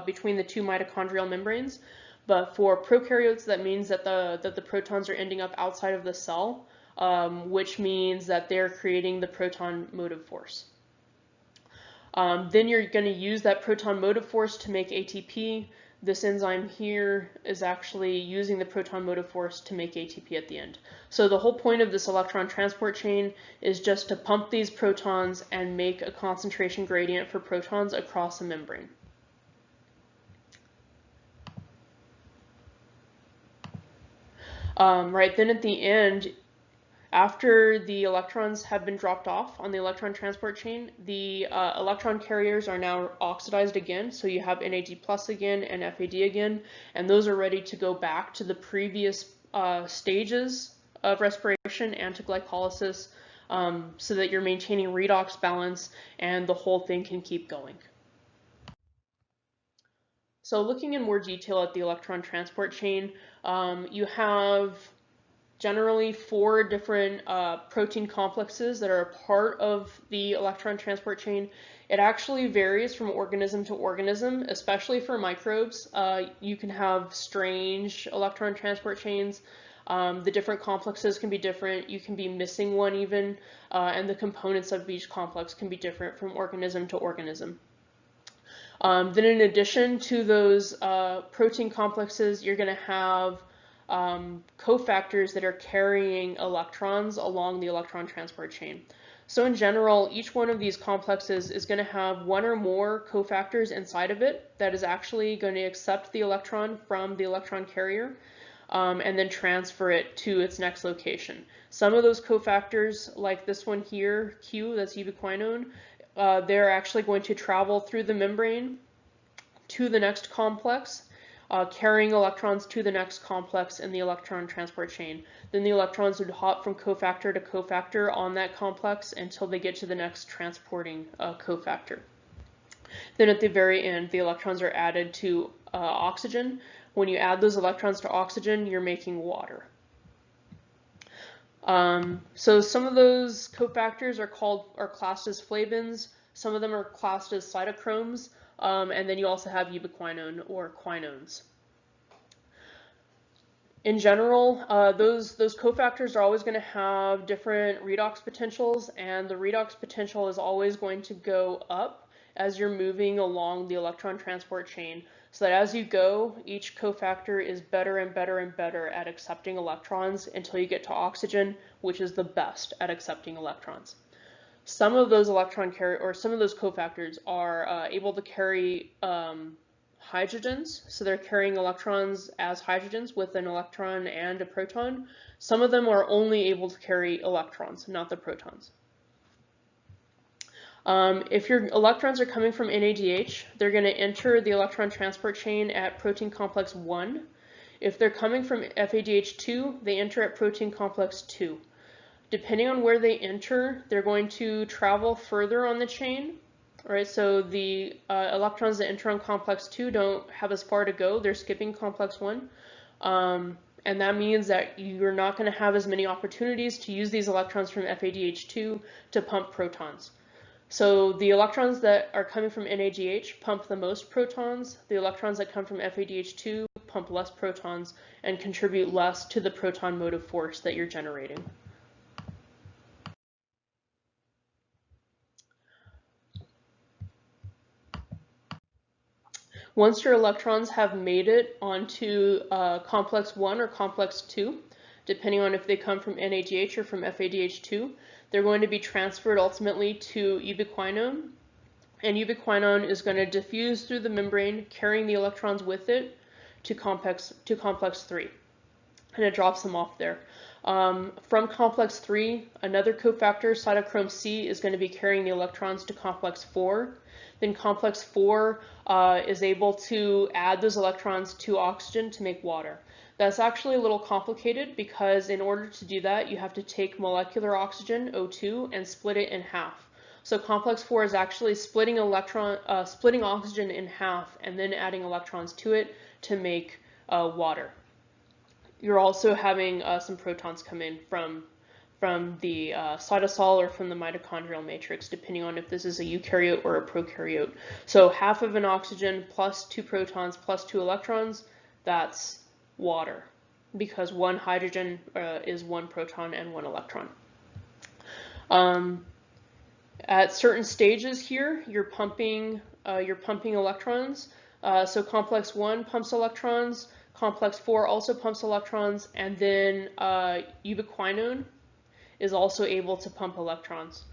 between the 2 mitochondrial membranes. But for prokaryotes, that means that the protons are ending up outside of the cell, which means that they're creating the proton motive force. Then you're going to use that proton motive force to make ATP. This enzyme here is actually using the proton motive force to make ATP at the end. So the whole point of this electron transport chain is just to pump these protons and make a concentration gradient for protons across the membrane. Right, then at the end, after the electrons have been dropped off on the electron transport chain, the electron carriers are now oxidized again. So you have NAD plus again and FAD again, and those are ready to go back to the previous stages of respiration and to glycolysis, so that you're maintaining redox balance and the whole thing can keep going. So looking in more detail at the electron transport chain, you have generally 4 different protein complexes that are a part of the electron transport chain. It actually varies from organism to organism, especially for microbes. You can have strange electron transport chains. The different complexes can be different. You can be missing one even, and the components of each complex can be different from organism to organism. Then in addition to those protein complexes, you're going to have cofactors that are carrying electrons along the electron transport chain. So in general, each one of these complexes is going to have 1 or more cofactors inside of it that is actually going to accept the electron from the electron carrier and then transfer it to its next location. Some of those cofactors, like this one here, Q, that's ubiquinone, they're actually going to travel through the membrane to the next complex, carrying electrons to the next complex in the electron transport chain. Then the electrons would hop from cofactor to cofactor on that complex until they get to the next transporting cofactor. Then at the very end, the electrons are added to oxygen. When you add those electrons to oxygen, you're making water. So some of those cofactors are classed as flavins. Some of them are classed as cytochromes, and then you also have ubiquinone or quinones. In general, those cofactors are always going to have different redox potentials, and the redox potential is always going to go up as you're moving along the electron transport chain, so that as you go, each cofactor is better and better and better at accepting electrons until you get to oxygen, which is the best at accepting electrons. Some of those some of those cofactors are able to carry hydrogens, so they're carrying electrons as hydrogens with an electron and a proton. Some of them are only able to carry electrons, not the protons. If your electrons are coming from NADH, they're going to enter the electron transport chain at protein complex 1. If they're coming from FADH2, they enter at protein complex 2. Depending on where they enter, they're going to travel further on the chain. All right, so the electrons that enter on complex 2 don't have as far to go. They're skipping complex 1. And that means that you're not going to have as many opportunities to use these electrons from FADH2 to pump protons. So the electrons that are coming from NADH pump the most protons. The electrons that come from FADH2 pump less protons and contribute less to the proton motive force that you're generating. Once your electrons have made it onto complex 1 or complex 2, depending on if they come from NADH or from FADH2, they're going to be transferred ultimately to ubiquinone, and ubiquinone is going to diffuse through the membrane, carrying the electrons with it to complex 3, and it drops them off there. From complex 3, another cofactor, cytochrome C, is going to be carrying the electrons to complex 4. Then complex 4 is able to add those electrons to oxygen to make water. That's actually a little complicated because in order to do that, you have to take molecular oxygen, O2, and split it in half. So complex 4 is actually splitting oxygen in half and then adding electrons to it to make water. You're also having some protons come in from the cytosol or from the mitochondrial matrix, depending on if this is a eukaryote or a prokaryote. So half of an oxygen plus 2 protons plus 2 electrons, that's water, because 1 hydrogen is 1 proton and 1 electron. At certain stages here, you're pumping electrons. So complex 1 pumps electrons, complex 4 also pumps electrons, and then ubiquinone is also able to pump electrons.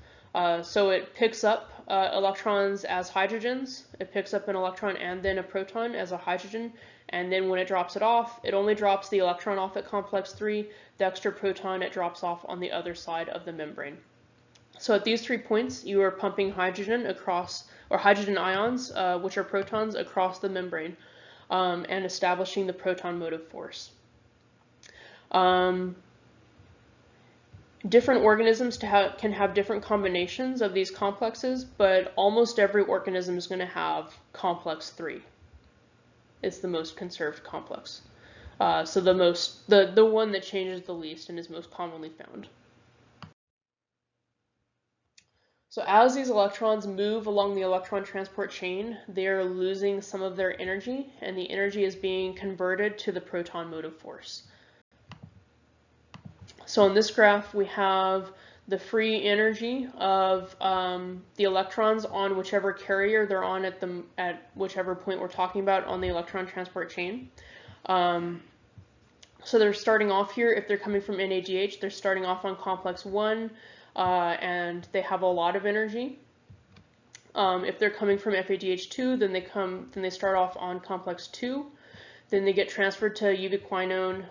So it picks up electrons as hydrogens. It picks up an electron and then a proton as a hydrogen, and then when it drops it off, it only drops the electron off at complex 3. The extra proton it drops off on the other side of the membrane. So at these 3 points, you are pumping hydrogen across, or hydrogen ions, which are protons, across the membrane, and establishing the proton motive force. Different organisms can have different combinations of these complexes, but almost every organism is going to have complex 3. It's the most conserved complex. So the one that changes the least and is most commonly found. So as these electrons move along the electron transport chain, they are losing some of their energy, and the energy is being converted to the proton motive force. So in this graph, we have the free energy of the electrons on whichever carrier they're on at whichever point we're talking about on the electron transport chain. So they're starting off here, if they're coming from NADH, they're starting off on complex 1, and they have a lot of energy. If they're coming from FADH2, then they start off on complex 2, then they get transferred to ubiquinone.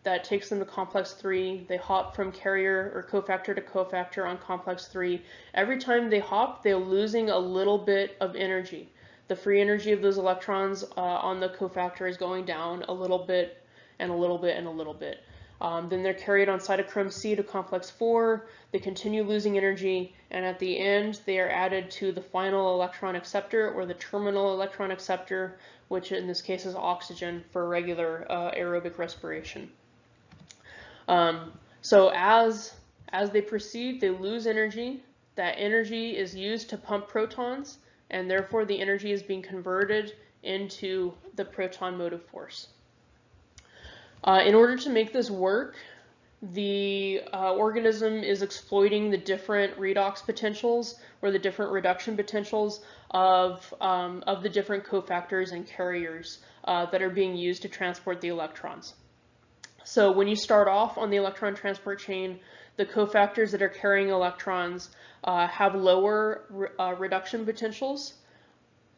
That takes them to complex 3. They hop from carrier or cofactor to cofactor on complex 3. Every time they hop, they're losing a little bit of energy. The free energy of those electrons on the cofactor is going down a little bit and a little bit and a little bit. Then they're carried on cytochrome C to complex 4. They continue losing energy, and at the end, they are added to the final electron acceptor or the terminal electron acceptor, which in this case is oxygen for regular aerobic respiration. So as they proceed, they lose energy. That energy is used to pump protons, and therefore the energy is being converted into the proton motive force. In order to make this work, the organism is exploiting the different redox potentials or the different reduction potentials of the different cofactors and carriers that are being used to transport the electrons. So when you start off on the electron transport chain, the cofactors that are carrying electrons have lower reduction potentials.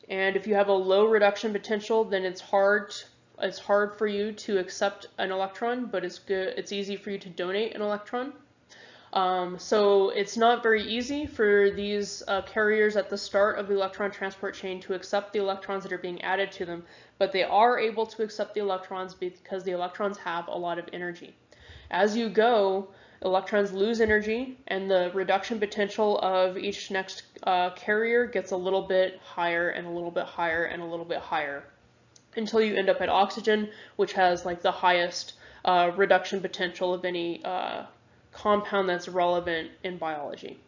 And if you have a low reduction potential, then it's hard for you to accept an electron, but it's easy for you to donate an electron. So it's not very easy for these carriers at the start of the electron transport chain to accept the electrons that are being added to them, but they are able to accept the electrons because the electrons have a lot of energy. As you go, electrons lose energy, and the reduction potential of each next carrier gets a little bit higher and a little bit higher and a little bit higher, until you end up at oxygen, which has like the highest reduction potential of any compound that's relevant in biology.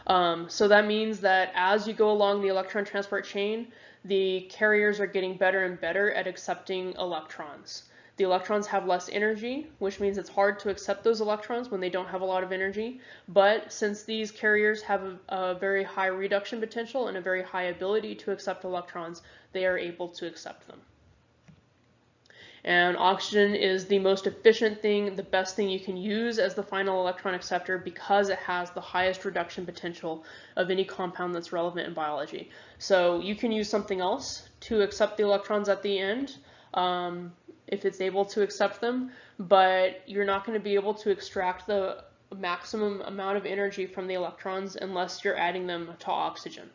So that means that as you go along the electron transport chain, the carriers are getting better and better at accepting electrons. The electrons have less energy, which means it's hard to accept those electrons when they don't have a lot of energy. But since these carriers have a very high reduction potential and a very high ability to accept electrons, they are able to accept them. And oxygen is the most efficient thing, the best thing you can use as the final electron acceptor because it has the highest reduction potential of any compound that's relevant in biology. So you can use something else to accept the electrons at the end if it's able to accept them, but you're not going to be able to extract the maximum amount of energy from the electrons unless you're adding them to oxygen.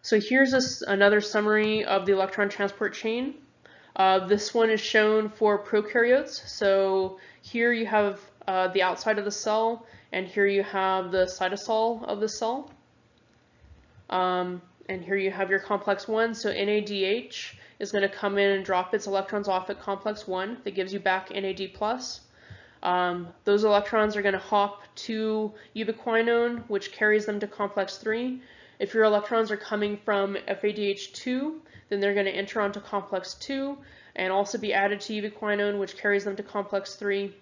So here's another summary of the electron transport chain. This one is shown for prokaryotes. So here you have the outside of the cell, and here you have the cytosol of the cell. And here you have your complex 1. So NADH is going to come in and drop its electrons off at complex 1. That gives you back NAD+. Those electrons are going to hop to ubiquinone, which carries them to complex 3. If your electrons are coming from FADH2, then they're going to enter onto complex 2 and also be added to ubiquinone, which carries them to complex 3.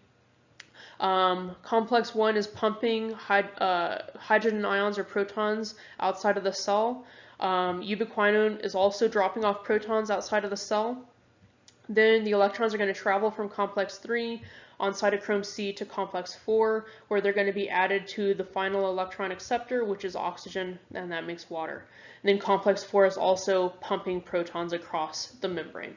Complex 1 is pumping hydrogen ions or protons outside of the cell. Ubiquinone is also dropping off protons outside of the cell. Then the electrons are going to travel from complex 3 on cytochrome C to complex 4, where they're going to be added to the final electron acceptor, which is oxygen, and that makes water. And then complex 4 is also pumping protons across the membrane.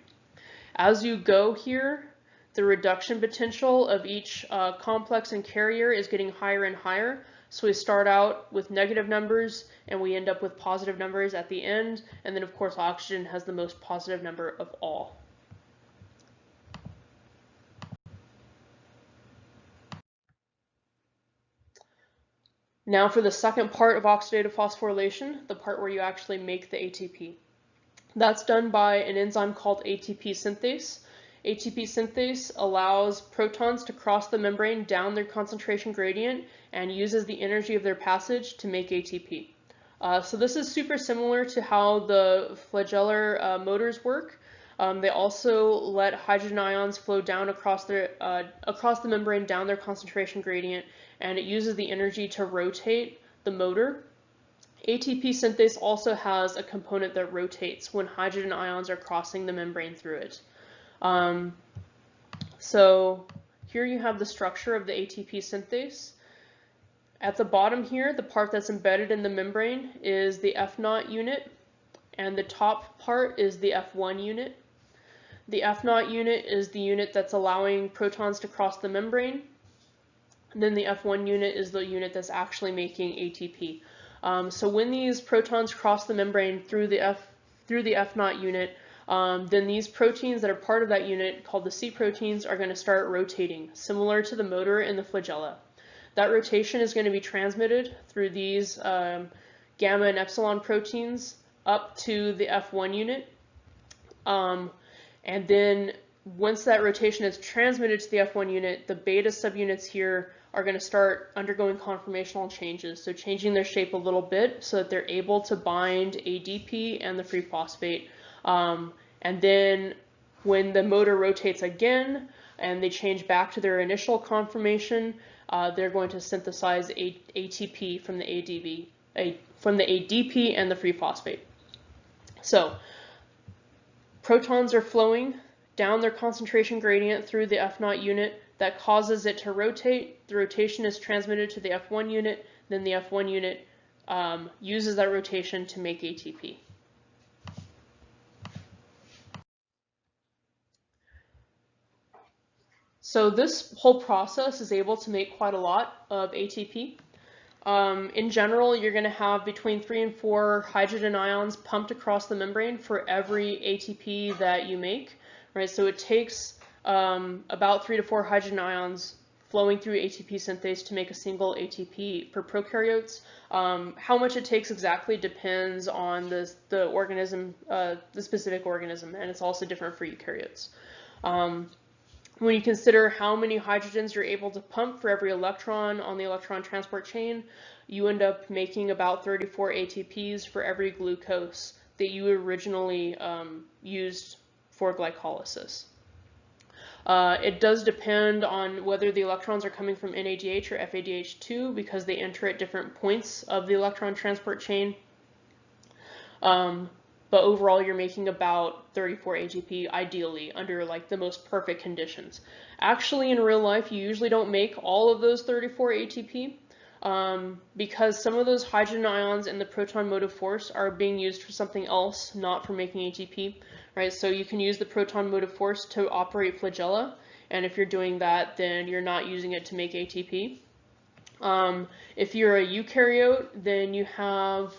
As you go here, the reduction potential of each complex and carrier is getting higher and higher. So we start out with negative numbers, and we end up with positive numbers at the end. And then, of course, oxygen has the most positive number of all. Now for the second part of oxidative phosphorylation, the part where you actually make the ATP. That's done by an enzyme called ATP synthase. ATP synthase allows protons to cross the membrane down their concentration gradient and uses the energy of their passage to make ATP. So this is super similar to how the flagellar motors work. They also let hydrogen ions flow down across the membrane down their concentration gradient, and it uses the energy to rotate the motor. ATP synthase also has a component that rotates when hydrogen ions are crossing the membrane through it. So here you have the structure of the ATP synthase. At the bottom here, the part that's embedded in the membrane is the F0 unit, and the top part is the F1 unit. The F0 unit is the unit that's allowing protons to cross the membrane. And then the F1 unit is the unit that's actually making ATP. So when these protons cross the membrane through the F0 unit, then these proteins that are part of that unit, called the C proteins, are going to start rotating, similar to the motor in the flagella. That rotation is going to be transmitted through these gamma and epsilon proteins up to the F1 unit. And then once that rotation is transmitted to the F1 unit, the beta subunits here are going to start undergoing conformational changes, so changing their shape a little bit so that they're able to bind ADP and the free phosphate. And then when the motor rotates again and they change back to their initial conformation, they're going to synthesize ATP from the ADP and the free phosphate. So protons are flowing down their concentration gradient through the F0 unit. That causes it to rotate. The rotation is transmitted to the F1 unit. Then the F1 unit uses that rotation to make ATP. So this whole process is able to make quite a lot of ATP. In general, you're going to have between 3 and 4 hydrogen ions pumped across the membrane for every ATP that you make, right? So it takes about 3 to 4 hydrogen ions flowing through ATP synthase to make a single ATP for prokaryotes. How much it takes exactly depends on the organism, the specific organism, and it's also different for eukaryotes. When you consider how many hydrogens you're able to pump for every electron on the electron transport chain, you end up making about 34 ATPs for every glucose that you originally used for glycolysis. It does depend on whether the electrons are coming from NADH or FADH2 because they enter at different points of the electron transport chain. But overall, you're making about 34 ATP, ideally, under like the most perfect conditions. Actually, in real life, you usually don't make all of those 34 ATP because some of those hydrogen ions in the proton motive force are being used for something else, not for making ATP, right? So you can use the proton motive force to operate flagella, and if you're doing that, then you're not using it to make ATP. If you're a eukaryote, then you have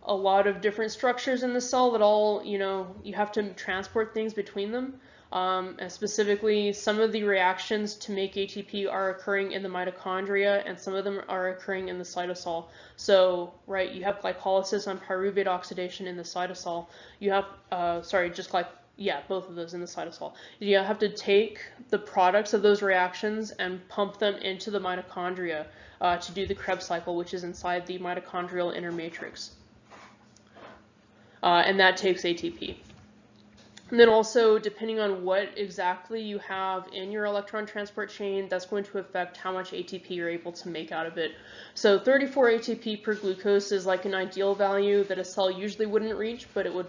a lot of different structures in the cell that all, you have to transport things between them. And specifically, some of the reactions to make ATP are occurring in the mitochondria, and some of them are occurring in the cytosol. So, right, you have glycolysis on pyruvate oxidation in the cytosol. You have, both of those in the cytosol. You have to take the products of those reactions and pump them into the mitochondria to do the Krebs cycle, which is inside the mitochondrial inner matrix. And that takes ATP. And then also, depending on what exactly you have in your electron transport chain, that's going to affect how much ATP you're able to make out of it. So 34 ATP per glucose is like an ideal value that a cell usually wouldn't reach, but it would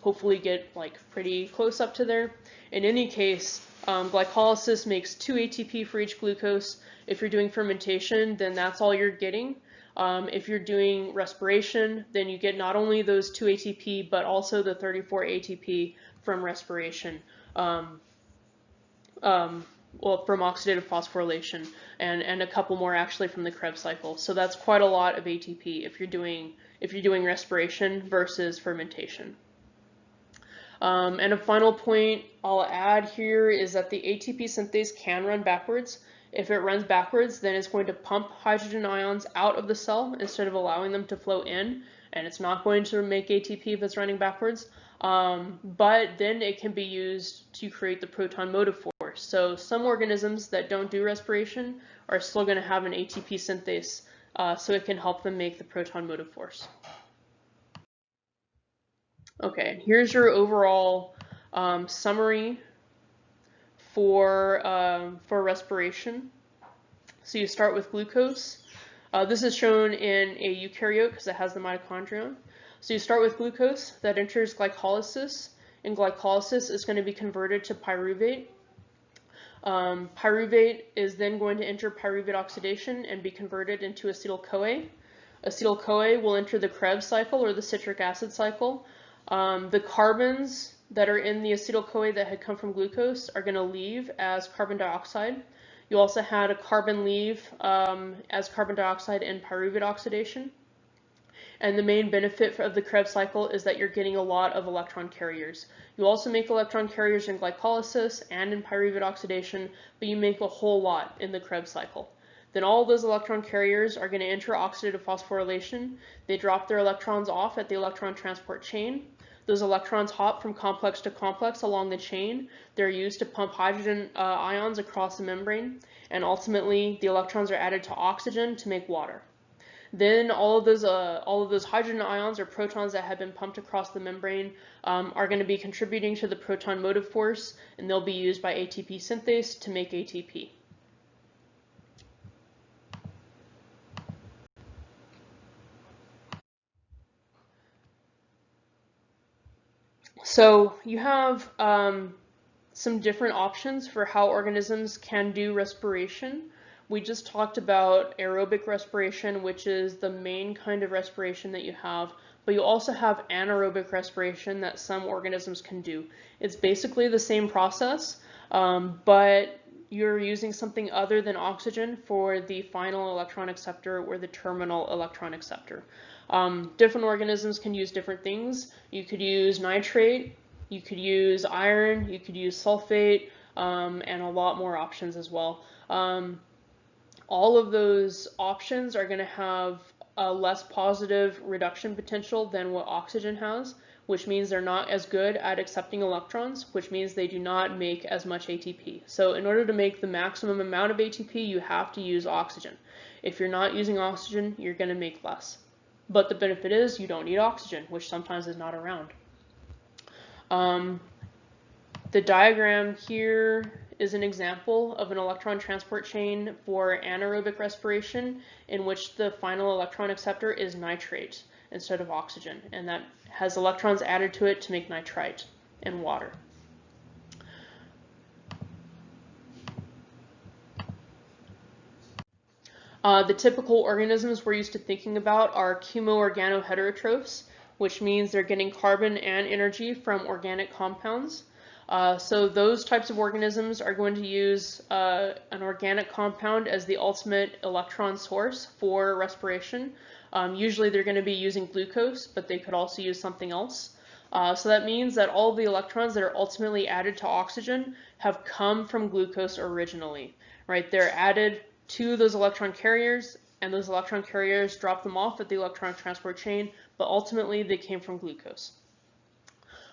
hopefully get like pretty close up to there. In any case, glycolysis makes 2 ATP for each glucose. If you're doing fermentation, then that's all you're getting. If you're doing respiration, then you get not only those 2 ATP, but also the 34 ATP from respiration, from oxidative phosphorylation, and a couple more actually from the Krebs cycle. So that's quite a lot of ATP if you're doing respiration versus fermentation. And a final point I'll add here is that the ATP synthase can run backwards. If it runs backwards, then it's going to pump hydrogen ions out of the cell instead of allowing them to flow in, and it's not going to make ATP if it's running backwards. But then it can be used to create the proton motive force. So some organisms that don't do respiration are still going to have an ATP synthase, so it can help them make the proton motive force. Okay, here's your overall summary for respiration. So you start with glucose. This is shown in a eukaryote because it has the mitochondria. So you start with glucose that enters glycolysis, and glycolysis is going to be converted to pyruvate. Pyruvate is then going to enter pyruvate oxidation and be converted into acetyl-CoA. Acetyl-CoA will enter the Krebs cycle or the citric acid cycle. The carbons that are in the acetyl-CoA that had come from glucose are going to leave as carbon dioxide. You also had a carbon leave as carbon dioxide in pyruvate oxidation. And the main benefit of the Krebs cycle is that you're getting a lot of electron carriers. You also make electron carriers in glycolysis and in pyruvate oxidation, but you make a whole lot in the Krebs cycle. Then all of those electron carriers are going to enter oxidative phosphorylation. They drop their electrons off at the electron transport chain. Those electrons hop from complex to complex along the chain. They're used to pump hydrogen ions across the membrane, and ultimately the electrons are added to oxygen to make water. Then all of those hydrogen ions or protons that have been pumped across the membrane are going to be contributing to the proton motive force, and they'll be used by ATP synthase to make ATP. So you have some different options for how organisms can do respiration. We just talked about aerobic respiration, which is the main kind of respiration that you have, but you also have anaerobic respiration that some organisms can do. It's basically the same process, but you're using something other than oxygen for the final electron acceptor or the terminal electron acceptor. Different organisms can use different things. You could use nitrate, you could use iron, you could use sulfate, and a lot more options as well. All of those options are going to have a less positive reduction potential than what oxygen has, which means they're not as good at accepting electrons, which means they do not make as much ATP. So in order to make the maximum amount of ATP, you have to use oxygen. If you're not using oxygen, you're going to make less. But the benefit is you don't need oxygen, which sometimes is not around. The diagram here is an example of an electron transport chain for anaerobic respiration in which the final electron acceptor is nitrate instead of oxygen, and that has electrons added to it to make nitrite and water. The typical organisms we're used to thinking about are chemoorganoheterotrophs, which means they're getting carbon and energy from organic compounds. So those types of organisms are going to use an organic compound as the ultimate electron source for respiration. Usually they're going to be using glucose, but they could also use something else. So that means that all of the electrons that are ultimately added to oxygen have come from glucose originally, right? They're added to those electron carriers, and those electron carriers drop them off at the electron transport chain, but ultimately they came from glucose.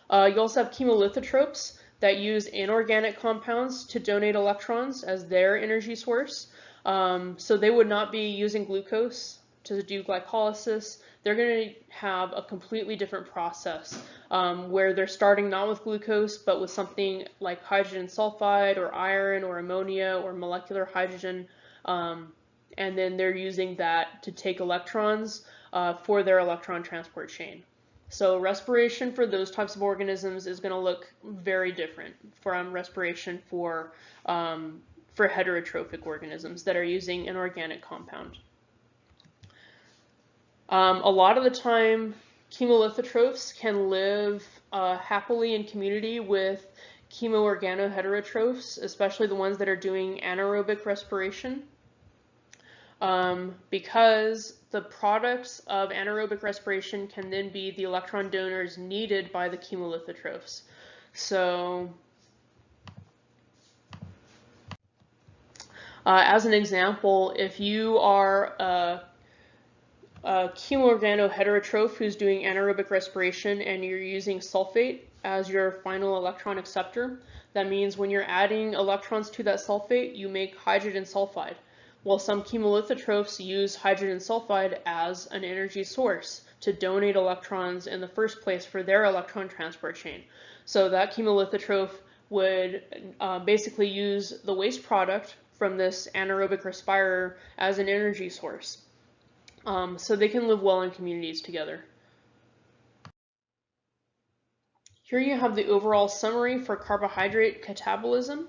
You also have chemolithotrophs that use inorganic compounds to donate electrons as their energy source. So they would not be using glucose to do glycolysis. They're going to have a completely different process where they're starting not with glucose, but with something like hydrogen sulfide or iron or ammonia or molecular hydrogen. And then they're using that to take electrons for their electron transport chain. So respiration for those types of organisms is going to look very different from respiration for heterotrophic organisms that are using an organic compound. A lot of the time, chemolithotrophs can live happily in community with chemoorganoheterotrophs, especially the ones that are doing anaerobic respiration. Because the products of anaerobic respiration can then be the electron donors needed by the chemolithotrophs. So As an example, if you are a chemoorganoheterotroph who's doing anaerobic respiration and you're using sulfate as your final electron acceptor, that means when you're adding electrons to that sulfate, you make hydrogen sulfide. Well, some chemolithotrophs use hydrogen sulfide as an energy source to donate electrons in the first place for their electron transport chain. So that chemolithotroph would basically use the waste product from this anaerobic respirer as an energy source. So they can live well in communities together. Here you have the overall summary for carbohydrate catabolism.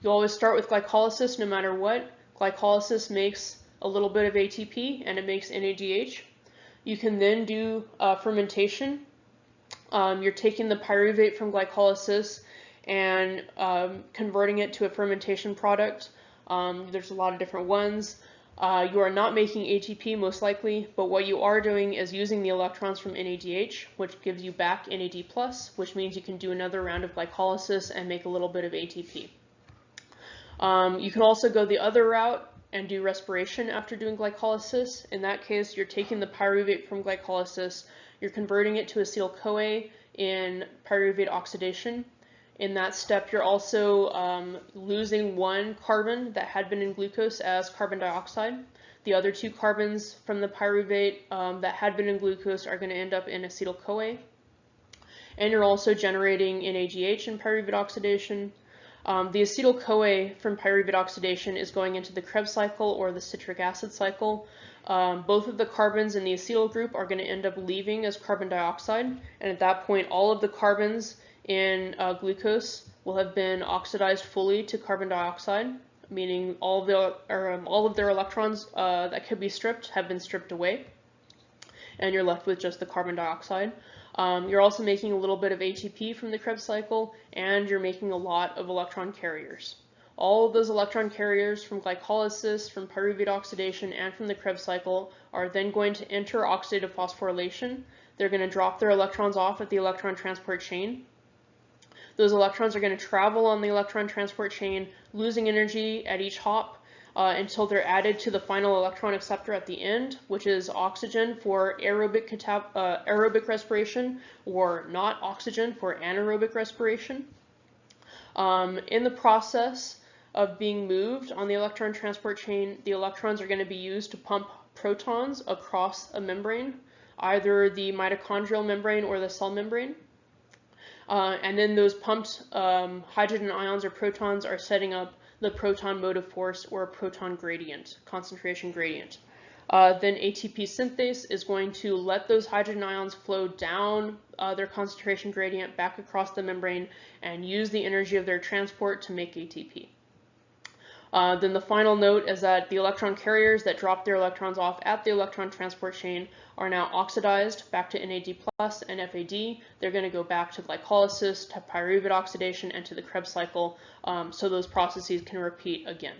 You always start with glycolysis no matter what. Glycolysis makes a little bit of ATP and it makes NADH. You can then do fermentation. You're taking the pyruvate from glycolysis and converting it to a fermentation product. There's a lot of different ones. You are not making ATP most likely, but what you are doing is using the electrons from NADH, which gives you back Nad Plus, which means you can do another round of glycolysis and make a little bit of ATP. You can also go the other route and do respiration after doing glycolysis. In that case, you're taking the pyruvate from glycolysis, you're converting it to acetyl-CoA in pyruvate oxidation. In that step, you're also losing one carbon that had been in glucose as carbon dioxide. The other two carbons from the pyruvate that had been in glucose are going to end up in acetyl-CoA. And you're also generating NADH in pyruvate oxidation. The acetyl-CoA from pyruvate oxidation is going into the Krebs cycle or the citric acid cycle. Both of the carbons in the acetyl group are going to end up leaving as carbon dioxide, and at that point all of the carbons in glucose will have been oxidized fully to carbon dioxide, meaning all of their electrons that could be stripped have been stripped away, and you're left with just the carbon dioxide. You're also making a little bit of ATP from the Krebs cycle, and you're making a lot of electron carriers. All of those electron carriers from glycolysis, from pyruvate oxidation, and from the Krebs cycle are then going to enter oxidative phosphorylation. They're going to drop their electrons off at the electron transport chain. Those electrons are going to travel on the electron transport chain, losing energy at each hop until they're added to the final electron acceptor at the end, which is oxygen for aerobic respiration, or not oxygen for anaerobic respiration. In the process of being moved on the electron transport chain, the electrons are going to be used to pump protons across a membrane, either the mitochondrial membrane or the cell membrane. And then those pumped hydrogen ions or protons are setting up the proton motive force or proton gradient, concentration gradient. Then ATP synthase is going to let those hydrogen ions flow down their concentration gradient back across the membrane and use the energy of their transport to make ATP. Then the final note is that the electron carriers that drop their electrons off at the electron transport chain are now oxidized back to Nad Plus and FAD. They're going to go back to glycolysis, to pyruvate oxidation, and to the Krebs cycle, so those processes can repeat again.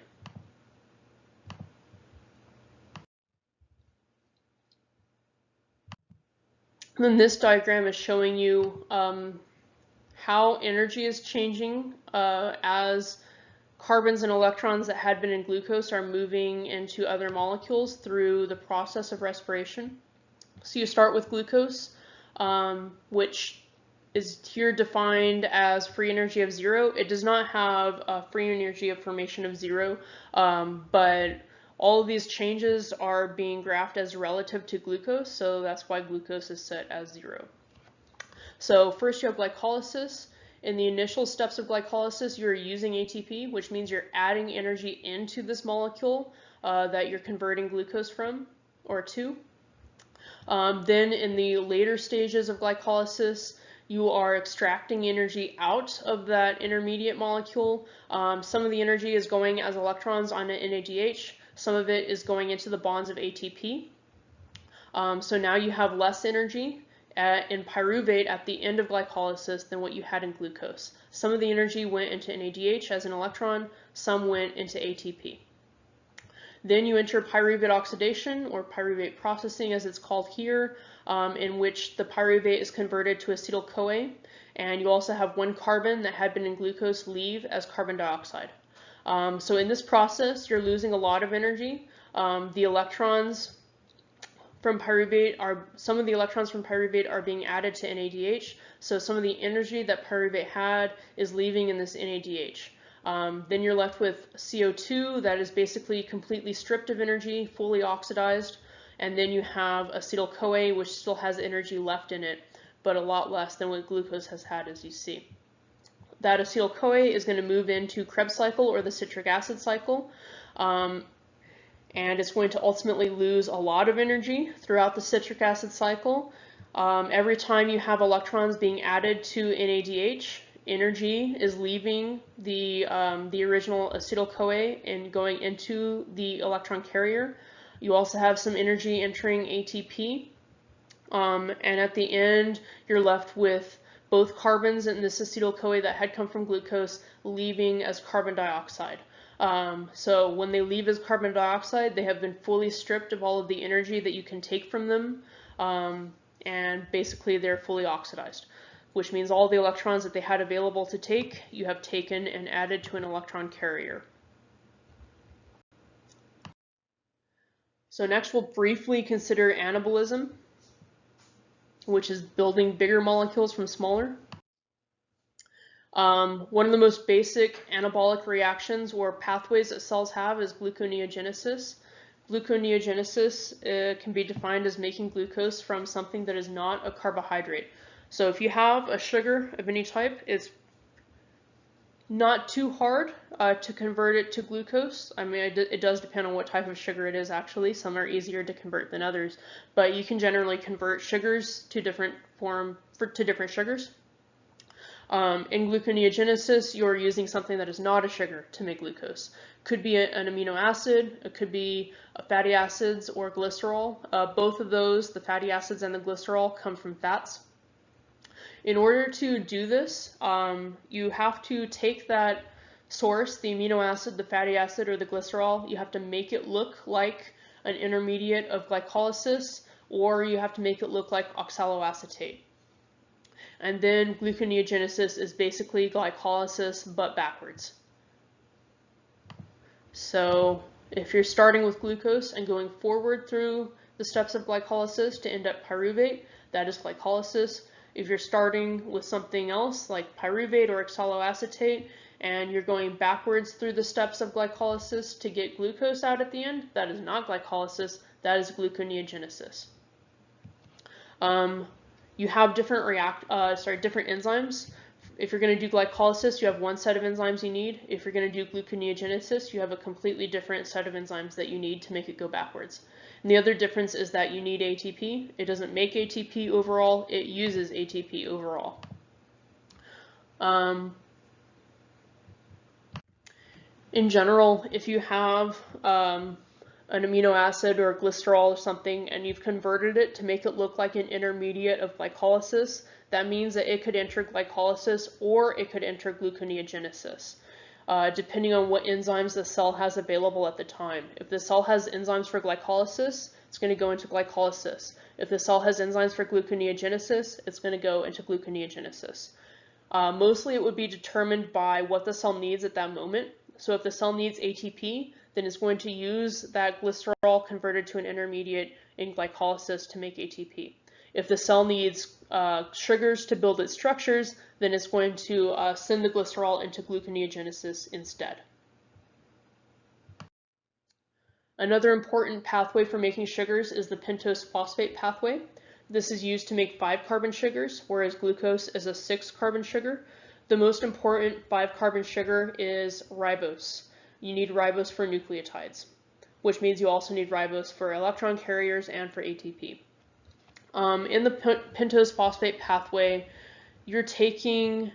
And then this diagram is showing you how energy is changing as carbons and electrons that had been in glucose are moving into other molecules through the process of respiration. So you start with glucose, which is here defined as free energy of 0. It does not have a free energy of formation of 0, but all of these changes are being graphed as relative to glucose, so that's why glucose is set as 0. So first you have glycolysis. In the initial steps of glycolysis, you're using ATP, which means you're adding energy into this molecule that you're converting glucose from or to. Then in the later stages of glycolysis, you are extracting energy out of that intermediate molecule. Some of the energy is going as electrons on an NADH. Some of it is going into the bonds of ATP. So now you have less energy in pyruvate at the end of glycolysis than what you had in glucose. Some of the energy went into NADH as an electron, some went into ATP. Then you enter pyruvate oxidation, or pyruvate processing as it's called here, in which the pyruvate is converted to acetyl-CoA, and you also have one carbon that had been in glucose leave as carbon dioxide. So in this process, you're losing a lot of energy. The electrons from pyruvate some of the electrons from pyruvate are being added to NADH. So some of the energy that pyruvate had is leaving in this NADH. Then you're left with CO2 that is basically completely stripped of energy, fully oxidized. And then you have acetyl-CoA, which still has energy left in it, but a lot less than what glucose has had, as you see. That acetyl-CoA is going to move into Krebs cycle, or the citric acid cycle. And it's going to ultimately lose a lot of energy throughout the citric acid cycle. Every time you have electrons being added to NADH, energy is leaving the original acetyl-CoA and going into the electron carrier. You also have some energy entering ATP. And at the end, you're left with both carbons in this acetyl-CoA that had come from glucose leaving as carbon dioxide. So when they leave as carbon dioxide, they have been fully stripped of all of the energy that you can take from them, and basically they're fully oxidized, which means all the electrons that they had available to take, you have taken and added to an electron carrier. So next we'll briefly consider anabolism, which is building bigger molecules from smaller. One of the most basic anabolic reactions or pathways that cells have is gluconeogenesis. Gluconeogenesis can be defined as making glucose from something that is not a carbohydrate. So if you have a sugar of any type, it's not too hard to convert it to glucose. I mean, it does depend on what type of sugar it is actually. Some are easier to convert than others, but you can generally convert sugars to different sugars. In gluconeogenesis, you're using something that is not a sugar to make glucose. Could be an amino acid, it could be fatty acids or glycerol. Both of those, the fatty acids and the glycerol, come from fats. In order to do this, you have to take that source, the amino acid, the fatty acid, or the glycerol, you have to make it look like an intermediate of glycolysis, or you have to make it look like oxaloacetate. And then gluconeogenesis is basically glycolysis, but backwards. So if you're starting with glucose and going forward through the steps of glycolysis to end up pyruvate, that is glycolysis. If you're starting with something else like pyruvate or oxaloacetate and you're going backwards through the steps of glycolysis to get glucose out at the end, that is not glycolysis, that is gluconeogenesis. You have different different enzymes. If you're going to do glycolysis, you have one set of enzymes you need. If you're going to do gluconeogenesis, you have a completely different set of enzymes that you need to make it go backwards. And the other difference is that you need ATP. It doesn't make ATP overall, it uses ATP overall. In general, if you have an amino acid or a glycerol or something and you've converted it to make it look like an intermediate of glycolysis, that means that it could enter glycolysis or it could enter gluconeogenesis, depending on what enzymes the cell has available at the time. If the cell has enzymes for glycolysis, it's going to go into glycolysis. If the cell has enzymes for gluconeogenesis, it's going to go into gluconeogenesis. Mostly it would be determined by what the cell needs at that moment. So if the cell needs ATP, then it's going to use that glycerol converted to an intermediate in glycolysis to make ATP. If the cell needs sugars to build its structures, then it's going to send the glycerol into gluconeogenesis instead. Another important pathway for making sugars is the pentose phosphate pathway. This is used to make 5-carbon sugars, whereas glucose is a 6-carbon sugar. The most important 5-carbon sugar is ribose. You need ribose for nucleotides, which means you also need ribose for electron carriers and for ATP. In the pentose phosphate pathway, you're taking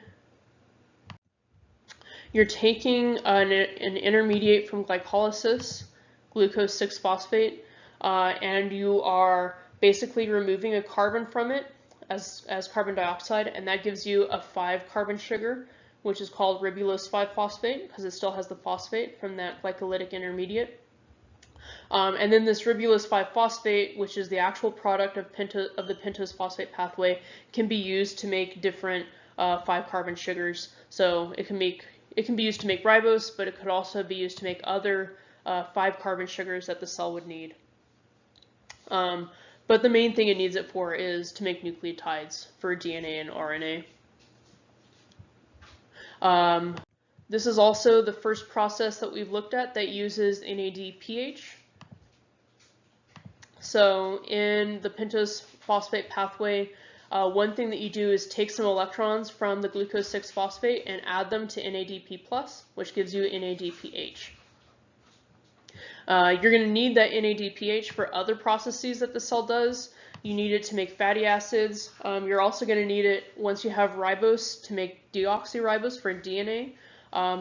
an intermediate from glycolysis, glucose 6-phosphate, and you are basically removing a carbon from it as carbon dioxide, and that gives you a 5-carbon sugar, which is called ribulose 5-phosphate because it still has the phosphate from that glycolytic intermediate. And then this ribulose 5-phosphate, which is the actual product of the pentose phosphate pathway, can be used to make different 5-carbon sugars. So it can make It can be used to make ribose, but it could also be used to make other 5-carbon sugars that the cell would need. But the main thing it needs it for is to make nucleotides for DNA and RNA. This is also the first process that we've looked at that uses NADPH. So in the pentose phosphate pathway, one thing that you do is take some electrons from the glucose 6-phosphate and add them to NADP+, which gives you NADPH. You're going to need that NADPH for other processes that the cell does. You need it to make fatty acids. You're also going to need it once you have ribose to make deoxyribose for DNA.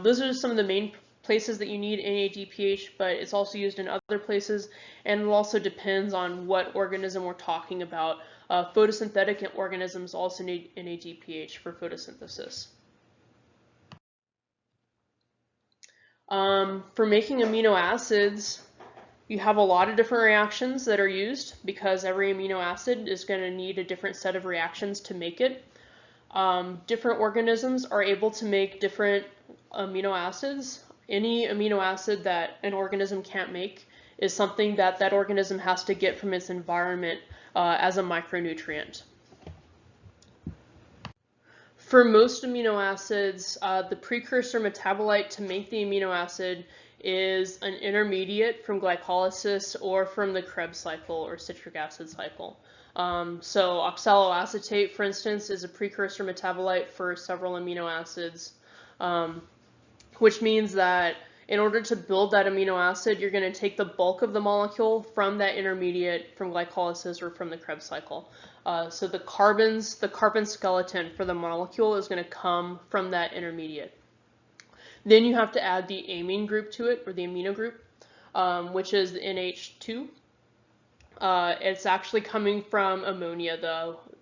Those are some of the main places that you need NADPH, but it's also used in other places, and it also depends on what organism we're talking about. Photosynthetic organisms also need NADPH for photosynthesis. For making amino acids, you have a lot of different reactions that are used because every amino acid is going to need a different set of reactions to make it. Different organisms are able to make different amino acids. Any amino acid that an organism can't make is something that that organism has to get from its environment as a micronutrient. For most amino acids, the precursor metabolite to make the amino acid is an intermediate from glycolysis or from the Krebs cycle or citric acid cycle. So oxaloacetate, for instance, is a precursor metabolite for several amino acids, which means that in order to build that amino acid, you're going to take the bulk of the molecule from that intermediate from glycolysis or from the Krebs cycle. So the carbon skeleton for the molecule is going to come from that intermediate. Then you have to add the amine group to it, or the amino group, which is the NH2. It's actually coming from ammonia,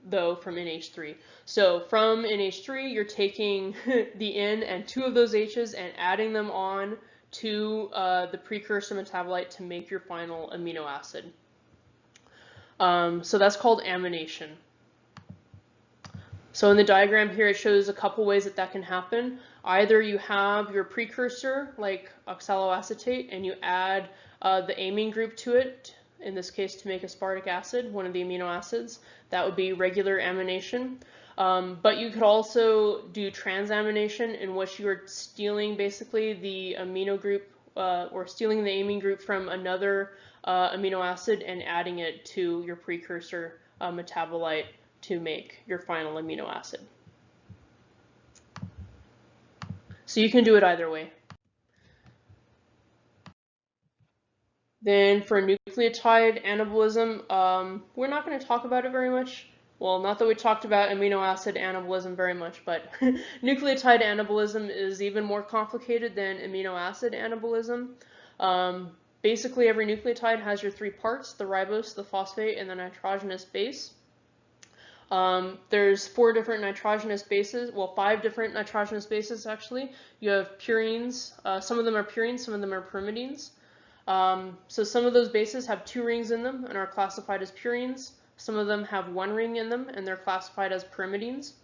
though from NH3. So from NH3, you're taking the N and 2 of those H's and adding them on to the precursor metabolite to make your final amino acid. So that's called amination. So in the diagram here, it shows a couple ways that that can happen. Either you have your precursor, like oxaloacetate, and you add the amine group to it, in this case to make aspartic acid, one of the amino acids. That would be regular amination. But you could also do transamination, in which you are stealing basically the amino group or stealing the amine group from another amino acid and adding it to your precursor metabolite to make your final amino acid. So you can do it either way. Then for nucleotide anabolism, we're not going to talk about it very much. Well, not that we talked about amino acid anabolism very much, but nucleotide anabolism is even more complicated than amino acid anabolism. Basically, every nucleotide has your 3 parts, the ribose, the phosphate, and the nitrogenous base. There's 4 different nitrogenous bases, well, 5 different nitrogenous bases actually. You have purines, some of them are purines, some of them are pyrimidines. So some of those bases have 2 rings in them and are classified as purines. Some of them have 1 ring in them and they're classified as pyrimidines.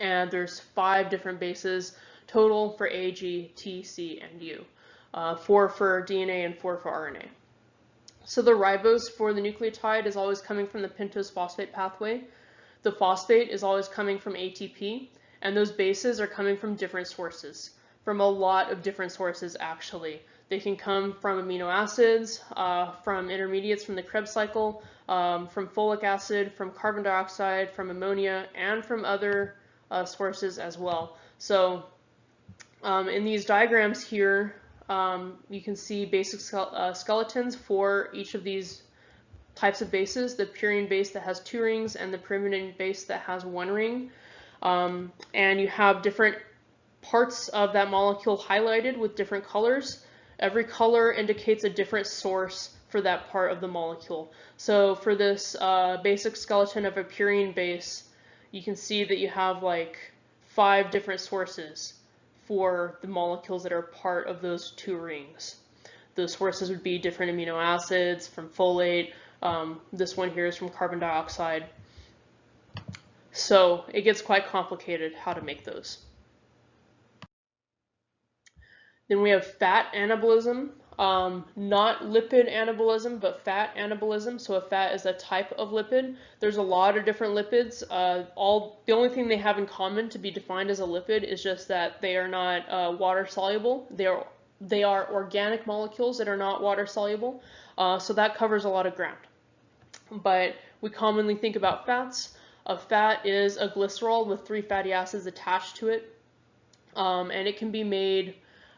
And there's 5 different bases total for A, G, T, C, and U. 4 for DNA and 4 for RNA. So the ribose for the nucleotide is always coming from the pentose phosphate pathway. The phosphate is always coming from ATP, and those bases are coming from different sources, from a lot of different sources actually. They can come from amino acids, from intermediates from the Krebs cycle, from folic acid, from carbon dioxide, from ammonia, and from other sources as well. So in these diagrams here, you can see basic skeletons for each of these types of bases, the purine base that has 2 rings and the pyrimidine base that has 1 ring. And you have different parts of that molecule highlighted with different colors. Every color indicates a different source for that part of the molecule. So for this basic skeleton of a purine base, you can see that you have like 5 different sources for the molecules that are part of those 2 rings. Those sources would be different amino acids from folate. This one here is from carbon dioxide. So it gets quite complicated how to make those. Then we have fat anabolism, not lipid anabolism, but fat anabolism. So a fat is a type of lipid. There's a lot of different lipids. The only thing they have in common to be defined as a lipid is just that they are not water soluble. They are organic molecules that are not water soluble. So that covers a lot of ground. But we commonly think about fats. A fat is a glycerol with 3 fatty acids attached to it, and it can be made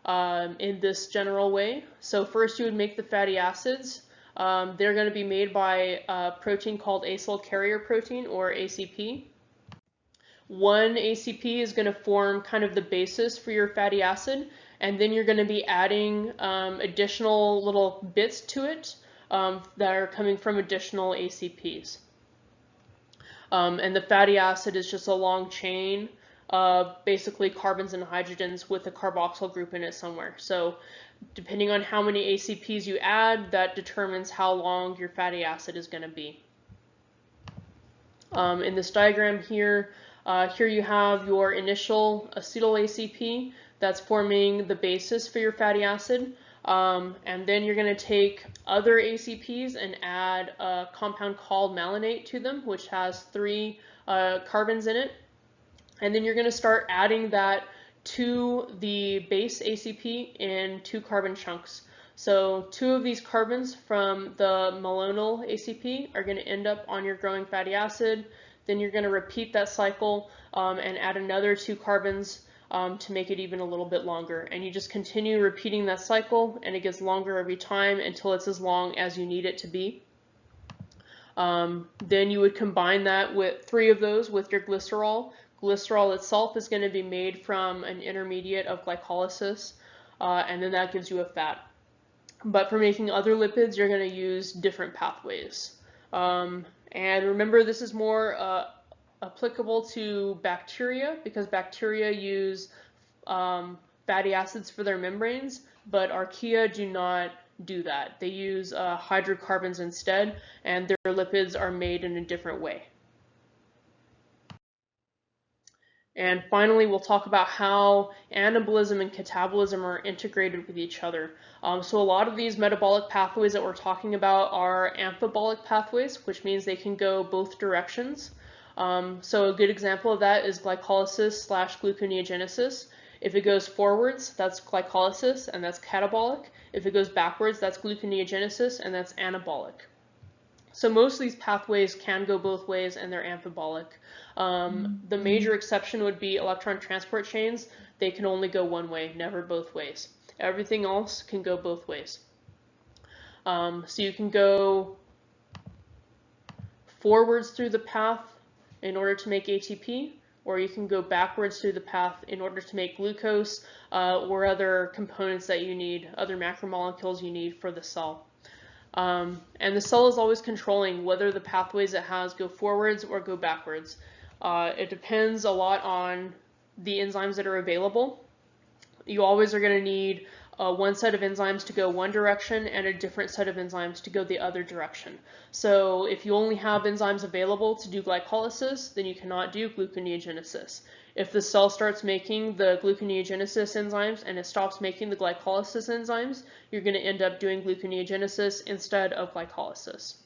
in this general way. So first you would make the fatty acids. They're going to be made by a protein called acyl carrier protein, or ACP. One ACP is going to form kind of the basis for your fatty acid, and then you're going to be adding additional little bits to it that are coming from additional ACPs. And the fatty acid is just a long chain basically carbons and hydrogens with a carboxyl group in it somewhere. So depending on how many ACPs you add, that determines how long your fatty acid is going to be. In this diagram here, here you have your initial acetyl ACP that's forming the basis for your fatty acid. And then you're going to take other ACPs and add a compound called malonate to them, which has 3 carbons in it. And then you're going to start adding that to the base ACP in 2 carbon chunks. So 2 of these carbons from the malonyl ACP are going to end up on your growing fatty acid. Then you're going to repeat that cycle and add another 2 carbons to make it even a little bit longer. And you just continue repeating that cycle, and it gets longer every time until it's as long as you need it to be. Then you would combine that with 3 of those with your glycerol. Glycerol itself is going to be made from an intermediate of glycolysis, and then that gives you a fat. But for making other lipids, you're going to use different pathways. And remember, this is more applicable to bacteria, because bacteria use fatty acids for their membranes, but archaea do not do that. They use hydrocarbons instead, and their lipids are made in a different way. And finally, we'll talk about how anabolism and catabolism are integrated with each other. So a lot of these metabolic pathways that we're talking about are amphibolic pathways, which means they can go both directions. So a good example of that is glycolysis / gluconeogenesis. If it goes forwards, that's glycolysis, and that's catabolic. If it goes backwards, that's gluconeogenesis, and that's anabolic. So most of these pathways can go both ways, and they're amphibolic. The major exception would be electron transport chains. They can only go one way, never both ways. Everything else can go both ways. So you can go forwards through the path in order to make ATP, or you can go backwards through the path in order to make glucose or other components that you need, other macromolecules you need for the cell. And the cell is always controlling whether the pathways it has go forwards or go backwards. It depends a lot on the enzymes that are available. You always are going to need one set of enzymes to go one direction and a different set of enzymes to go the other direction. So if you only have enzymes available to do glycolysis, then you cannot do gluconeogenesis. If the cell starts making the gluconeogenesis enzymes and it stops making the glycolysis enzymes, you're going to end up doing gluconeogenesis instead of glycolysis.